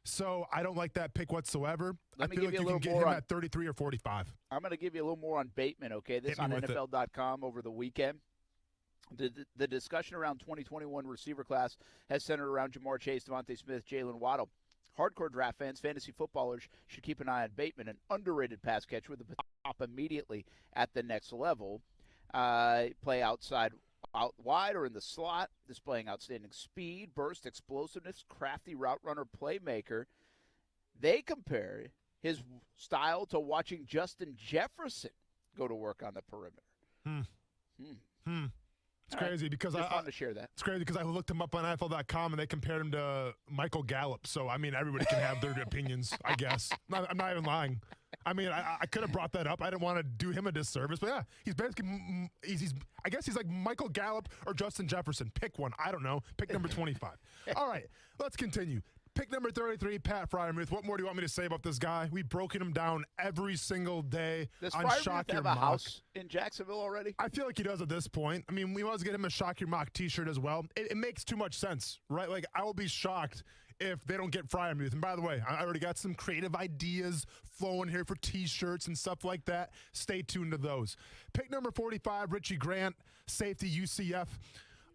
So I don't like that pick whatsoever. Let I me feel give like you a you little can get more him on- at 33 or 45. I'm going to give you a little more on Bateman, okay? This on NFL.com over the weekend. The discussion around 2021 receiver class has centered around Jamar Chase, Devontae Smith, Jalen Waddle. Hardcore draft fans, fantasy footballers should keep an eye on Bateman, an underrated pass catcher with the top immediately at the next level. Play outside, out wide, or in the slot, displaying outstanding speed, burst, explosiveness, crafty route runner, playmaker. They compare his style to watching Justin Jefferson go to work on the perimeter. It's crazy because Just wanted to share that. It's crazy because I looked him up on NFL.com and they compared him to Michael Gallup. So I mean, everybody can have their opinions, I guess. I'm not even lying. I mean, I could have brought that up. I didn't want to do him a disservice, but yeah, he's basically I guess he's like Michael Gallup or Justin Jefferson. Pick one. I don't know. Pick number 25. All right, let's continue. Pick number 33, Pat Freiermuth. What more do you want me to say about this guy? We've broken him down every single day Does on Freiermuth Shock Your have a Mock. house in Jacksonville already? I feel like he does at this point. I mean, we want to get him a Shock Your Mock t-shirt as well. It makes too much sense, right? Like, I will be shocked if they don't get Freiermuth. And by the way, I already got some creative ideas flowing here for t-shirts and stuff like that. Stay tuned to those. Pick number 45, Richie Grant, safety, UCF.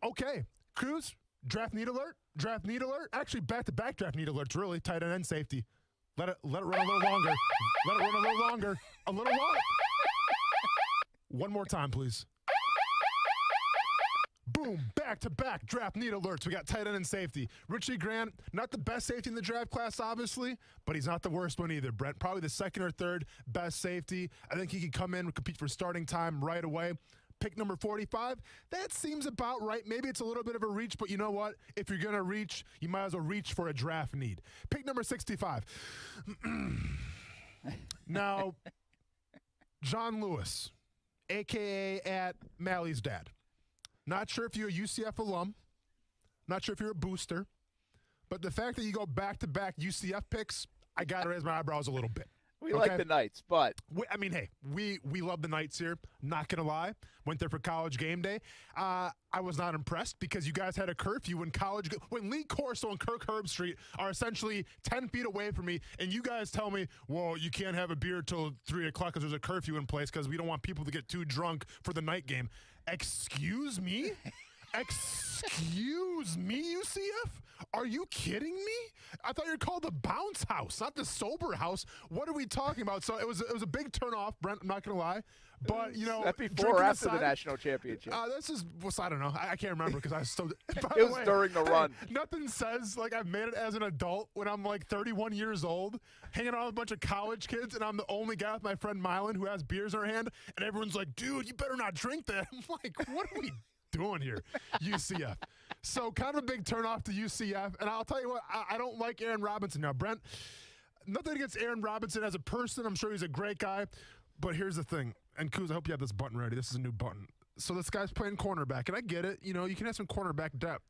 Okay, Cruz, draft need alert. Draft need alert. Actually, back-to-back draft need alerts, really. Tight end and safety. Let it run a little longer. Let it run a little longer. A little longer. One more time, please. Boom, back-to-back draft need alerts. We got tight end and safety. Richie Grant, not the best safety in the draft class, obviously, but he's not the worst one either, Brent. Probably the second or third best safety. I think he could come in and compete for starting time right away. Pick number 45, that seems about right. Maybe it's a little bit of a reach, but you know what? If you're going to reach, you might as well reach for a draft need. Pick number 65. Now, John Lewis, a.k.a. at Mally's dad. Not sure if you're a UCF alum. Not sure if you're a booster. But the fact that you go back-to-back UCF picks, I got to raise my eyebrows a little bit. We like the Knights, but I mean, hey, we love the Knights here. Not gonna lie, went there for college game day. I was not impressed because you guys had a curfew when Lee Corso and Kirk Herbstreit are essentially 10 feet away from me, and you guys tell me, well, you can't have a beer till 3 o'clock because there's a curfew in place because we don't want people to get too drunk for the night game. Excuse me? Excuse me, UCF? Are you kidding me? I thought you were called the bounce house, not the sober house. What are we talking about? So it was a big turnoff, Brent, I'm not going to lie. But, you know. That before or after the national championship? This is, I don't know. I can't remember because I was still. It was during the run. Nothing says like I've made it as an adult when I'm like 31 years old, hanging out with a bunch of college kids, and I'm the only guy with my friend Mylan who has beers in her hand, and everyone's like, dude, you better not drink that. I'm like, what are we doing here? UCF. So kind of a big turnoff to UCF. And I'll tell you what, I don't like Aaron Robinson. Now, Brent, nothing against Aaron Robinson as a person. I'm sure he's a great guy. But here's the thing. And Kuz, I hope you have this button ready. This is a new button. So this guy's playing cornerback. And I get it. You know, you can have some cornerback depth.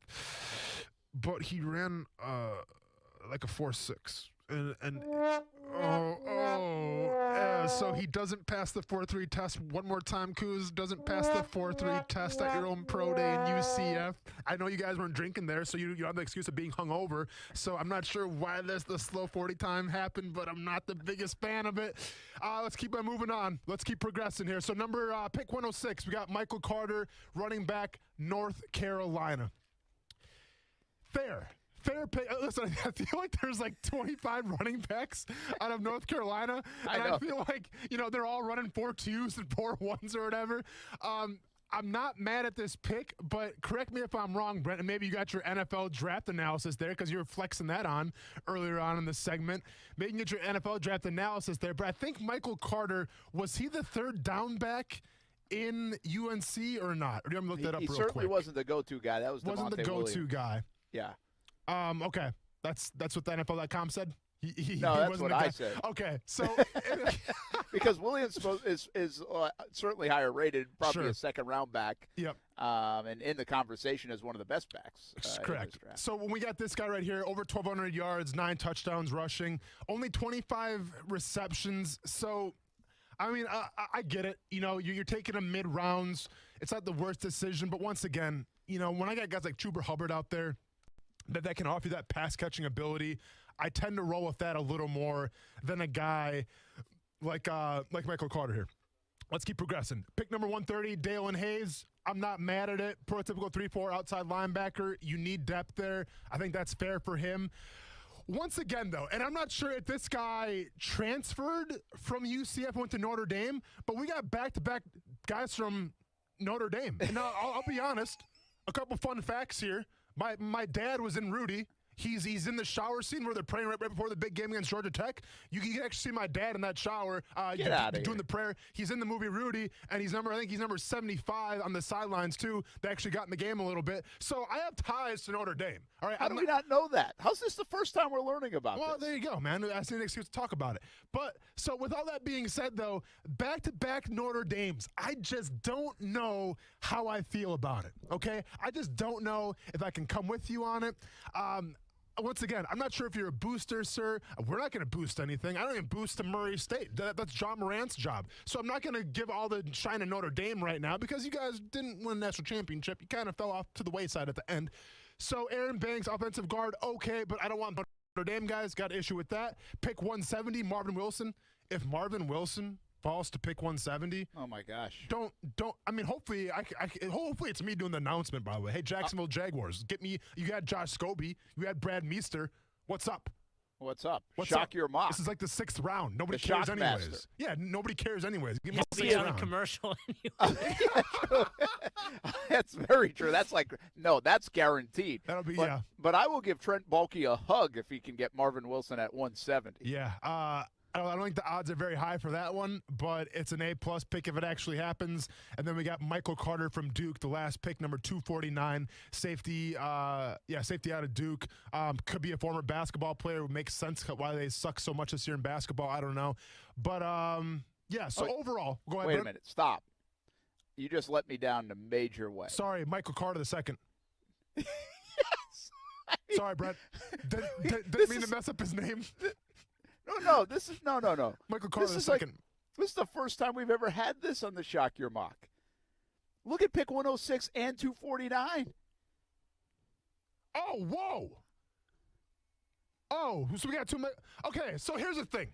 But he ran like a 4.6. So he doesn't pass the 4.3 test. One more time, Kuz, doesn't pass the 4.3 test at your own pro day in UCF. I know you guys weren't drinking there, so you have the excuse of being hungover. So I'm not sure why the slow 40 time happened, but I'm not the biggest fan of it. Let's keep on moving on. Let's keep progressing here. So pick 106, we got Michael Carter, running back, North Carolina. Fair pick. Listen, I feel like there's like 25 running backs out of North Carolina. And I feel like, they're all running 4.2s and 4.1s or whatever. I'm not mad at this pick, but correct me if I'm wrong, Brent, and maybe you got your NFL draft analysis there because you were flexing that on earlier on in the segment. Maybe you can get your NFL draft analysis there, but I think Michael Carter, was he the third down back in UNC or not? Or do you want me to look that up real quick? He certainly wasn't the go-to guy. That was wasn't the go-to guy. Yeah. Okay. That's what the NFL.com said? No, that's what I said. Okay, so because Williams is certainly higher rated, probably Sure. a second round back. Yep. And in the conversation as one of the best backs. Correct. So when we got this guy right here, over 1,200 yards, 9 touchdowns rushing, only 25 receptions. So, I mean, I get it. You're taking him mid rounds. It's not the worst decision, but once again, when I got guys like Chuba Hubbard out there that can offer you that pass catching ability, I tend to roll with that a little more than a guy like Michael Carter here. Let's keep progressing. Pick number 130, Dalen Hayes. I'm not mad at it. Prototypical 3-4 outside linebacker. You need depth there. I think that's fair for him. Once again, though, and I'm not sure if this guy transferred from UCF and went to Notre Dame, but we got back-to-back guys from Notre Dame. And I'll be honest, a couple fun facts here. My dad was in Rudy. He's in the shower scene where they're praying right before the big game against Georgia Tech. You can actually see my dad in that shower doing the prayer. He's in the movie Rudy, and I think he's number 75 on the sidelines, too. They actually got in the game a little bit. So I have ties to Notre Dame. All right, How do we not know that? How's this the first time we're learning about this? Well, there you go, man. That's an excuse to talk about it. But so with all that being said, though, back-to-back Notre Dames, I just don't know how I feel about it, okay? I just don't know if I can come with you on it. Once again, I'm not sure if you're a booster, sir. We're not going to boost anything. I don't even boost to Murray State. That's John Morant's job. So I'm not going to give all the shine to Notre Dame right now because you guys didn't win a national championship. You kind of fell off to the wayside at the end. So Aaron Banks, offensive guard, okay, but I don't want Notre Dame guys. Got an issue with that. Pick 170, Marvin Wilson. If Marvin Wilson falls to pick 170. Oh my gosh! Don't. I mean, hopefully, hopefully it's me doing the announcement. By the way, hey, Jacksonville Jaguars, get me. You had Josh Scobie. You had Brad Meester. What's up? What's up? What's Shock up? your mock. This is like the 6th round. Nobody The cares shock anyways. master. Yeah, nobody cares anyways. Give me He'll be on a commercial anyway. That's very true. That's that's guaranteed. That'll be But I will give Trent Baalke a hug if he can get Marvin Wilson at 170. Yeah. I don't think the odds are very high for that one, but it's an A-plus pick if it actually happens. And then we got Michael Carter from Duke, the last pick, number 249, safety. Safety out of Duke. Could be a former basketball player. It makes sense why they suck so much this year in basketball. I don't know. But, overall, go ahead. Wait a minute. Stop. You just let me down in a major way. Sorry, Michael Carter the second. Yes. Sorry, Brett. Didn't mean to mess up his name. No. This is no. Michael Carter the second. This is the first time we've ever had this on the Shock Your Mock. Look at pick 106 and 249. Oh, whoa. Oh, so we got two. Okay, so here's the thing.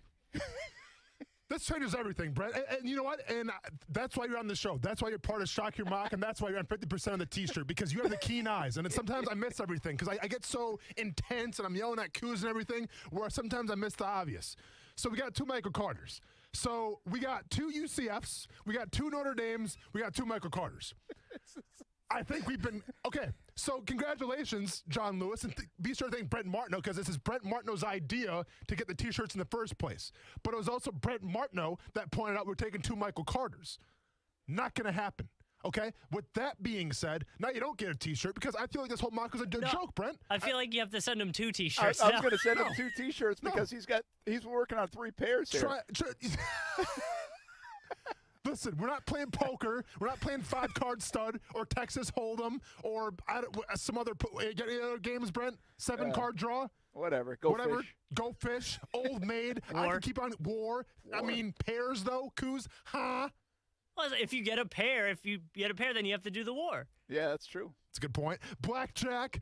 This changes everything, Brett. And you know what? And that's why you're on the show. That's why you're part of Shock Your Mock, and that's why you're on 50% of the T-shirt, because you have the keen eyes. And sometimes I miss everything because I get so intense and I'm yelling at Coos and everything where sometimes I miss the obvious. So we got 2 Michael Carters. So we got 2 UCFs. We got 2 Notre Dames. We got 2 Michael Carters. I think we've been – okay, so congratulations, John Lewis, and be sure to thank Brent Martineau because this is Brent Martineau's idea to get the T-shirts in the first place. But it was also Brent Martineau that pointed out we're taking 2 Michael Carters. Not going to happen, okay? With that being said, now you don't get a T-shirt because I feel like this whole mock was a joke, Brent. I feel like you have to send him 2 T-shirts. I was going to send him 2 T-shirts because he's working on 3 pairs here. Listen, we're not playing poker. We're not playing 5-card stud or Texas Hold'em or some other any other games, Brent? 7-card draw? Whatever. Go fish. Old maid. I can keep on war. I mean, pairs, though. Coos. Huh? Well, if you get a pair, then you have to do the war. Yeah, that's true. That's a good point. Blackjack.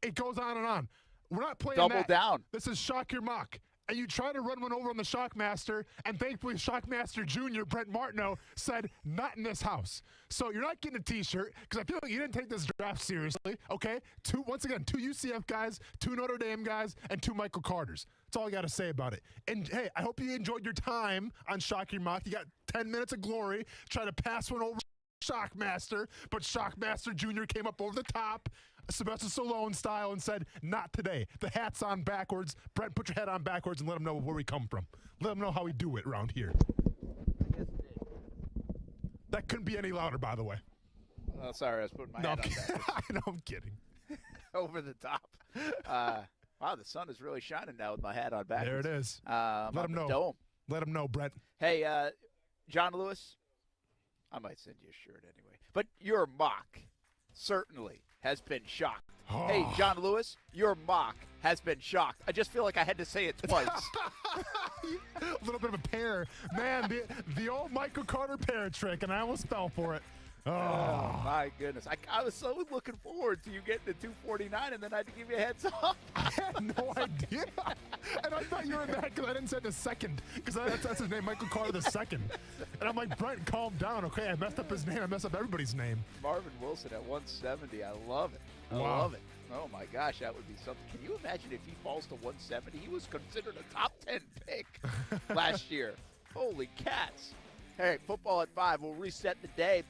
It goes on and on. We're not playing Double down. This is Shock Your Mock. And you try to run one over on the Shockmaster, and thankfully Shockmaster Jr., Brent Martineau, said, not in this house. So you're not getting a T-shirt, because I feel like you didn't take this draft seriously, okay? 2 UCF guys, 2 Notre Dame guys, and 2 Michael Carters. That's all I got to say about it. And, hey, I hope you enjoyed your time on Shock Your Mock. You got 10 minutes of glory. Try to pass one over Shockmaster, but Shockmaster Jr. came up over the top, Sylvester Stallone style, and said, not today. The hat's on backwards. Brent, put your head on backwards and let them know where we come from. Let them know how we do it around here. That couldn't be any louder, by the way. Oh, sorry, I was putting my head on backwards. I know, I'm kidding. Over the top. Wow, the sun is really shining now with my hat on backwards. There it is. Let them know. Dome. Let them know, Brent. Hey, John Lewis, I might send you a shirt anyway. But your mock certainly has been shocked. Oh. Hey, John Lewis, your mock has been shocked. I just feel like I had to say it twice. A little bit of a pair. Man, the old Michael Carter pair trick, and I almost fell for it. Oh, my goodness. I was so looking forward to you getting to 249, and then I had to give you a heads up. I had no idea. And I thought you were mad because I didn't say the second, because that's his name, Michael Carter the second. And I'm like, Brent, calm down. Okay, I messed up his name. I messed up everybody's name. Marvin Wilson at 170. I love it. I love it. Oh, my gosh, that would be something. Can you imagine if he falls to 170? He was considered a top 10 pick last year. Holy cats. All right, football at 5. We'll reset the day.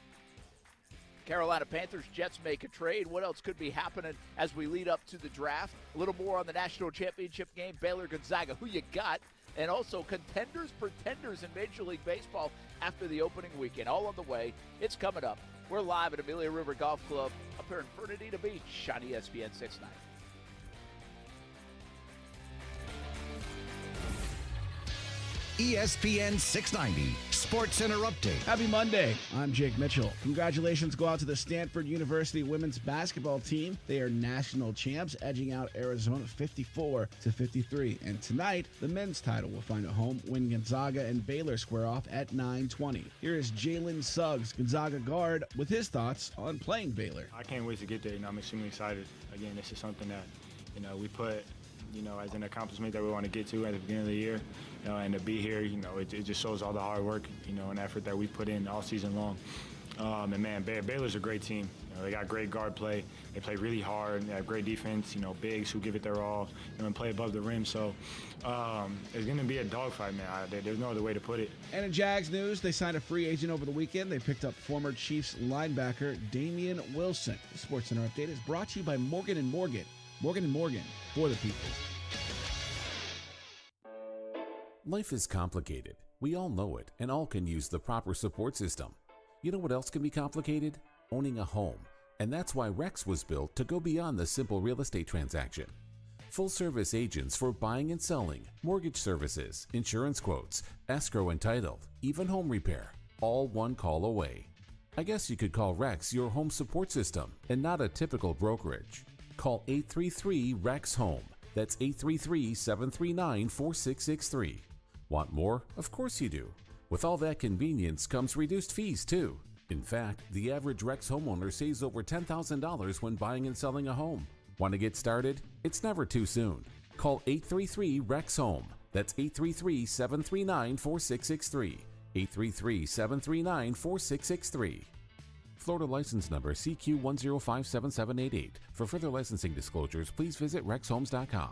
Carolina Panthers, Jets make a trade. What else could be happening as we lead up to the draft? A little more on the national championship game. Baylor Gonzaga, who you got? And also contenders, pretenders in Major League Baseball after the opening weekend. All on the way. It's coming up. We're live at Amelia River Golf Club up here in Fernandina Beach on ESPN 690. ESPN 690 Sports Center Update. Happy Monday. I'm Jake Mitchell. Congratulations go out to the Stanford University women's basketball team. They are national champs, edging out Arizona 54-53. And tonight, the men's title will find a home when Gonzaga and Baylor square off at 9:20. Here is Jalen Suggs, Gonzaga guard, with his thoughts on playing Baylor. I can't wait to get there. I'm extremely excited. Again, this is something that, we put, as an accomplishment that we want to get to at the beginning of the year, and to be here, it just shows all the hard work, and effort that we put in all season long. And man, Baylor's a great team. They got great guard play. They play really hard. They have great defense. Bigs who give it their all, and play above the rim. So it's going to be a dogfight, man. There's no other way to put it. And in Jags news, they signed a free agent over the weekend. They picked up former Chiefs linebacker Damian Wilson. The Sports Center Update is brought to you by Morgan & Morgan. Morgan & Morgan, for the people. Life is complicated. We all know it, and all can use the proper support system. You know what else can be complicated? Owning a home. And that's why Rex was built to go beyond the simple real estate transaction. Full-service agents for buying and selling, mortgage services, insurance quotes, escrow and title, even home repair. All one call away. I guess you could call Rex your home support system and not a typical brokerage. Call 833-REX-HOME. That's 833-739-4663. Want more? Of course you do. With all that convenience comes reduced fees, too. In fact, the average Rex homeowner saves over $10,000 when buying and selling a home. Want to get started? It's never too soon. Call 833-REX-HOME. That's 833-739-4663. 833-739-4663. Florida license number CQ1057788. For further licensing disclosures, please visit rexhomes.com.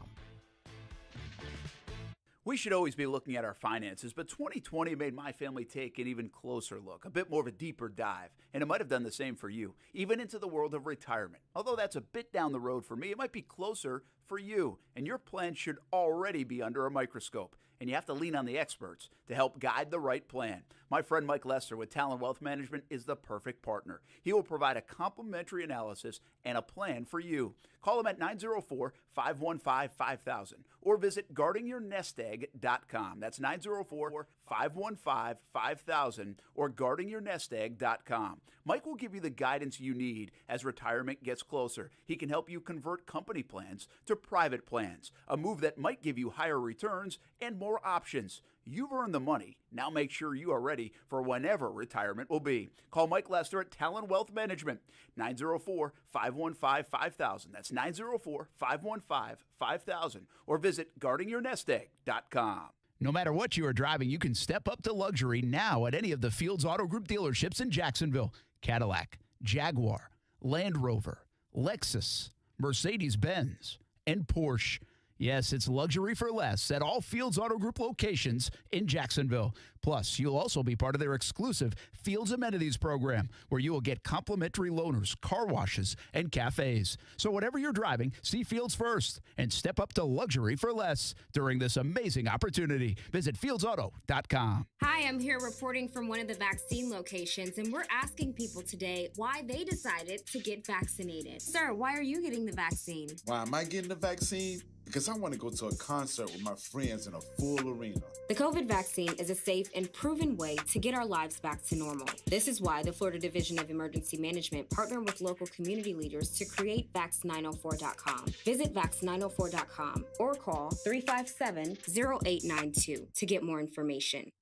We should always be looking at our finances, but 2020 made my family take an even closer look, a bit more of a deeper dive, and it might have done the same for you, even into the world of retirement. Although that's a bit down the road for me, it might be closer for you, and your plan should already be under a microscope, and you have to lean on the experts to help guide the right plan. My friend Mike Lester with Talon Wealth Management is the perfect partner. He will provide a complimentary analysis and a plan for you. Call him at 904-515-5000 or visit guardingyournestegg.com. That's 904-515-5000 or guardingyournestegg.com. Mike will give you the guidance you need as retirement gets closer. He can help you convert company plans to private plans, a move that might give you higher returns and more options. You've earned the money. Now make sure you are ready for whenever retirement will be. Call Mike Lester at Talon Wealth Management, 904-515-5000. That's 904-515-5000. Or visit guardingyournestegg.com. No matter what you are driving, you can step up to luxury now at any of the Fields Auto Group dealerships in Jacksonville. Cadillac, Jaguar, Land Rover, Lexus, Mercedes-Benz, and Porsche. Yes, it's luxury for less at all Fields Auto Group locations in Jacksonville. Plus, you'll also be part of their exclusive Fields Amenities program, where you will get complimentary loaners, car washes, and cafes. So whatever you're driving, see Fields first and step up to luxury for less during this amazing opportunity. Visit fieldsauto.com. Hi, I'm here reporting from one of the vaccine locations, and we're asking people today why they decided to get vaccinated. Sir, why are you getting the vaccine? Why am I getting the vaccine? Because I want to go to a concert with my friends in a full arena. The COVID vaccine is a safe and proven way to get our lives back to normal. This is why the Florida Division of Emergency Management partnered with local community leaders to create Vax904.com. Visit Vax904.com or call 357-0892 to get more information.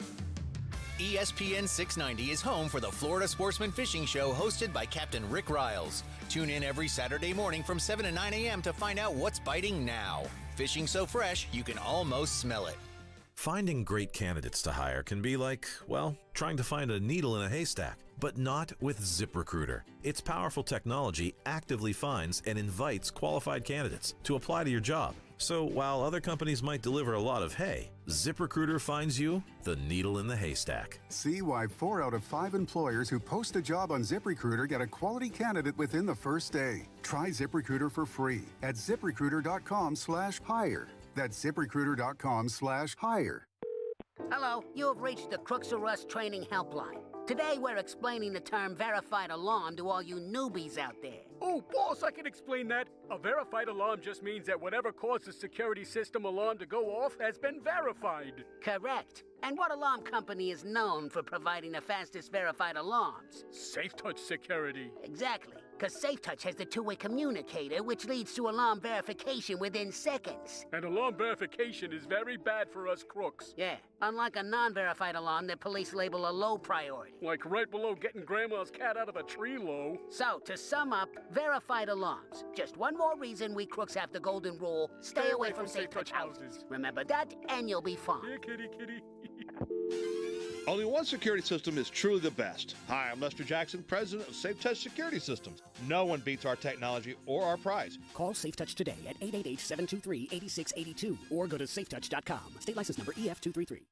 ESPN 690 is home for the Florida Sportsman Fishing Show hosted by Captain Rick Riles. Tune in every Saturday morning from 7 to 9 a.m. to find out what's biting now. Fishing so fresh, you can almost smell it. Finding great candidates to hire can be like, well, trying to find a needle in a haystack, but not with ZipRecruiter. Its powerful technology actively finds and invites qualified candidates to apply to your job. So while other companies might deliver a lot of hay, ZipRecruiter finds you the needle in the haystack. See why 4 out of 5 employers who post a job on ZipRecruiter get a quality candidate within the first day. Try ZipRecruiter for free at ZipRecruiter.com/hire. That's ZipRecruiter.com/hire. Hello, you have reached the Crooks of Rust Training Helpline. Today we're explaining the term verified alarm to all you newbies out there. Oh, boss, I can explain that. A verified alarm just means that whatever caused the security system alarm to go off has been verified. Correct. And what alarm company is known for providing the fastest verified alarms? SafeTouch Security. Exactly. Because SafeTouch has the two-way communicator, which leads to alarm verification within seconds. And alarm verification is very bad for us crooks. Yeah, unlike a non-verified alarm that police label a low priority. Like right below getting grandma's cat out of a tree low. So, to sum up, verified alarms. Just one more reason we crooks have the golden rule, stay away from SafeTouch houses. Remember that, and you'll be fine. Here, kitty, kitty. Only one security system is truly the best. Hi, I'm Lester Jackson, president of SafeTouch Security Systems. No one beats our technology or our price. Call SafeTouch today at 888-723-8682 or go to safetouch.com. State license number EF233.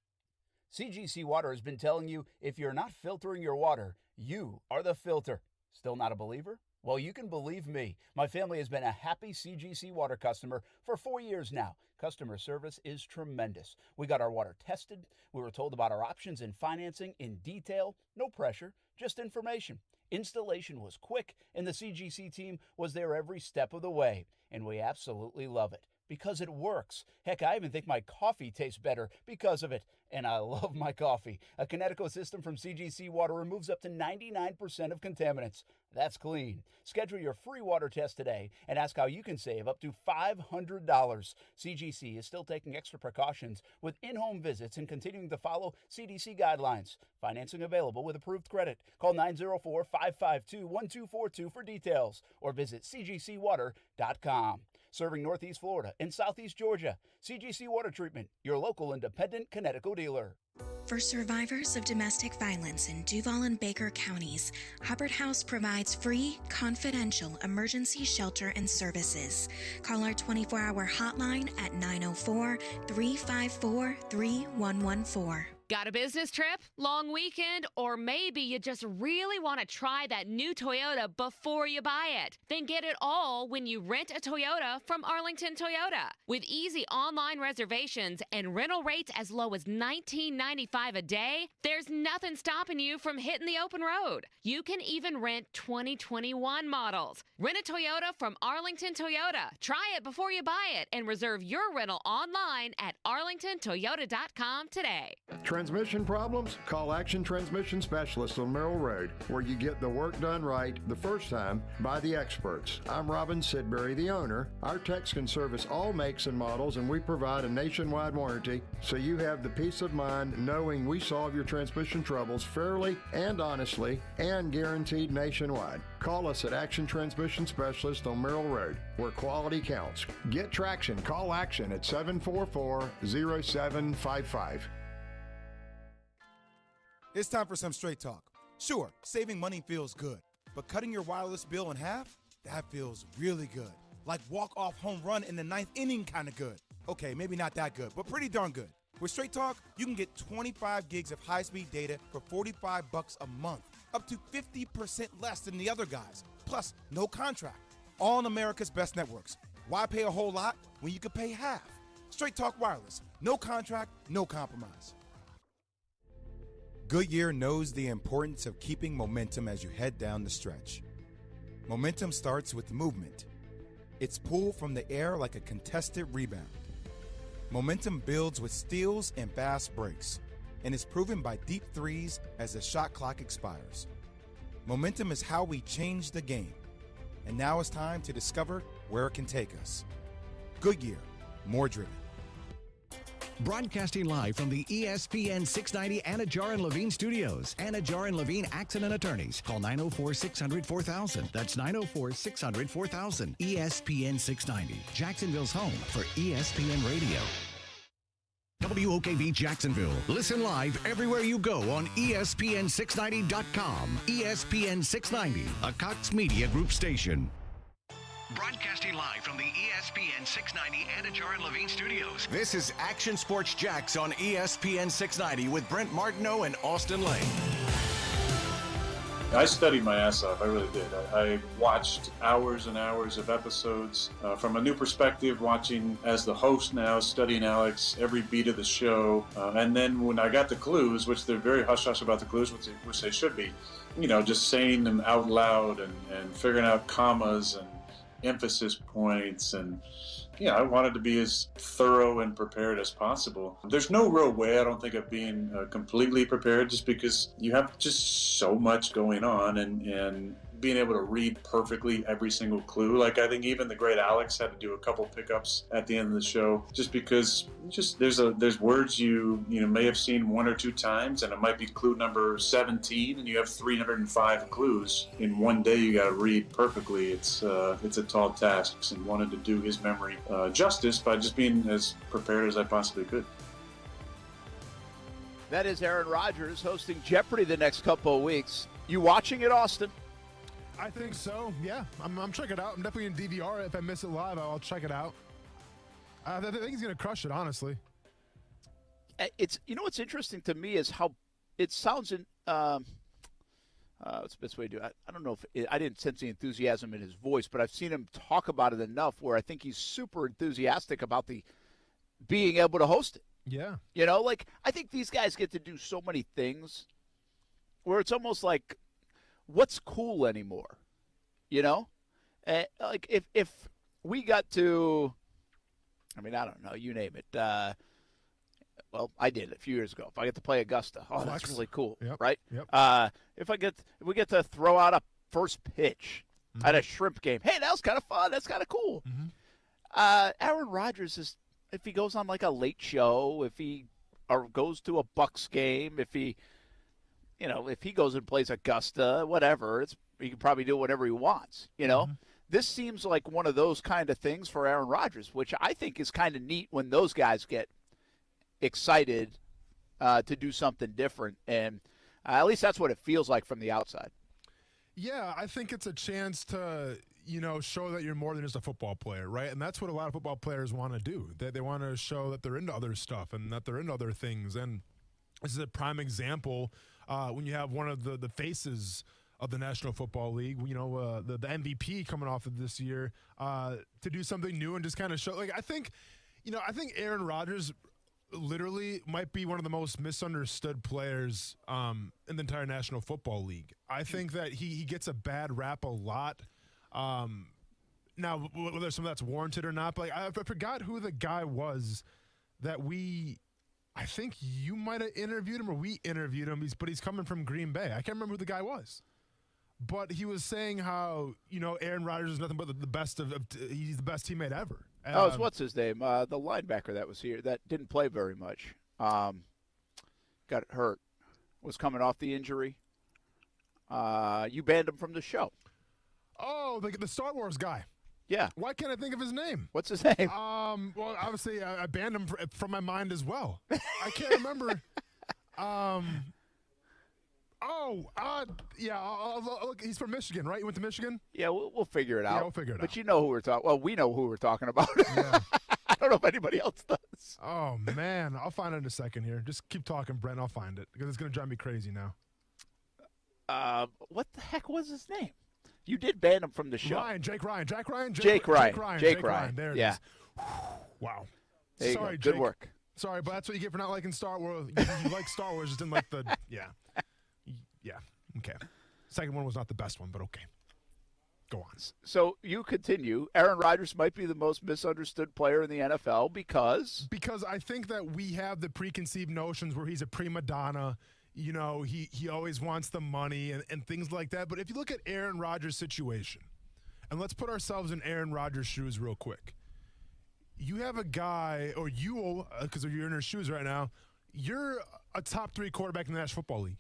CGC Water has been telling you if you're not filtering your water, you are the filter. Still not a believer? Well, you can believe me. My family has been a happy CGC Water customer for 4 years now. Customer service is tremendous. We got our water tested. We were told about our options in financing in detail. No pressure, just information. Installation was quick, and the CGC team was there every step of the way. And we absolutely love it because it works. Heck, I even think my coffee tastes better because of it. And I love my coffee. A Kinetico system from CGC Water removes up to 99% of contaminants. That's clean. Schedule your free water test today and ask how you can save up to $500. CGC is still taking extra precautions with in-home visits and continuing to follow CDC guidelines. Financing available with approved credit. Call 904-552-1242 for details or visit cgcwater.com. Serving Northeast Florida and Southeast Georgia. CGC Water Treatment, your local independent Kinetico dealer. For survivors of domestic violence in Duval and Baker counties, Hubbard House provides free, confidential emergency shelter and services. Call our 24-hour hotline at 904-354-3114. Got a business trip, long weekend, or maybe you just really want to try that new Toyota before you buy it? Then get it all when you rent a Toyota from Arlington Toyota. With easy online reservations and rental rates as low as $19.95 a day, there's nothing stopping you from hitting the open road. You can even rent 2021 models. Rent a Toyota from Arlington Toyota. Try it before you buy it and reserve your rental online at arlingtontoyota.com today. Transmission problems? Call Action Transmission Specialists on Merrill Road, where you get the work done right the first time by the experts. I'm Robin Sidbury, the owner. Our techs can service all makes and models, and we provide a nationwide warranty, so you have the peace of mind knowing we solve your transmission troubles fairly and honestly and guaranteed nationwide. Call us at Action Transmission Specialist on Merrill Road, where quality counts. Get traction. Call Action at 744-0755. It's time for some straight talk. Sure, saving money feels good, but cutting your wireless bill in half, that feels really good. Like walk-off home run in the 9th inning kind of good. Okay, maybe not that good, but pretty darn good. With Straight Talk, you can get 25 gigs of high-speed data for $45 a month, up to 50% less than the other guys. Plus, no contract. All on America's best networks. Why pay a whole lot when you could pay half? Straight Talk Wireless. No contract, no compromise. Goodyear knows the importance of keeping momentum as you head down the stretch. Momentum starts with movement. It's pulled from the air like a contested rebound. Momentum builds with steals and fast breaks, and is proven by deep threes as the shot clock expires. Momentum is how we change the game, and now it's time to discover where it can take us. Goodyear, more driven. Broadcasting live from the ESPN 690 Anajar and Levine studios. Anajar and Levine Accident Attorneys. Call 904-600-4000. That's 904-600-4000. ESPN 690. Jacksonville's home for ESPN Radio. WOKV Jacksonville. Listen live everywhere you go on ESPN690.com. ESPN 690, a Cox Media Group station. Broadcasting live from the ESPN 690 Anajar and Levine studios. This is Action Sports Jax on ESPN 690 with Brent Martineau and Austin Lane. I studied my ass off. I really did. I watched hours and hours of episodes from a new perspective, watching as the host now, studying Alex, every beat of the show. And then when I got the clues, which they're very hush-hush about the clues, which they should be, just saying them out loud and figuring out commas and emphasis points, and I wanted to be as thorough and prepared as possible. There's no real way, I don't think, of being completely prepared, just because you have just so much going on, and being able to read perfectly every single clue. Like, I think even the great Alex had to do a couple pickups at the end of the show, just because there's words you may have seen one or two times, and it might be clue number 17, and you have 305 clues in one day you got to read perfectly. It's a tall task, and wanted to do his memory justice by just being as prepared as I possibly could. That is Aaron Rodgers hosting Jeopardy the next couple of weeks. You watching it, Austin? I think so, yeah. I'm checking it out. I'm definitely going to DVR it. If I miss it live, I'll check it out. I think he's going to crush it, honestly. It's what's interesting to me is how it sounds in what's the best way to do it? I don't know if I didn't sense the enthusiasm in his voice, but I've seen him talk about it enough where I think he's super enthusiastic about the being able to host it. Yeah. I think these guys get to do so many things where it's almost like, what's cool anymore? Like if we got to, I don't know, you name it. Well, I did a few years ago. If I get to play Augusta, that's really cool, right? Yep. If we get to throw out a first pitch at a shrimp game, hey, that was kind of fun. That's kind of cool. Aaron Rodgers is, if he goes on like a late show, if he goes to a Bucks game, if he goes and plays Augusta, whatever, he can probably do whatever he wants, This seems like one of those kind of things for Aaron Rodgers, which I think is kind of neat when those guys get excited to do something different. And at least that's what it feels like from the outside. Yeah, I think it's a chance to, show that you're more than just a football player, right? And that's what a lot of football players want to do. They want to show that they're into other stuff and that they're into other things. And this is a prime example when you have one of the faces of the National Football League, the MVP coming off of this year, to do something new and just kind of show. Like, I think Aaron Rodgers literally might be one of the most misunderstood players in the entire National Football League. I think that he gets a bad rap a lot. Now, whether some of that's warranted or not, but I forgot who the guy was that I think you might have interviewed him or we interviewed him, but he's coming from Green Bay. I can't remember who the guy was. But he was saying how, Aaron Rodgers is nothing but the best he's the best teammate ever. What's his name? The linebacker that was here that didn't play very much. Got hurt. Was coming off the injury. You banned him from the show. Oh, the Star Wars guy. Yeah. Why can't I think of his name? What's his name? Well, obviously, I banned him from my mind as well. I can't remember. Look, he's from Michigan, right? You went to Michigan? Yeah, we'll figure it out. Yeah, we'll figure it out. But you know who we're talking. Well, we know who we're talking about. Yeah. I don't know if anybody else does. Oh man, I'll find it in a second here. Just keep talking, Brent. I'll find it because it's gonna drive me crazy now. What the heck was his name? You did ban him from the show. Jake Ryan. Jake Ryan. There it is. Wow. There Sorry, you go. Good Jake. work. Sorry, but that's what you get for not liking Star Wars. You like Star Wars, just didn't like the Yeah. Okay. Second one was not the best one, but okay. Go on. So you continue. Aaron Rodgers might be the most misunderstood player in the NFL because I think that we have the preconceived notions where he's a prima donna. He always wants the money and things like that. But if you look at Aaron Rodgers' situation, and let's put ourselves in Aaron Rodgers' shoes real quick. you have a guy, or you, because you're in your shoes right now, you're a top 3 quarterback in the National Football League.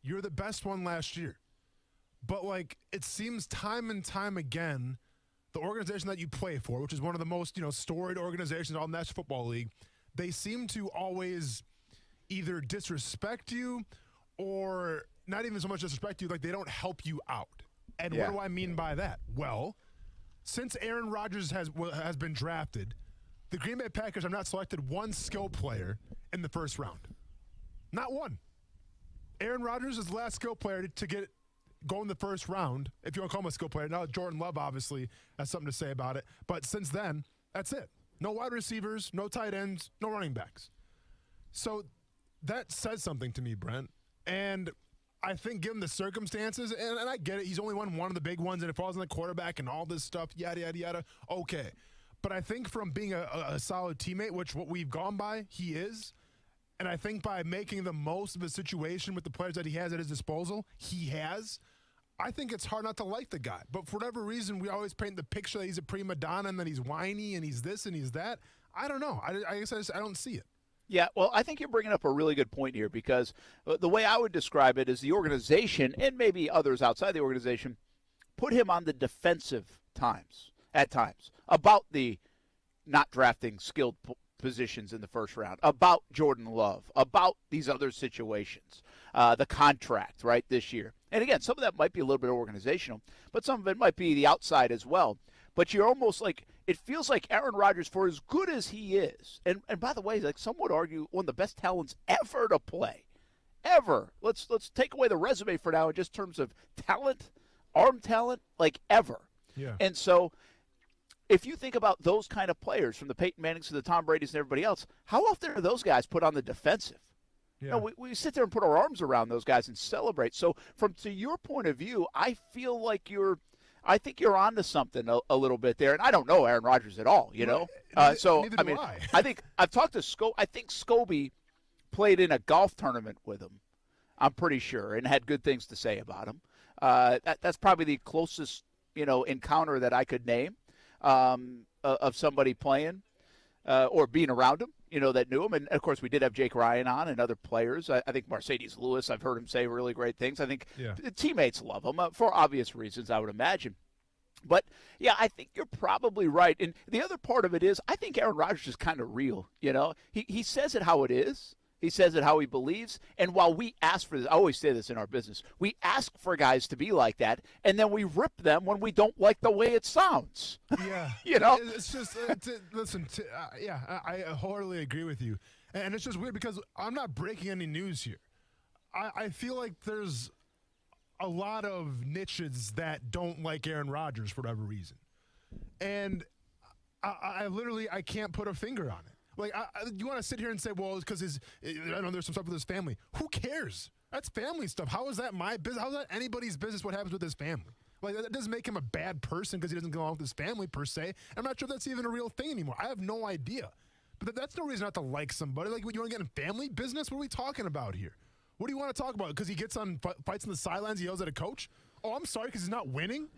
You're the best one last year. But, like, it seems time and time again, the organization that you play for, which is one of the most, storied organizations in all the National Football League, they seem to always either disrespect you or not even so much disrespect you, like they don't help you out. And what do I mean by that? Well, since Aaron Rodgers has been drafted, the Green Bay Packers have not selected one skill player in the first round. Not one. Aaron Rodgers is the last skill player to go in the first round, if you want to call him a skill player. Now, Jordan Love obviously has something to say about it. But since then, that's it. No wide receivers, no tight ends, no running backs. So that says something to me, Brent. And I think given the circumstances, and I get it, he's only won one of the big ones, and it falls on the quarterback and all this stuff, yada, yada, yada. Okay. But I think from being a solid teammate, which what we've gone by, he is, and I think by making the most of the situation with the players that he has at his disposal, he has, I think it's hard not to like the guy. But for whatever reason, we always paint the picture that he's a prima donna and that he's whiny and he's this and he's that. I don't know. I guess I don't see it. Yeah, well, I think you're bringing up a really good point here because the way I would describe it is the organization, and maybe others outside the organization, put him on the defensive at times, about the not drafting skilled positions in the first round, about Jordan Love, about these other situations, the contract, right, this year. And again, some of that might be a little bit organizational, but some of it might be the outside as well. But you're almost like, it feels like Aaron Rodgers, for as good as he is, and by the way, like some would argue, one of the best talents ever to play, ever. Let's take away the resume for now in just terms of talent, arm talent, like ever. Yeah. And so if you think about those kind of players, from the Peyton Mannings to the Tom Brady's and everybody else, how often are those guys put on the defensive? Yeah. No, we sit there and put our arms around those guys and celebrate. So to your point of view, I feel like I think you're onto something a little bit there. And I don't know Aaron Rodgers at all, you know? So, I mean, I think I've talked to Scobie. I think Scobie played in a golf tournament with him, I'm pretty sure, and had good things to say about him. That's probably the closest, encounter that I could name of somebody playing or being around him, that knew him. And, of course, we did have Jake Ryan on and other players. I think Mercedes Lewis, I've heard him say really great things. I think the teammates love him for obvious reasons, I would imagine. But, yeah, I think you're probably right. And the other part of it is I think Aaron Rodgers is kind of real, He says it how it is. He says it how he believes. And while we ask for this, I always say this in our business, we ask for guys to be like that, and then we rip them when we don't like the way it sounds. Yeah. It's just, I wholly agree with you. And it's just weird because I'm not breaking any news here. I feel like there's a lot of niches that don't like Aaron Rodgers for whatever reason. And I literally can't put a finger on it. Like, you want to sit here and say, well, it's because I know there's some stuff with his family. Who cares? That's family stuff. How is that my business? How is that anybody's business what happens with his family? Like, that doesn't make him a bad person because he doesn't get along with his family, per se. I'm not sure if that's even a real thing anymore. I have no idea. But that's no reason not to like somebody. Like, you want to get in family business? What are we talking about here? What do you want to talk about? Because he gets on fights on the sidelines, he yells at a coach? Oh, I'm sorry, because he's not winning?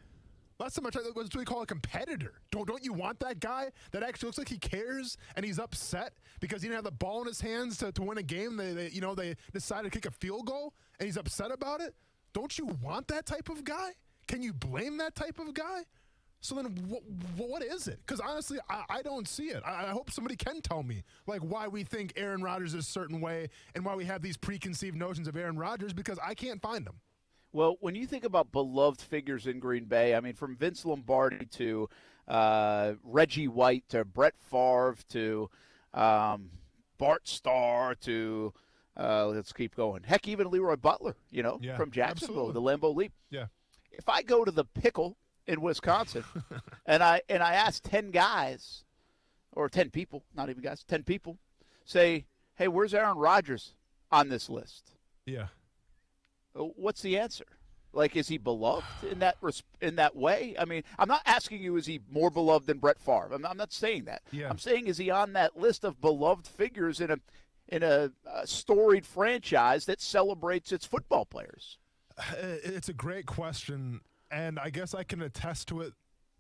That's what we call a competitor. Don't you want that guy that actually looks like he cares and he's upset because he didn't have the ball in his hands to win a game? They decided to kick a field goal and he's upset about it. Don't you want that type of guy? Can you blame that type of guy? So then what is it? Because honestly, I don't see it. I hope somebody can tell me like why we think Aaron Rodgers is a certain way and why we have these preconceived notions of Aaron Rodgers, because I can't find them. Well, when you think about beloved figures in Green Bay, I mean, from Vince Lombardi to Reggie White to Brett Favre to Bart Starr to let's keep going. Heck, even Leroy Butler, from Jacksonville, absolutely. The Lambeau Leap. Yeah. If I go to the Pickle in Wisconsin and I ask 10 guys or 10 people, not even guys, 10 people, say, hey, where's Aaron Rodgers on this list? Yeah. What's the answer? Like, is he beloved in that way? I mean, I'm not asking you, is he more beloved than Brett Favre? I'm not saying that. Yeah. I'm saying, is he on that list of beloved figures in a storied franchise that celebrates its football players? It's a great question, and I guess I can attest to it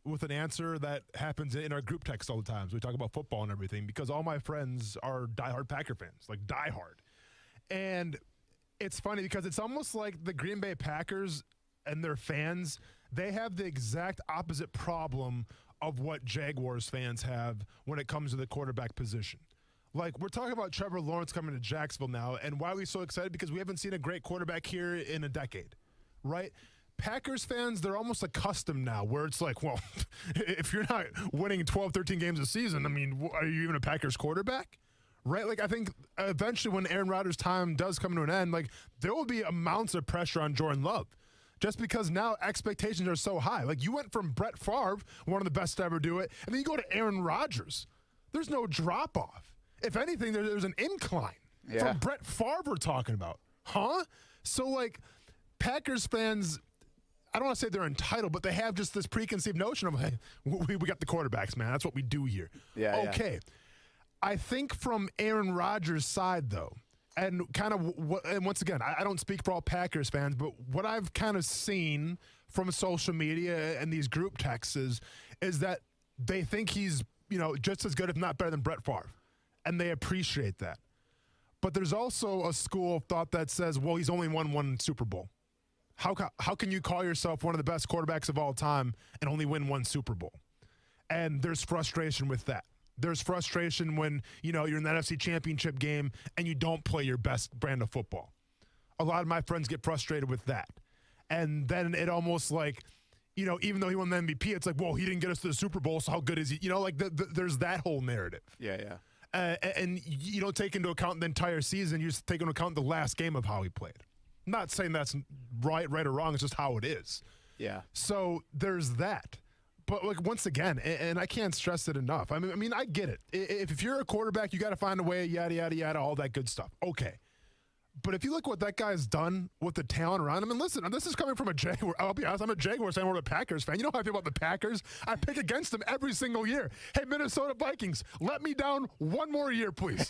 with an answer that happens in our group text all the time. So we talk about football and everything because all my friends are diehard Packer fans, like diehard. And it's funny because it's almost like the Green Bay Packers and their fans, they have the exact opposite problem of what Jaguars fans have when it comes to the quarterback position. Like, we're talking about Trevor Lawrence coming to Jacksonville now, and why are we so excited? Because we haven't seen a great quarterback here in a decade, right? Packers fans, they're almost accustomed now where it's like, well, if you're not winning 12, 13 games a season, I mean, are you even a Packers quarterback? Right? Like, I think eventually when Aaron Rodgers' time does come to an end, like, there will be amounts of pressure on Jordan Love just because now expectations are so high. Like, you went from Brett Favre, one of the best to ever do it, and then you go to Aaron Rodgers. There's no drop-off. If anything, there's an incline from Brett Favre we're talking about. Huh? So, like, Packers fans, I don't want to say they're entitled, but they have just this preconceived notion of, hey, we got the quarterbacks, man. That's what we do here. Okay. I think from Aaron Rodgers' side, though, and kind of and once again, I don't speak for all Packers fans, but what I've kind of seen from social media and these group texts is that they think he's, just as good, if not better than Brett Favre. And they appreciate that. But there's also a school of thought that says, well, he's only won one Super Bowl. How can you call yourself one of the best quarterbacks of all time and only win one Super Bowl? And there's frustration with that. There's frustration when, you're in the NFC Championship game and you don't play your best brand of football. A lot of my friends get frustrated with that. And then it almost like, even though he won the MVP, it's like, well, he didn't get us to the Super Bowl, so how good is he? There's that whole narrative. Yeah. And you don't take into account the entire season. You just take into account the last game of how he played. I'm not saying that's right or wrong. It's just how it is. Yeah. So there's that. But like once again, and I can't stress it enough. I mean, I get it. If you're a quarterback, you got to find a way, yada, yada, yada, all that good stuff. Okay. But if you look what that guy's done with the talent around him, and listen, this is coming from a Jaguar. I'll be honest, I'm a Jaguars fan, we're a Packers fan. You know how I feel about the Packers? I pick against them every single year. Hey, Minnesota Vikings, let me down one more year, please.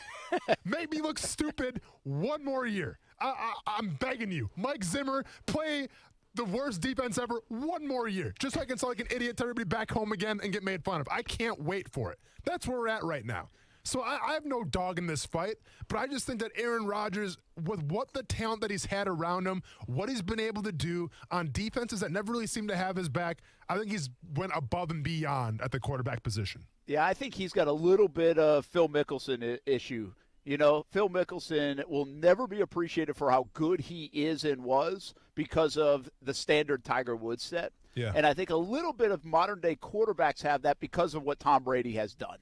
Make me look stupid one more year. I'm begging you. Mike Zimmer, play the worst defense ever one more year, just so I can sound like an idiot to everybody back home again and get made fun of. I can't wait for it. That's where we're at right now. So I have no dog in this fight, but I just think that Aaron Rodgers, with what the talent that he's had around him, what he's been able to do on defenses that never really seem to have his back, I think he's went above and beyond at the quarterback position. Yeah, I think he's got a little bit of Phil Mickelson issue. Phil Mickelson will never be appreciated for how good he is and was because of the standard Tiger Woods set. Yeah. And I think a little bit of modern-day quarterbacks have that because of what Tom Brady has done.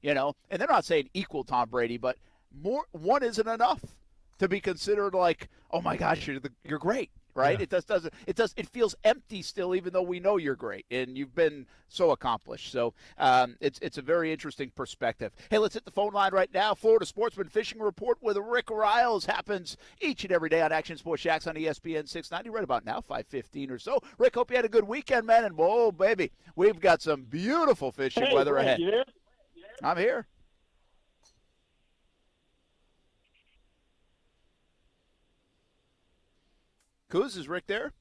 And they're not saying equal Tom Brady, but one isn't enough to be considered like, oh my gosh, you're great, right? Yeah. It feels empty still, even though we know you're great and you've been so accomplished. So it's a very interesting perspective. Hey, let's hit the phone line right now. Florida Sportsman Fishing Report with Rick Riles happens each and every day on Action Sports Jax on ESPN 690, right about now, 5:15 or so. Rick, hope you had a good weekend, man. And whoa, baby, we've got some beautiful fishing weather ahead. You there? I'm here. Kuz, is Rick there?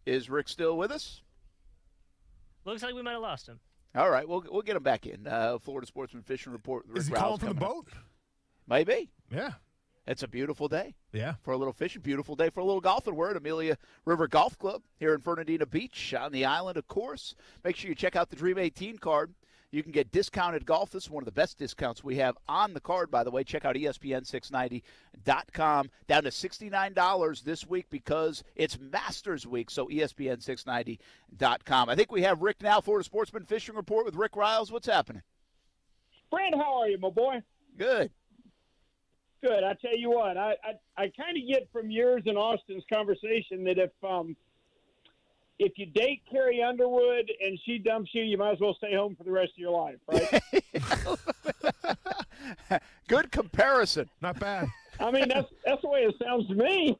Is Rick still with us? Looks like we might have lost him. All right, we'll get him back in. Florida Sportsman Fishing Report. Rick Is he Riles calling from the boat? Maybe. Yeah. It's a beautiful day. Yeah. For a little fishing, beautiful day for a little golfing. We're at Amelia River Golf Club here in Fernandina Beach on the island, of course. Make sure you check out the Dream 18 card. You can get discounted golf. This is one of the best discounts we have on the card, by the way. Check out ESPN690.com. Down to $69 this week because it's Masters Week, so ESPN690.com. I think we have Rick now, Florida Sportsman Fishing Report with Rick Riles. What's happening? Brad, how are you, my boy? Good. Good. I tell you what, I kind of get from yours and Austin's conversation that if you date Carrie Underwood and she dumps you, you might as well stay home for the rest of your life, right? Good comparison. Not bad. I mean, that's the way it sounds to me.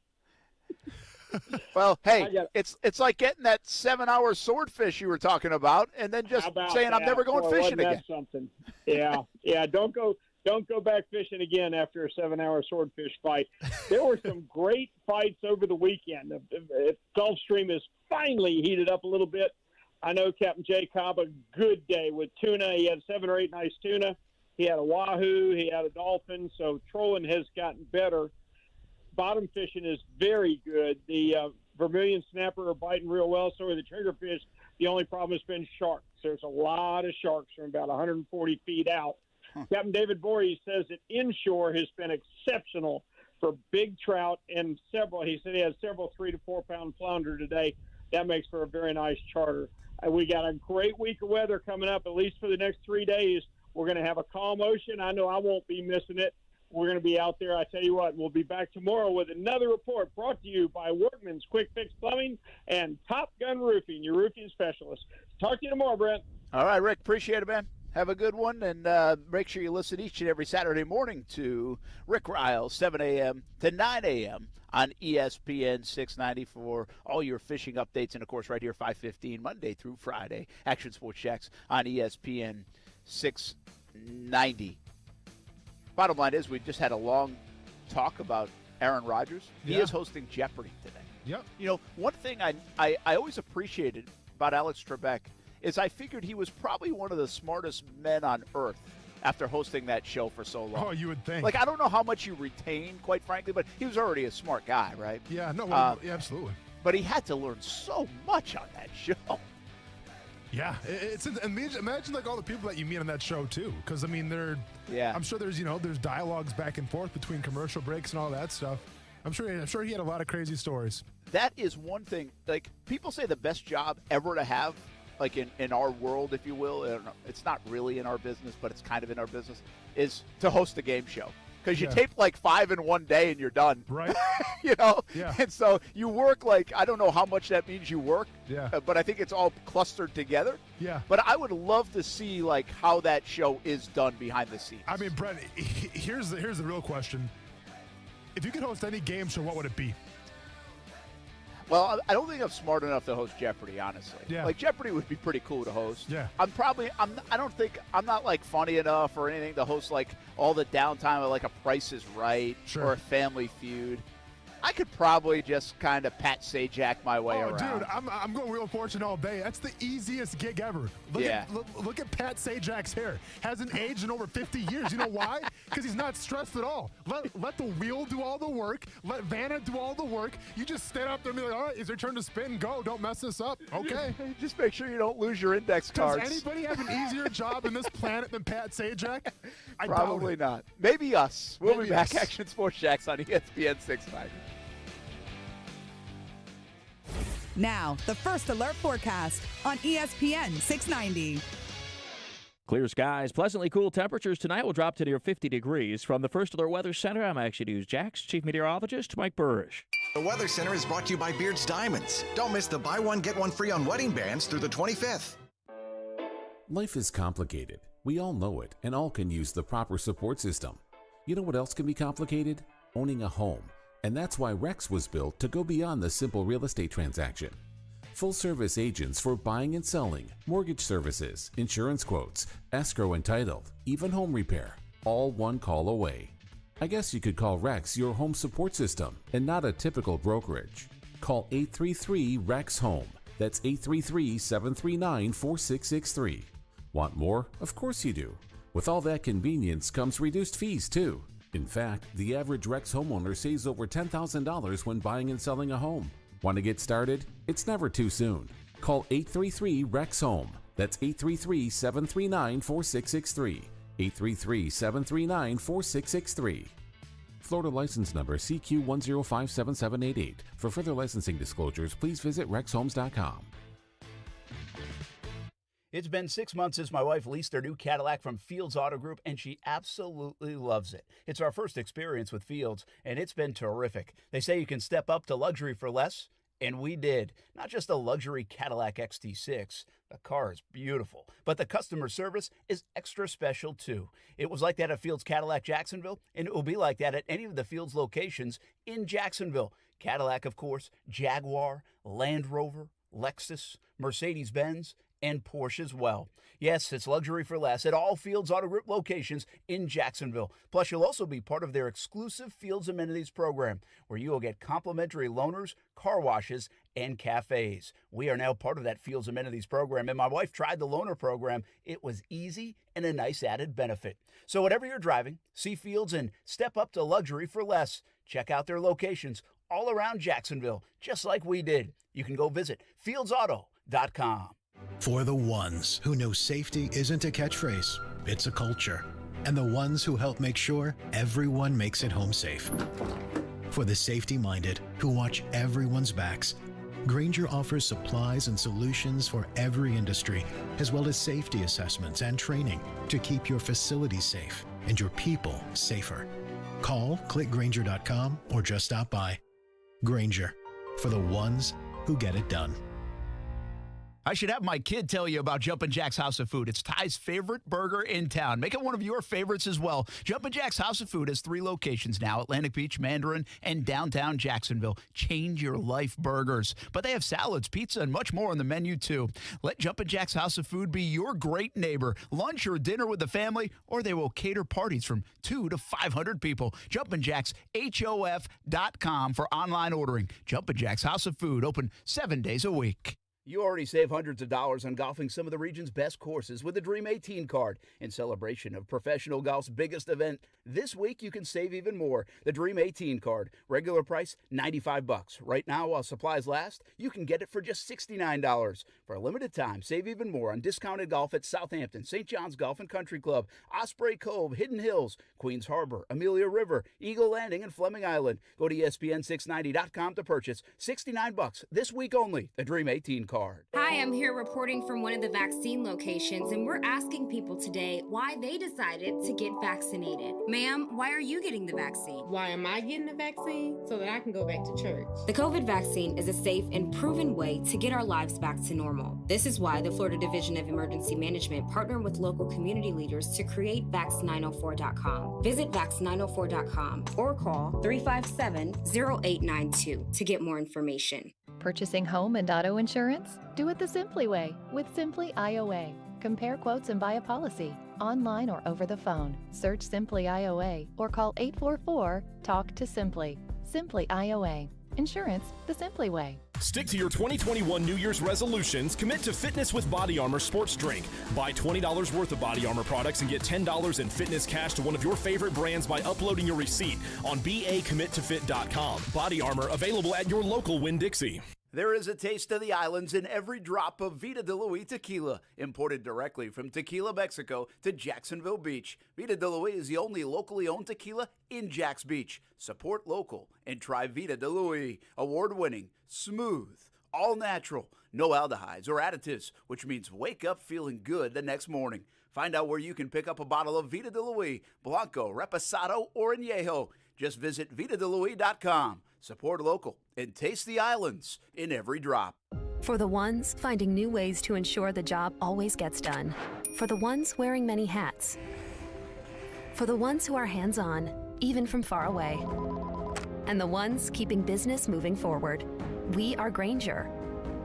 Well, hey, it's like getting that 7-hour swordfish you were talking about, and then just saying I'm never going fishing again. That's something. Yeah. Don't go don't go back fishing again after a 7-hour swordfish fight. There were some great fights over the weekend. The Gulfstream is finally heated up a little bit. I know Captain Jay Cobb, a good day with tuna. He had 7 or 8 nice tuna. He had a wahoo. He had a dolphin. So trolling has gotten better. Bottom fishing is very good. The vermilion snapper are biting real well. So are the triggerfish. The only problem has been sharks. There's a lot of sharks from about 140 feet out. Captain David Voorhees says that inshore has been exceptional for big trout and several. He said he had several 3 to 4 pound flounder today. That makes for a very nice charter. We got a great week of weather coming up, at least for the next 3 days. We're going to have a calm ocean. I know I won't be missing it. We're going to be out there. I tell you what, we'll be back tomorrow with another report brought to you by Workman's Quick Fix Plumbing and Top Gun Roofing, your roofing specialist. Talk to you tomorrow, Brent. All right, Rick. Appreciate it, man. Have a good one, and make sure you listen each and every Saturday morning to Rick Riles, 7 a.m. to 9 a.m. on ESPN 690 for all your fishing updates. And, of course, right here, 5:15, Monday through Friday, Action Sports Jacks on ESPN 690. Bottom line is we just had a long talk about Aaron Rodgers. He is hosting Jeopardy today. Yep. You know, one thing I always appreciated about Alex Trebek is I figured he was probably one of the smartest men on earth after hosting that show for so long. Oh, you would think. Like, I don't know how much you retain, quite frankly, but he was already a smart guy, right? Yeah, no, yeah, absolutely. But he had to learn so much on that show. Yeah, imagine like all the people that you meet on that show too, because I mean I'm sure there's there's dialogues back and forth between commercial breaks and all that stuff. I'm sure he had a lot of crazy stories. That is one thing. Like, people say the best job ever to have, like in our world, if you will, I don't know, it's not really in our business, but it's kind of in our business, is to host a game show. Because you tape like 5 in one day and you're done. Right. Yeah. And so you work like, I don't know how much that means you work. Yeah. But I think it's all clustered together. Yeah. But I would love to see like how that show is done behind the scenes. I mean, Brent, here's the real question. If you could host any game show, what would it be? Well, I don't think I'm smart enough to host Jeopardy, honestly. Yeah. Like, Jeopardy would be pretty cool to host. Yeah. I'm not like funny enough or anything to host like all the downtime of like a Price is Right or a Family Feud. I could probably just kind of Pat Sajak my way around. Dude, I'm going Wheel of Fortune all day. That's the easiest gig ever. Look at Pat Sajak's hair. Hasn't aged in over 50 years. You know why? Because he's not stressed at all. Let the wheel do all the work. Let Vanna do all the work. You just stand up there and be like, all right, it's your turn to spin. Go. Don't mess this up. Okay. Just make sure you don't lose your index cards. Does anybody have an easier job in this planet than Pat Sajak? Probably not. Maybe us. We'll be back. Action Sports Jacks on ESPN 690. Now, the First Alert forecast on ESPN 690. Clear skies, pleasantly cool temperatures tonight will drop to near 50 degrees. From the First Alert Weather Center, I'm Action News Jax Chief Meteorologist Mike Burrish. The Weather Center is brought to you by Beard's Diamonds. Don't miss the buy one, get one free on wedding bands through the 25th. Life is complicated. We all know it, and all can use the proper support system. You know what else can be complicated? Owning a home. And that's why Rex was built to go beyond the simple real estate transaction. Full-service agents for buying and selling, mortgage services, insurance quotes, escrow and title, even home repair, all one call away. I guess you could call Rex your home support system and not a typical brokerage. Call 833-REX-HOME. That's 833-739-4663. Want more? Of course you do. With all that convenience comes reduced fees too. In fact, the average Rex homeowner saves over $10,000 when buying and selling a home. Want to get started? It's never too soon. Call 833-REX-HOME. That's 833-739-4663. 833-739-4663. Florida license number CQ1057788. For further licensing disclosures, please visit rexhomes.com. It's been 6 months since my wife leased her new Cadillac from Fields Auto Group, and she absolutely loves it. It's our first experience with Fields, and it's been terrific. They say you can step up to luxury for less, and we did. Not just a luxury Cadillac XT6. The car is beautiful, but the customer service is extra special, too. It was like that at Fields Cadillac Jacksonville, and it will be like that at any of the Fields locations in Jacksonville. Cadillac, of course, Jaguar, Land Rover, Lexus, Mercedes-Benz, and Porsche as well. Yes, it's luxury for less at all Fields Auto Group locations in Jacksonville. Plus, you'll also be part of their exclusive Fields Amenities program, where you will get complimentary loaners, car washes, and cafes. We are now part of that Fields Amenities program, and my wife tried the loaner program. It was easy and a nice added benefit. So whatever you're driving, see Fields and step up to luxury for less. Check out their locations all around Jacksonville, just like we did. You can go visit fieldsauto.com. For the ones who know safety isn't a catchphrase, it's a culture. And the ones who help make sure everyone makes it home safe. For the safety-minded who watch everyone's backs, Grainger offers supplies and solutions for every industry, as well as safety assessments and training to keep your facilities safe and your people safer. Call, click Grainger.com, or just stop by. Grainger, for the ones who get it done. I should have my kid tell you about Jumpin' Jack's House of Food. It's Ty's favorite burger in town. Make it one of your favorites as well. Jumpin' Jack's House of Food has 3 locations now: Atlantic Beach, Mandarin, and downtown Jacksonville. Change your life burgers. But they have salads, pizza, and much more on the menu, too. Let Jumpin' Jack's House of Food be your great neighbor. Lunch or dinner with the family, or they will cater parties from 200 to 500 people. Jumpin' Jack's, HOF.com for online ordering. Jumpin' Jack's House of Food, open 7 days a week. You already save hundreds of dollars on golfing some of the region's best courses with the Dream 18 card. In celebration of professional golf's biggest event, this week you can save even more. The Dream 18 card, regular price $95. Right now, while supplies last, you can get it for just $69. For a limited time, save even more on discounted golf at Southampton, St. John's Golf and Country Club, Osprey Cove, Hidden Hills, Queens Harbor, Amelia River, Eagle Landing, and Fleming Island. Go to ESPN690.com to purchase. $69 this week only. The Dream 18 card. Hi, I'm here reporting from one of the vaccine locations, and we're asking people today why they decided to get vaccinated. Ma'am, why are you getting the vaccine? Why am I getting the vaccine? So that I can go back to church. The COVID vaccine is a safe and proven way to get our lives back to normal. This is why the Florida Division of Emergency Management partnered with local community leaders to create Vax904.com. Visit Vax904.com or call 357-0892 to get more information. Purchasing home and auto insurance? Do it the Simply way with Simply IOA. Compare quotes and buy a policy online or over the phone. Search Simply IOA or call 844-TALK-TO-SIMPLY. Simply IOA. Insurance the Simply way. Stick to your 2021 New Year's resolutions. Commit to fitness with Body Armor Sports Drink. Buy $20 worth of Body Armor products and get $10 in fitness cash to one of your favorite brands by uploading your receipt on BACommitToFit.com. Body Armor available at your local Winn-Dixie. There is a taste of the islands in every drop of Vida de Luis tequila, imported directly from Tequila, Mexico to Jacksonville Beach. Vida de Luis is the only locally owned tequila in Jax Beach. Support local and try Vida de Luis. Award-winning, smooth, all natural, no aldehydes or additives, which means wake up feeling good the next morning. Find out where you can pick up a bottle of Vida de Luis, Blanco, Reposado, or Añejo. Just visit VitaDeLuis.com. Support local and taste the islands in every drop. For the ones finding new ways to ensure the job always gets done. For the ones wearing many hats. For the ones who are hands-on, even from far away. And the ones keeping business moving forward. We are Grainger,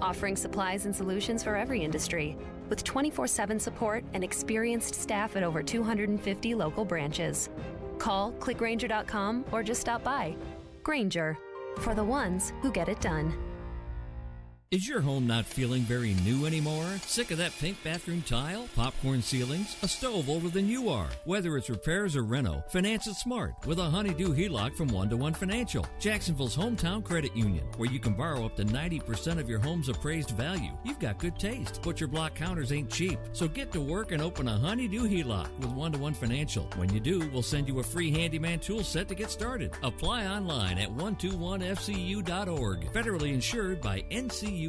offering supplies and solutions for every industry, with 24/7 support and experienced staff at over 250 local branches. Call, click Grainger.com, or just stop by. Grainger, for the ones who get it done. Is your home not feeling very new anymore? Sick of that pink bathroom tile, popcorn ceilings, a stove older than you are? Whether it's repairs or reno, finance it smart with a Honeydew HELOC from 1-to-1 Financial, Jacksonville's hometown credit union, where you can borrow up to 90% of your home's appraised value. You've got good taste, but your block counters ain't cheap. So get to work and open a Honeydew HELOC with 1-to-1 Financial. When you do, we'll send you a free handyman tool set to get started. Apply online at 121fcu.org. Federally insured by NCAA.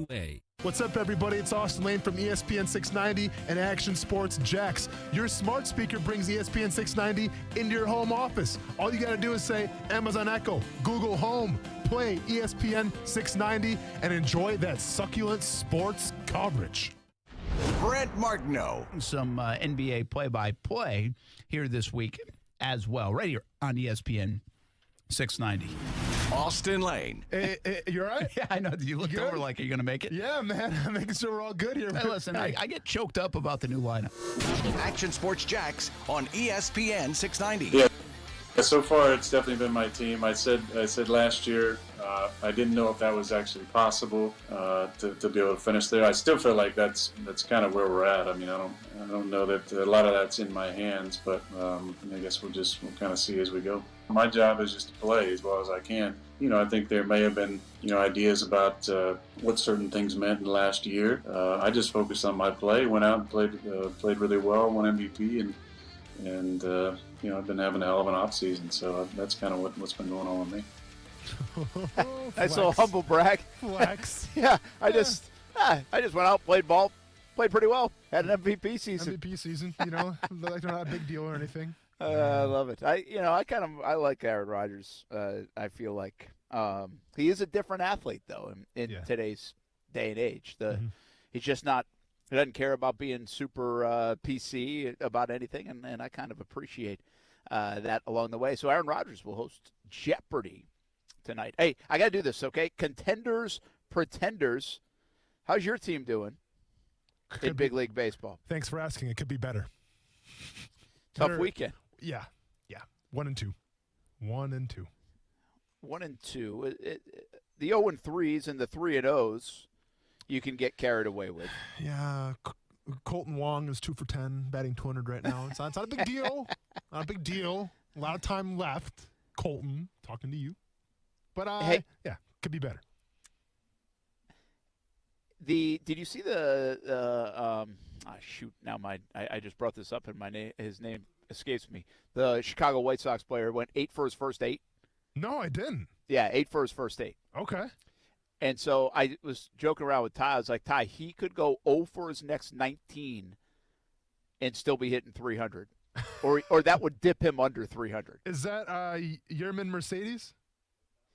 What's up, everybody? It's Austin Lane from ESPN 690 and Action Sports Jax. Your smart speaker brings ESPN 690 into your home office. All you got to do is say Amazon Echo, Google Home, play ESPN 690, and enjoy that succulent sports coverage. Brent Martineau. Some NBA play-by-play here this week as well, right here on ESPN 690. Austin Lane. You all right? Yeah, I know. You looked over like, are you going to make it? Yeah, man. I'm making sure we're all good here. Hey, listen, I get choked up about the new lineup. Action Sports Jax on ESPN 690. Yeah. So far, it's definitely been my team. I said last year I didn't know if that was actually possible to be able to finish there. I still feel like that's kind of where we're at. I mean, I don't know that a lot of that's in my hands, but I guess we'll kind of see as we go. My job is just to play as well as I can. I think there may have been ideas about what certain things meant in the last year. I just focused on my play, went out and played really well, won MVP, and I've been having a hell of an off season, so that's kind of what's been going on with me. Nice little humble brag. Flex. Yeah, I just went out, played ball, played pretty well, had an MVP season. MVP season, like they're not a big deal or anything. I love it. I like Aaron Rodgers. I feel like he is a different athlete though in today's day and age. He's just not. He doesn't care about being super PC about anything, and I kind of appreciate that along the way. So Aaron Rodgers will host Jeopardy tonight. Hey, I got to do this, okay? Contenders, Pretenders. How's your team doing in Big League Baseball? Thanks for asking. It could be better. Tough weekend. Yeah. 1-2. 1-2. 1-2. The 0-3s and the 3-0s. You can get carried away with. Yeah, Colton Wong is 2 for 10, batting 200 right now. It's not a big deal. Not a big deal. A lot of time left. Colton, talking to you. But could be better. Did you see the shoot? Now I just brought this up and his name escapes me. The Chicago White Sox player went 8 for his first 8. No, I didn't. Yeah, 8 for his first 8. Okay. And so I was joking around with Ty. I was like, Ty, he could go 0 for his next 19 and still be hitting 300. or that would dip him under 300. Is that Yerman Mercedes?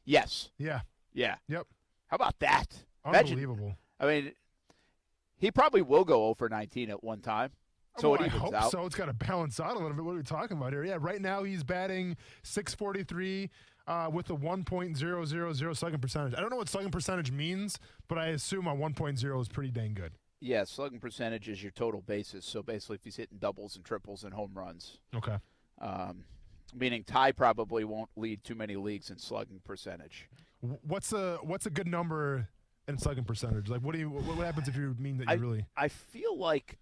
Yes. Yeah. Yep. How about that? Unbelievable. I mean, he probably will go 0 for 19 at one time. So I hope so. It's got to balance out a little bit. What are we talking about here? Yeah, right now he's batting .643 with a 1.000 slugging percentage. I don't know what slugging percentage means, but I assume a 1.0 is pretty dang good. Yeah, slugging percentage is your total bases. So basically if he's hitting doubles and triples and home runs. Okay. Meaning Ty probably won't lead too many leagues in slugging percentage. What's a good number in slugging percentage? Like what happens if you mean that you really? I feel like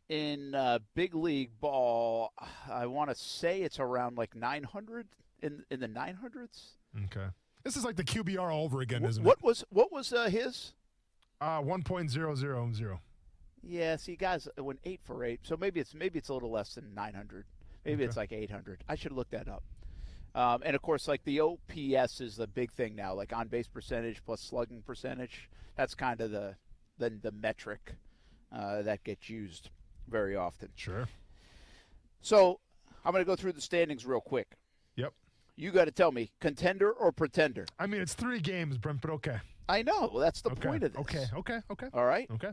in big league ball, I want to say it's around like 900 in the 900s. Okay, this is like the QBR all over again, isn't it? What was his? 1.000. Yeah, see, guys went 8 for 8, so maybe it's a little less than 900. Maybe it's like 800. I should look that up. And of course, like the OPS is the big thing now, like on base percentage plus slugging percentage. That's kind of the metric that gets used very often. Sure. So I'm going to go through the standings real quick. Yep. You got to tell me, contender or pretender? I mean, it's 3 games, Brent, but okay. I know. Well, that's the point of this. Okay. All right? Okay.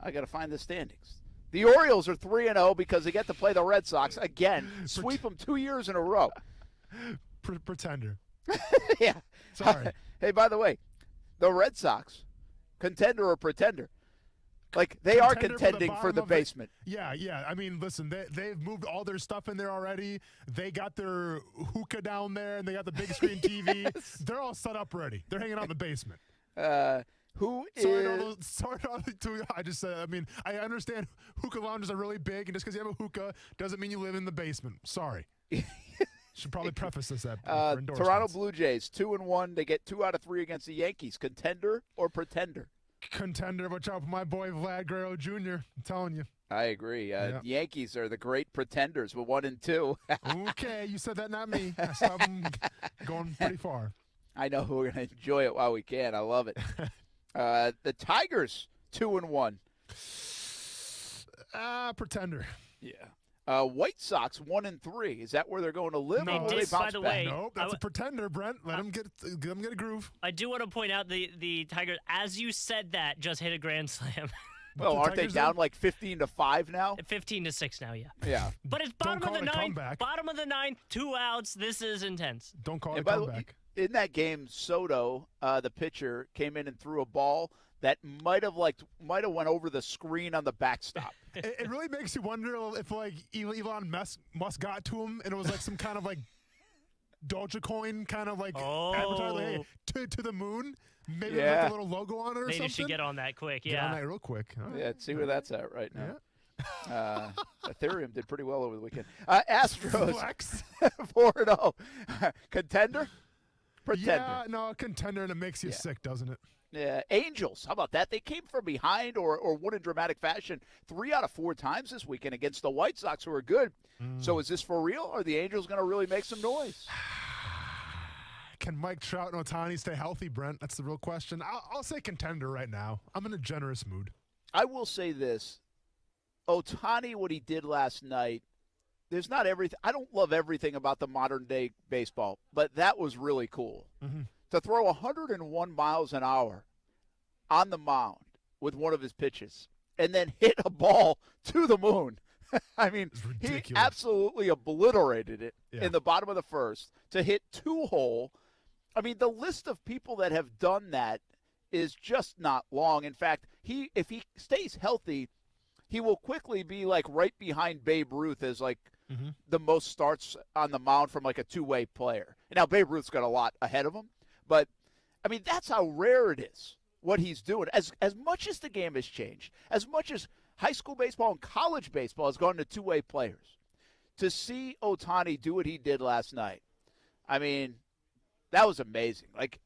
I got to find the standings. The Orioles are 3-0 because they get to play the Red Sox again. Sweep them 2 years in a row. Pretender. Yeah. Sorry. Hey, by the way, the Red Sox, contender or pretender? Like, they are contending for the basement. Yeah. I mean, listen, they've moved all their stuff in there already. They got their hookah down there, and they got the big screen TV. Yes. They're all set up ready. They're hanging out in the basement. I understand hookah lounges are really big, and just because you have a hookah doesn't mean you live in the basement. Sorry. Should probably preface this for Toronto Blue Jays, 2-1. They get 2 out of 3 against the Yankees. Contender or pretender? Contender. Watch out for my boy Vlad Guerrero Jr. I'm telling you. I agree. Yankees are the great pretenders with 1-2. Okay, you said that, not me. I saw them going pretty far. I know we're going to enjoy it while we can. I love it. The Tigers, 2-1. Pretender. Yeah. White Sox, 1-3. Is that where they're going to live? No, by the way, nope, that's a pretender, Brent. Let them get a groove. I do want to point out the Tigers, as you said that, just hit a grand slam. Well, aren't they down like 15-5 now? 15-6 now, yeah. Yeah. But it's bottom of the ninth. Bottom of the ninth, 2 outs. This is intense. Don't call it a comeback. in that game, Soto, the pitcher, came in and threw a ball that might have went over the screen on the backstop. It really makes you wonder if Elon Musk got to him and it was like some kind of like Dogecoin kind of like advertising, hey, to the moon. Maybe with a little logo on it or something. They should get on that quick. Get on that real quick. All right. Yeah, see where that's at right now. Ethereum did pretty well over the weekend. Astros 4-0. Contender? Pretender. Yeah, no, contender, and it makes you sick, doesn't it? Yeah, Angels. How about that? They came from behind or won in dramatic fashion 3 out of 4 times this weekend against the White Sox, who are good. So is this for real? Are the Angels going to really make some noise? Can Mike Trout and Ohtani stay healthy, Brent? That's the real question. I'll say contender right now. I'm in a generous mood. I will say this. Ohtani, what he did last night, there's not everything. I don't love everything about the modern-day baseball, but that was really cool. Mm-hmm. To throw 101 miles an hour on the mound with one of his pitches and then hit a ball to the moon. I mean, he absolutely obliterated it in the bottom of the first to hit 2-hole. I mean, the list of people that have done that is just not long. In fact, if he stays healthy, he will quickly be like right behind Babe Ruth as like the most starts on the mound from like a two-way player. And now Babe Ruth's got a lot ahead of him, but I mean, that's how rare it is what he's doing. As much as the game has changed, as much as high school baseball and college baseball has gone to two-way players, to see Ohtani do what he did last night, I mean, that was amazing. Like,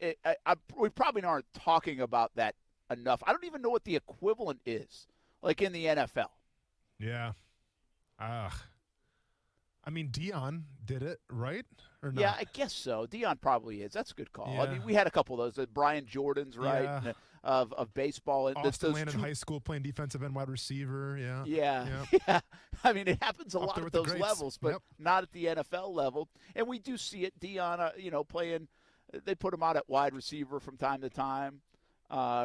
we probably aren't talking about that enough. I don't even know what the equivalent is, like in the NFL. Yeah. I mean, Dion did it, right? Or not? Yeah, I guess so. Dion probably is. That's a good call. Yeah. I mean, we had a couple of those. The Brian Jordans, right, Yeah. of baseball. And Austin Land in high school playing defensive end wide receiver. Yeah. Yeah. I mean, it happens a Up lot there at with the those greats. levels, but not at the NFL level. And we do see it. Dion, playing. They put him out at wide receiver from time to time.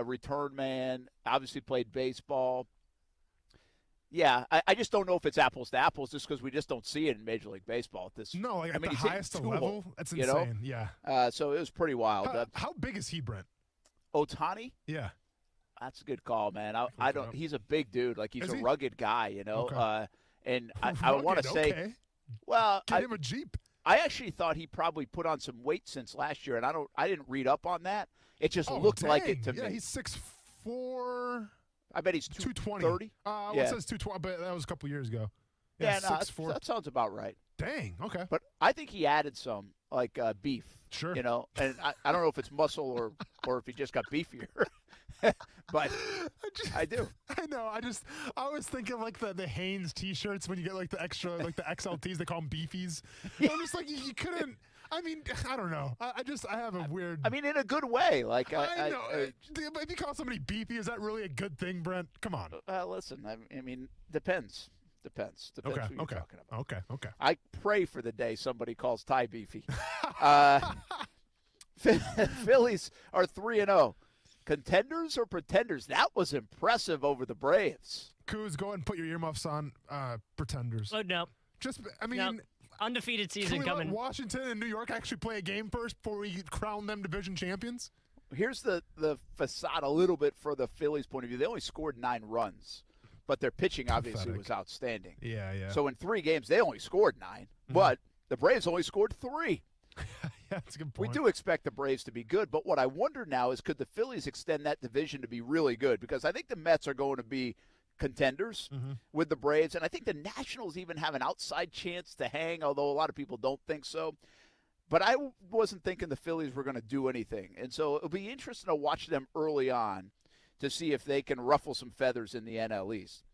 Return man. Obviously played baseball. Yeah, I just don't know if it's apples to apples just because we just don't see it in Major League Baseball at this. No, like at the he's hitting highest 2-hole, level, that's insane. Yeah. So it was pretty wild. How big is he, Brent? Ohtani? Yeah. That's a good call, man. I don't. He's a big dude. Like he's Is a he? rugged guy, Okay. And I want to say, okay. well, Get him a Jeep. I actually thought he probably put on some weight since last year, and I didn't read up on that. It just looked like it to me. Yeah, he's 6'4". I bet he's 220. 230. It says 220, but that was a couple years ago. Yeah, no, 6'4". that sounds about right. Dang, okay. But I think he added some, like beef. Sure. And I don't know if it's muscle or if he just got beefier. But I do. I know. I was thinking like the Hanes T-shirts when you get like the extra, like the XLTs, they call them beefies. I'm just like, you couldn't. I mean, I don't know. I have a weird. I mean, in a good way. Like I know. If you call somebody beefy, is that really a good thing, Brent? Come on. Listen, I mean, depends. Depends who you're talking about. Okay. I pray for the day somebody calls Ty beefy. Phillies are 3-0. Contenders or pretenders? That was impressive over the Braves. Coos, go ahead and put your earmuffs on. Pretenders. Oh, no. No. Undefeated season can we coming. Let Washington and New York actually play a game first before we crown them division champions? Here's the facade a little bit for the Phillies' point of view. They only scored 9 runs, but their pitching obviously was outstanding. Yeah. So in 3 games, they only scored 9, but the Braves only scored 3. Yeah, that's a good point. We do expect the Braves to be good, but what I wonder now is could the Phillies extend that division to be really good? Because I think the Mets are going to be contenders with the Braves, and I think the Nationals even have an outside chance to hang, although a lot of people don't think so. But I wasn't thinking the Phillies were going to do anything, and so it'll be interesting to watch them early on to see if they can ruffle some feathers in the NL East.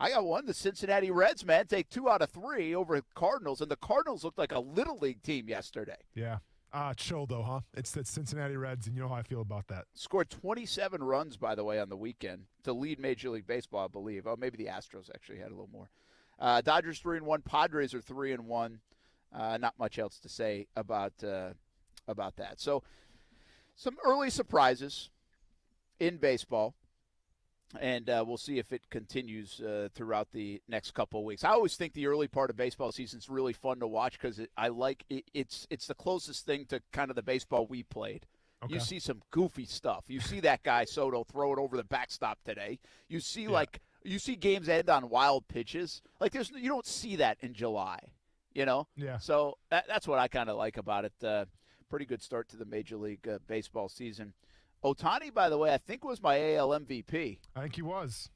I got one. The Cincinnati Reds, man, take 2 out of 3 over the Cardinals, and the Cardinals looked like a Little League team yesterday. Yeah. Chill, though, huh? It's the Cincinnati Reds, and you know how I feel about that. Scored 27 runs, by the way, on the weekend to lead Major League Baseball, I believe. Oh, maybe the Astros actually had a little more. Dodgers 3-1. Padres are 3-1. Not much else to say about that. So some early surprises in baseball. And we'll see if it continues throughout the next couple of weeks. I always think the early part of baseball season is really fun to watch because it's the closest thing to kind of the baseball we played. Okay. You see some goofy stuff. You see that guy Soto throw it over the backstop today. You see you see games end on wild pitches. Like you don't see that in July, you know. Yeah. So that's what I kind of like about it. Pretty good start to the Major League Baseball season. Ohtani, by the way, I think was my AL MVP. I think he was.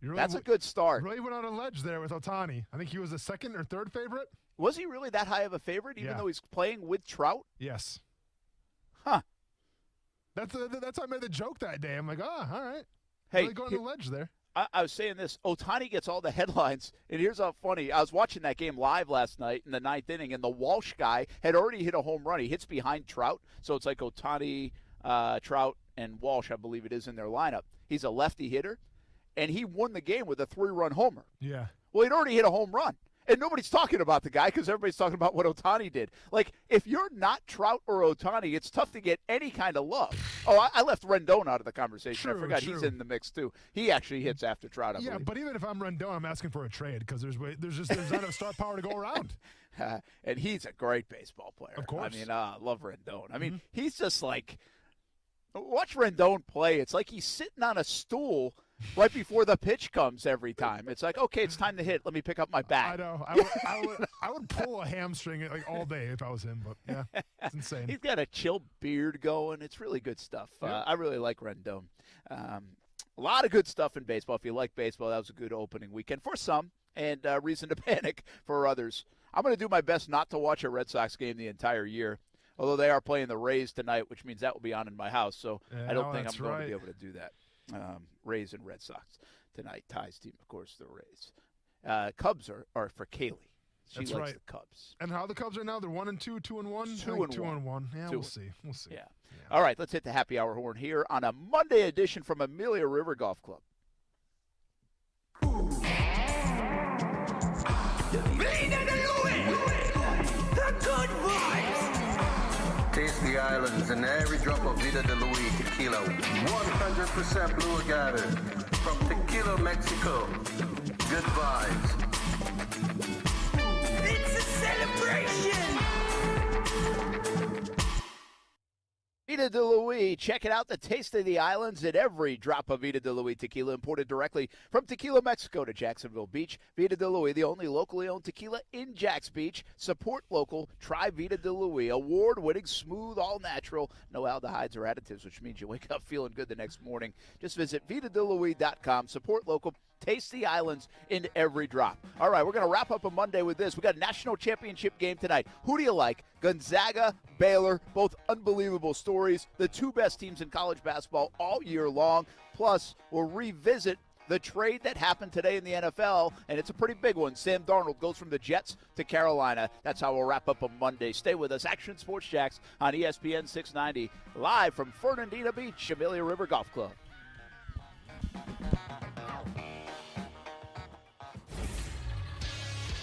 That's a good start. Really went on a ledge there with Ohtani. I think he was the second or third favorite. Was he really that high of a favorite, even though he's playing with Trout? Yes. Huh. That's why I made the joke that day. I'm like, all right. Hey, really going on a ledge there. I was saying this. Ohtani gets all the headlines, and here's how funny. I was watching that game live last night in the 9th inning, and the Walsh guy had already hit a home run. He hits behind Trout, so it's like Ohtani, Trout, and Walsh, I believe it is, in their lineup. He's a lefty hitter, and he won the game with a 3-run homer. Yeah. Well, he'd already hit a home run, and nobody's talking about the guy because everybody's talking about what Ohtani did. Like, if you're not Trout or Ohtani, it's tough to get any kind of love. Oh, I left Rendon out of the conversation. I forgot he's in the mix, too. He actually hits after Trout, I believe. Yeah, but even if I'm Rendon, I'm asking for a trade because there's not enough star power to go around. And he's a great baseball player. Of course. I mean, I love Rendon. I mean, he's just like – watch Rendon play. It's like he's sitting on a stool right before the pitch comes every time. It's like, okay, it's time to hit. Let me pick up my bat. I know. I would pull a hamstring like all day if I was him. But yeah, it's insane. He's got a chill beard going. It's really good stuff. Yeah. I really like Rendon. A lot of good stuff in baseball. If you like baseball, that was a good opening weekend for some, and reason to panic for others. I'm going to do my best not to watch a Red Sox game the entire year. Although they are playing the Rays tonight, which means that will be on in my house. So I don't think I'm going to be able to do that. Rays and Red Sox tonight. Ty's team, of course, the Rays. Cubs are for Kaylee. She likes the Cubs. And how the Cubs are now? They're 1-2, 2-1? 2-1. Yeah, we'll see. Yeah. All right, let's hit the happy hour horn here on a Monday edition from Amelia River Golf Club. The good vibes. Taste the islands and every drop of Vida de Luis tequila. 100% blue agave from Tequila, Mexico. Good vibes. It's a celebration. Vida de Luis. Check it out, the taste of the islands at every drop of Vida de Luis tequila, imported directly from Tequila, Mexico to Jacksonville Beach. Vida de Luis, the only locally owned tequila in Jax Beach. Support local. Try Vida de Luis. Award-winning, smooth, all-natural, no aldehydes or additives, which means you wake up feeling good the next morning. Just visit VitaDeLuis.com. Support local. Taste the islands in every drop. All right, we're going to wrap up a Monday with this. We got a national championship game tonight. Who do you like? Gonzaga, Baylor, both unbelievable stories. The two best teams in college basketball all year long. Plus, we'll revisit the trade that happened today in the NFL, and it's a pretty big one. Sam Darnold goes from the Jets to Carolina. That's how we'll wrap up a Monday. Stay with us. Action Sports Jacks on ESPN 690, live from Fernandina Beach, Amelia River Golf Club.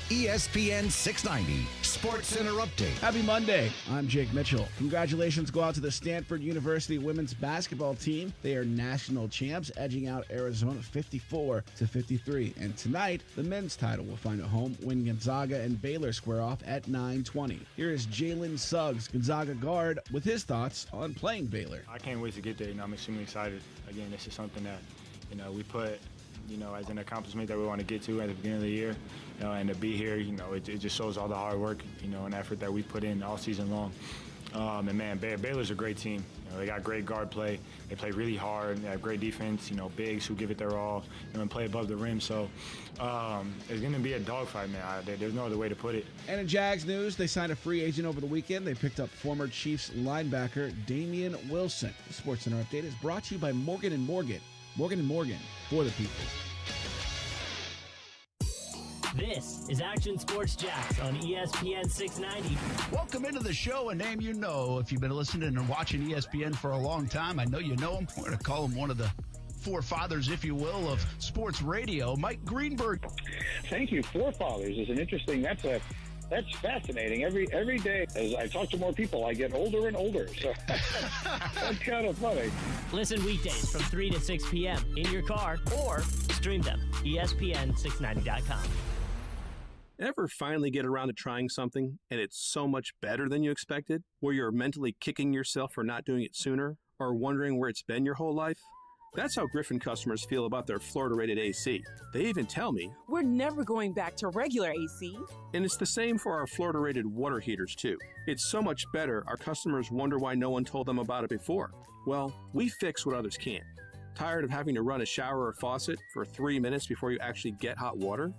ESPN 690 Sports Center Update. Happy Monday. I'm Jake Mitchell. Congratulations go out to the Stanford University women's basketball team. They are national champs, edging out Arizona 54-53. And tonight, the men's title will find a home when Gonzaga and Baylor square off at 9:20. Here is Jalen Suggs, Gonzaga guard, with his thoughts on playing Baylor. I can't wait to get there. I'm extremely excited. Again, this is something that, we put, as an accomplishment that we want to get to at the beginning of the year, and to be here, it just shows all the hard work, and effort that we put in all season long. And man, Baylor's a great team. They got great guard play. They play really hard. They have great defense. Bigs who give it their all, and play above the rim. So it's going to be a dogfight, man. There's no other way to put it. And in Jags news, they signed a free agent over the weekend. They picked up former Chiefs linebacker Damian Wilson. The Sports Center Update is brought to you by Morgan & Morgan. Morgan & Morgan, for the people. This is Action Sports Jacks on ESPN 690. Welcome into the show, a name you know. If you've been listening and watching ESPN for a long time, I know you know him. We're going to call him one of the forefathers, if you will, of sports radio, Mike Greenberg. Thank you. Forefathers is an interesting, that's a That's fascinating. Every day, as I talk to more people, I get older and older. So that's kind of funny. Listen weekdays from 3 to 6 p.m. in your car or stream them. ESPN690.com. Ever finally get around to trying something and it's so much better than you expected, where you're mentally kicking yourself for not doing it sooner or wondering where it's been your whole life? That's how Griffin customers feel about their Florida-rated AC. They even tell me, we're never going back to regular AC. And it's the same for our Florida-rated water heaters, too. It's so much better, our customers wonder why no one told them about it before. Well, we fix what others can't. Tired of having to run a shower or faucet for 3 minutes before you actually get hot water?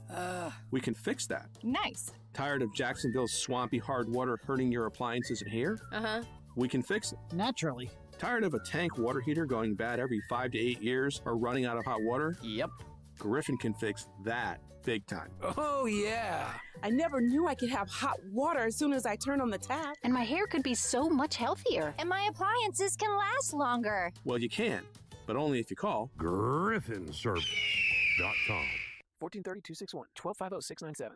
We can fix that. Nice. Tired of Jacksonville's swampy hard water hurting your appliances and hair? We can fix it. Naturally. Tired of a tank water heater going bad every 5 to 8 years or running out of hot water? Yep. Griffin can fix that big time. Oh, yeah. I never knew I could have hot water as soon as I turn on the tap. And my hair could be so much healthier. And my appliances can last longer. Well, you can, but only if you call GriffinService.com. 1430-261-1250-697.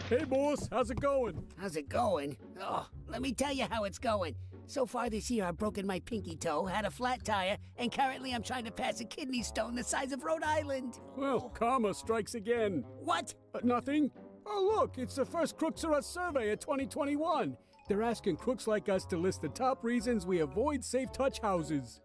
Hey, boss, how's it going? How's it going? Oh, let me tell you how it's going. So far this year, I've broken my pinky toe, had a flat tire, and currently I'm trying to pass a kidney stone the size of Rhode Island. Well, karma strikes again. What? Nothing. Oh, look, it's the first Crooks R Us survey of 2021. They're asking crooks like us to list the top reasons we avoid safe touch houses.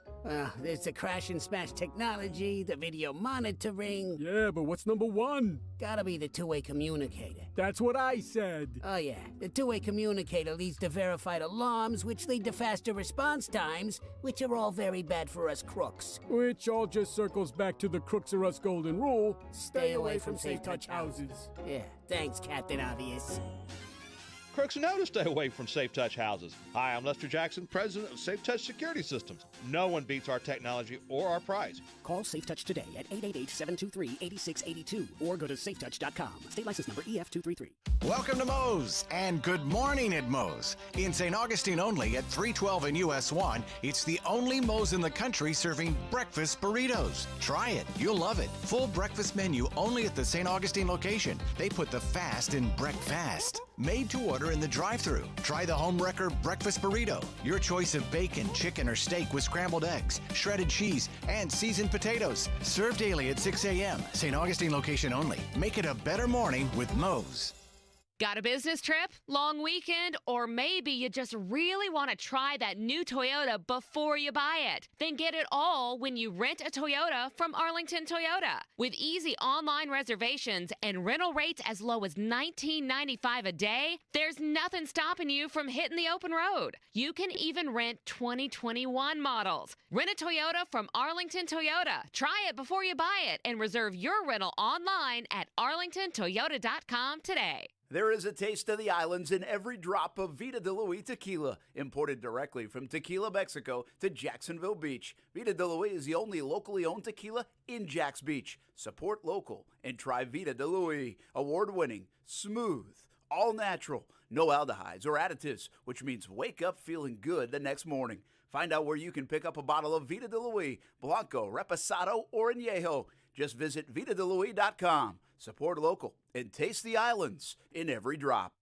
There's the crash and smash technology, the video monitoring. Yeah, but what's number one? Gotta be the two-way communicator. That's what I said. Oh, yeah. The two-way communicator leads to verified alarms, which lead to faster response times, which are all very bad for us crooks. Which all just circles back to the Crooks R Us golden rule. Stay away from safe touch houses. Yeah, thanks, Captain Obvious. Crooks know to stay away from Safe Touch houses. Hi, I'm Lester Jackson, president of Safe Touch Security Systems. No one beats our technology or our price. Call Safe Touch today at 888-723-8682 or go to safetouch.com. State license number EF233. Welcome to Moe's and good morning at Moe's. In St. Augustine only at 312 and US 1, it's the only Moe's in the country serving breakfast burritos. Try it. You'll love it. Full breakfast menu only at the St. Augustine location. They put the fast in breakfast. Made to order in the drive-thru. Try the Home Wrecker Breakfast Burrito. Your choice of bacon, chicken, or steak with scrambled eggs, shredded cheese, and seasoned potatoes. Served daily at 6 a.m. St. Augustine location only. Make it a better morning with Moe's. Got a business trip, long weekend, or maybe you just really want to try that new Toyota before you buy it? Then get it all when you rent a Toyota from Arlington Toyota. With easy online reservations and rental rates as low as $19.95 a day, there's nothing stopping you from hitting the open road. You can even rent 2021 models. Rent a Toyota from Arlington Toyota. Try it before you buy it and reserve your rental online at arlingtontoyota.com today. There is a taste of the islands in every drop of Vida de Luis tequila, imported directly from Tequila, Mexico to Jacksonville Beach. Vida de Luis is the only locally owned tequila in Jax Beach. Support local and try Vida de Luis. Award-winning, smooth, all natural, no aldehydes or additives, which means wake up feeling good the next morning. Find out where you can pick up a bottle of Vida de Luis, Blanco, Reposado, or Añejo. Just visit VitaDeLuis.com. Support local and taste the islands in every drop.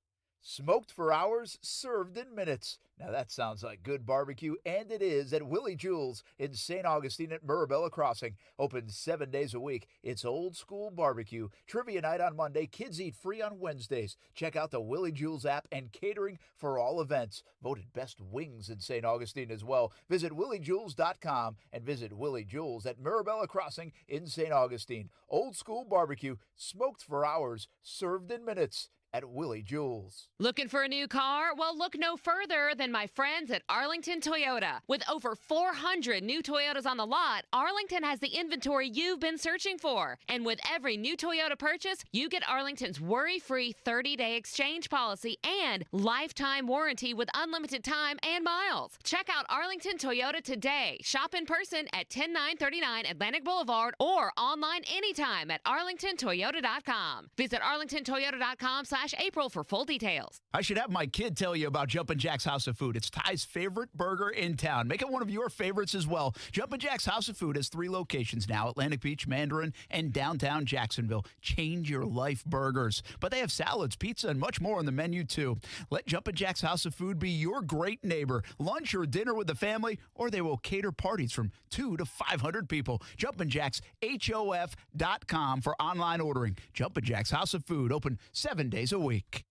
Smoked for hours, served in minutes. Now that sounds like good barbecue, and it is at Willie Jewell's in St. Augustine at Mirabella Crossing. Open 7 days a week. It's old school barbecue. Trivia night on Monday. Kids eat free on Wednesdays. Check out the Willie Jewell's app and catering for all events. Voted best wings in St. Augustine as well. Visit williejewels.com and visit Willie Jewell's at Mirabella Crossing in St. Augustine. Old school barbecue, smoked for hours, served in minutes. At Willie Jewell's. Looking for a new car? Well, look no further than my friends at Arlington Toyota. With over 400 new Toyotas on the lot, Arlington has the inventory you've been searching for. And with every new Toyota purchase, you get Arlington's worry-free 30-day exchange policy and lifetime warranty with unlimited time and miles. Check out Arlington Toyota today. Shop in person at 10939 Atlantic Boulevard or online anytime at arlingtontoyota.com. Visit arlingtontoyota.com/ JAGS.com/April for full details. I should have my kid tell you about Jumpin' Jack's House of Food. It's Ty's favorite burger in town. Make it one of your favorites as well. Jumpin' Jack's House of Food has 3 locations now: Atlantic Beach, Mandarin, and downtown Jacksonville. Change your life burgers. But they have salads, pizza, and much more on the menu, too. Let Jumpin' Jack's House of Food be your great neighbor. Lunch or dinner with the family, or they will cater parties from 2 to 500 people. Jumpin' Jack's, HOF.com for online ordering. Jumpin' Jack's House of Food, open 7 days a week.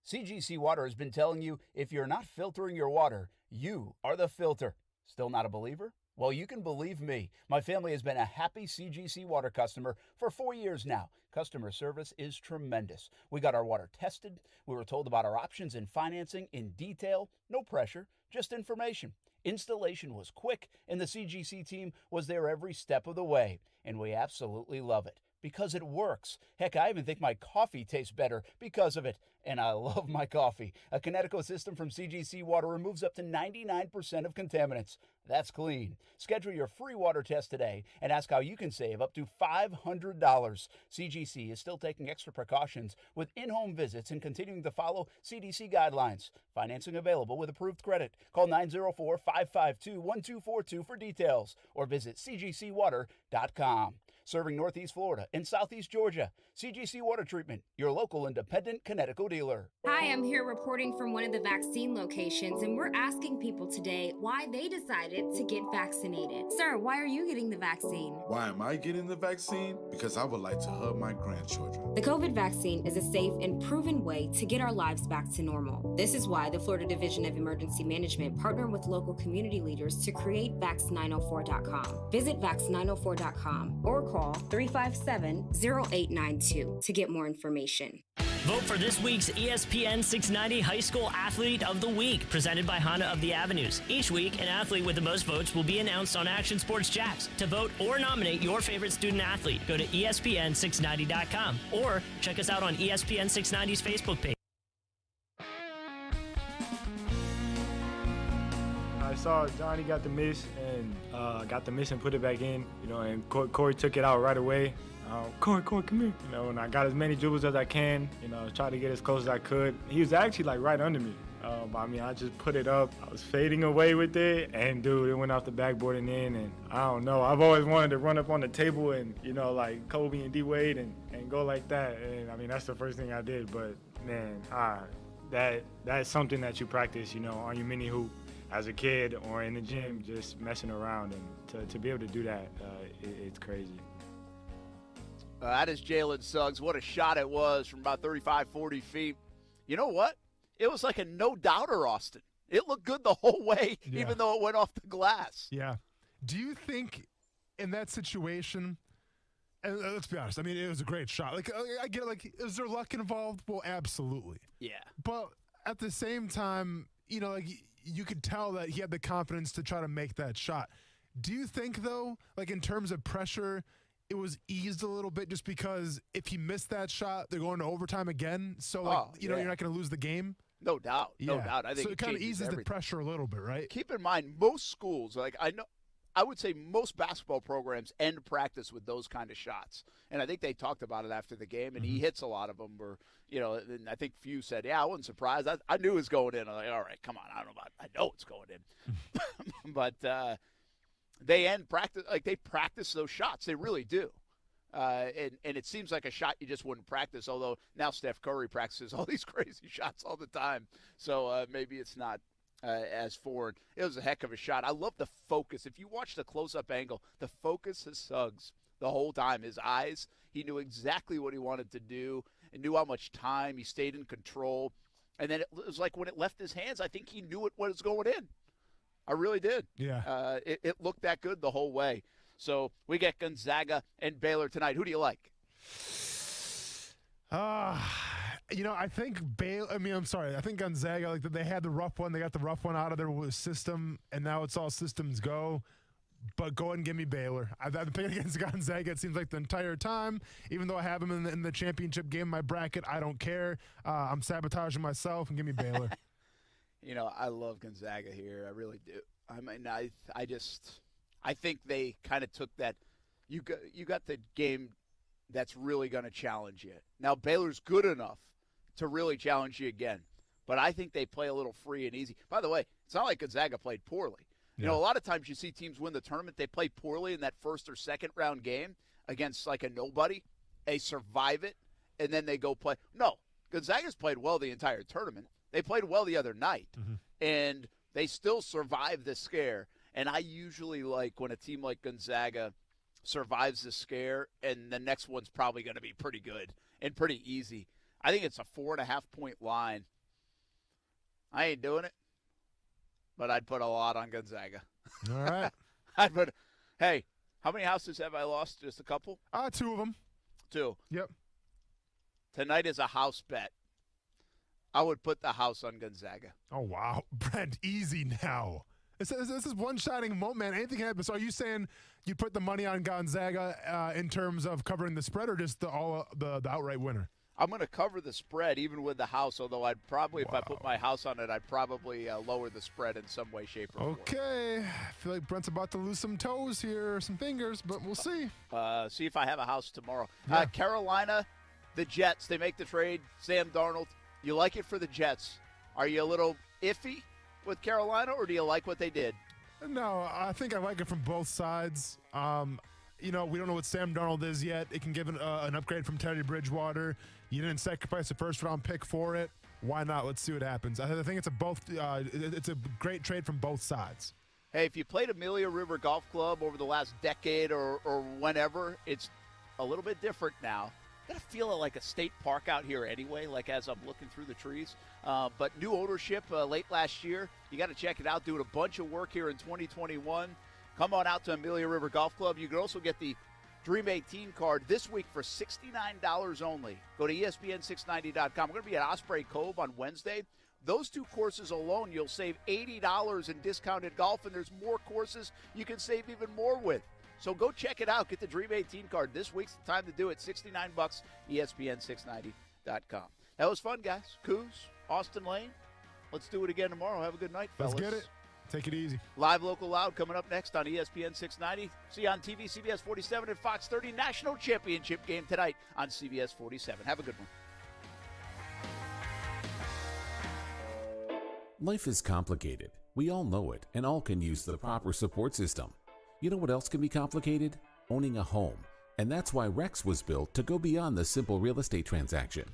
CGC Water has been telling you, if you're not filtering your water, you are the filter. Still not a believer? Well, you can believe me. My family has been a happy CGC Water customer for 4 years now. Customer service is tremendous. We got our water tested. We were told about our options in financing in detail. No pressure, just information. Installation was quick, and the CGC team was there every step of the way. And we absolutely love it, because it works. Heck, I even think my coffee tastes better because of it. And I love my coffee. A Kinetico system from CGC Water removes up to 99% of contaminants. That's clean. Schedule your free water test today and ask how you can save up to $500. CGC is still taking extra precautions with in-home visits and continuing to follow CDC guidelines. Financing available with approved credit. Call 904-552-1242 for details or visit cgcwater.com. Serving Northeast Florida and Southeast Georgia. CGC Water Treatment, your local independent Kinetico dealer. Hi, I'm here reporting from one of the vaccine locations, and we're asking people today why they decided to get vaccinated. Sir, why are you getting the vaccine? Why am I getting the vaccine? Because I would like to hug my grandchildren. The COVID vaccine is a safe and proven way to get our lives back to normal. This is why the Florida Division of Emergency Management partnered with local community leaders to create Vax904.com. Visit Vax904.com or call 357-0892 to get more information. Vote for this week's ESPN 690 High School Athlete of the Week, presented by Honda of the Avenues. Each week, an athlete with the most votes will be announced on Action Sports JAGS. To vote or nominate your favorite student athlete, go to ESPN690.com or check us out on ESPN 690's Facebook page. I saw Johnny got the miss and put it back in, and Corey took it out right away. Corey, come here. And I got as many dribbles as I can, tried to get as close as I could. He was actually right under me. I just put it up. I was fading away with it, and dude, it went off the backboard and in, and I don't know. I've always wanted to run up on the table and, like Kobe and D-Wade and go like that. And that's the first thing I did. But man, that's something that you practice, on your mini hoop as a kid or in the gym, just messing around, and to be able to do that, it's crazy. That is Jalen Suggs. What a shot it was from about 35, 40 feet. You know what? It was like a no-doubter, Austin. It looked good the whole way, even though it went off the glass. Yeah. Do you think in that situation, and let's be honest, it was a great shot. I get it, is there luck involved? Well, absolutely. Yeah. But at the same time, you could tell that he had the confidence to try to make that shot. Do you think, though, in terms of pressure, it was eased a little bit just because if he missed that shot, they're going to overtime again? So, you're not going to lose the game? No doubt. No doubt. I think so. It kind of eases everything. The pressure a little bit, right? Keep in mind, most schools, I would say most basketball programs end practice with those kind of shots. And I think they talked about it after the game, and he hits a lot of them. Or, and I think few said, I wasn't surprised. I knew it was going in. I'm like, all right, come on. I know it's going in. But they end practice, they practice those shots. They really do. And it seems like a shot you just wouldn't practice, although now Steph Curry practices all these crazy shots all the time. So maybe it's not as foreign. It was a heck of a shot. I love the focus. If you watch the close-up angle, the focus of Suggs the whole time. His eyes, he knew exactly what he wanted to do and knew how much time. He stayed in control. And then it was like when it left his hands, I think he knew it was going in. I really did. Yeah. It looked that good the whole way. So we get Gonzaga and Baylor tonight. Who do you like? I think I think Gonzaga, they had the rough one. They got the rough one out of their system, and now it's all systems go. But go ahead and give me Baylor. I've been picking against Gonzaga, it seems like, the entire time. Even though I have them in the championship game in my bracket, I don't care. I'm sabotaging myself, and give me Baylor. I love Gonzaga here. I really do. I think they kind of took that. You got the game that's really going to challenge you. Now, Baylor's good enough to really challenge you again. But I think they play a little free and easy. By the way, it's not like Gonzaga played poorly. You know, a lot of times you see teams win the tournament, they play poorly in that first or second round game against like a nobody. They survive it, and then they go play. No, Gonzaga's played well the entire tournament. They played well the other night, and they still survived the scare. And I usually like when a team like Gonzaga survives the scare, and the next one's probably going to be pretty good and pretty easy. I think it's a 4.5-point line. I ain't doing it, but I'd put a lot on Gonzaga. All right. Hey, how many houses have I lost? Just a couple? 2 of them. 2. Yep. Tonight is a house bet. I would put the house on Gonzaga. Oh, wow. Brent, easy now. This is one-shining moment, man. Anything can happen. So are you saying you put the money on Gonzaga in terms of covering the spread or just the outright winner? I'm going to cover the spread even with the house, although I'd probably, if I put my house on it, I'd probably lower the spread in some way, shape, or form. Okay. I feel like Brent's about to lose some toes here, some fingers, but we'll see. See if I have a house tomorrow. Yeah. Carolina, the Jets, they make the trade. Sam Darnold, you like it for the Jets. Are you a little iffy with Carolina, or do you like what they did? No, I think I like it from both sides. We don't know what Sam Darnold is yet. It can give an upgrade from Teddy Bridgewater. You didn't sacrifice a first-round pick for it. Why not? Let's see what happens. I think it's a great trade from both sides. Hey, if you played Amelia River Golf Club over the last decade or whenever, it's a little bit different now. I feel like a state park out here anyway, like as I'm looking through the trees. But new ownership late last year. You got to check it out. Doing a bunch of work here in 2021. Come on out to Amelia River Golf Club. You can also get the Dream 18 card this week for $69 only. Go to ESPN690.com. We're going to be at Osprey Cove on Wednesday. Those 2 courses alone, you'll save $80 in discounted golf, and there's more courses you can save even more with. So go check it out. Get the Dream 18 card. This week's the time to do it. $69, ESPN690.com. That was fun, guys. Coos, Austin Lane. Let's do it again tomorrow. Have a good night, fellas. Let's get it. Take it easy. Live Local Loud coming up next on ESPN 690. See you on TV, CBS 47 and Fox 30. National Championship Game tonight on CBS 47. Have a good one. Life is complicated. We all know it, and all can use the proper support system. You know what else can be complicated? Owning a home. And that's why Rex was built to go beyond the simple real estate transaction.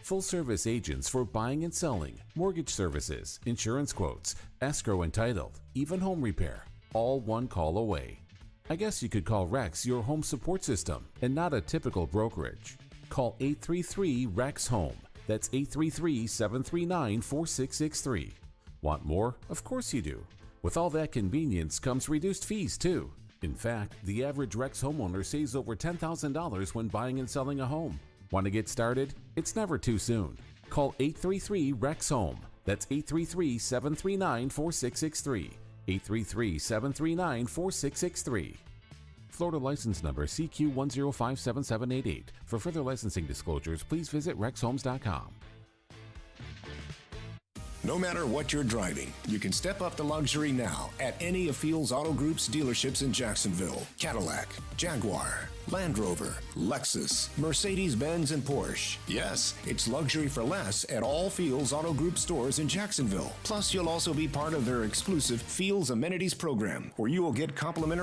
Full-service agents for buying and selling, mortgage services, insurance quotes, escrow and title, even home repair, all one call away. I guess you could call Rex your home support system and not a typical brokerage. Call 833-REX-HOME. That's 833-739-4663. Want more? Of course you do. With all that convenience comes reduced fees, too. In fact, the average Rex homeowner saves over $10,000 when buying and selling a home. Want to get started? It's never too soon. Call 833-REX-HOME. That's 833-739-4663. 833-739-4663. Florida license number CQ1057788. For further licensing disclosures, please visit rexhomes.com. No matter what you're driving, you can step up to luxury now at any of Fields Auto Group's dealerships in Jacksonville. Cadillac, Jaguar, Land Rover, Lexus, Mercedes-Benz, and Porsche. Yes, it's luxury for less at all Fields Auto Group stores in Jacksonville. Plus, you'll also be part of their exclusive Fields Amenities program, where you will get complimentary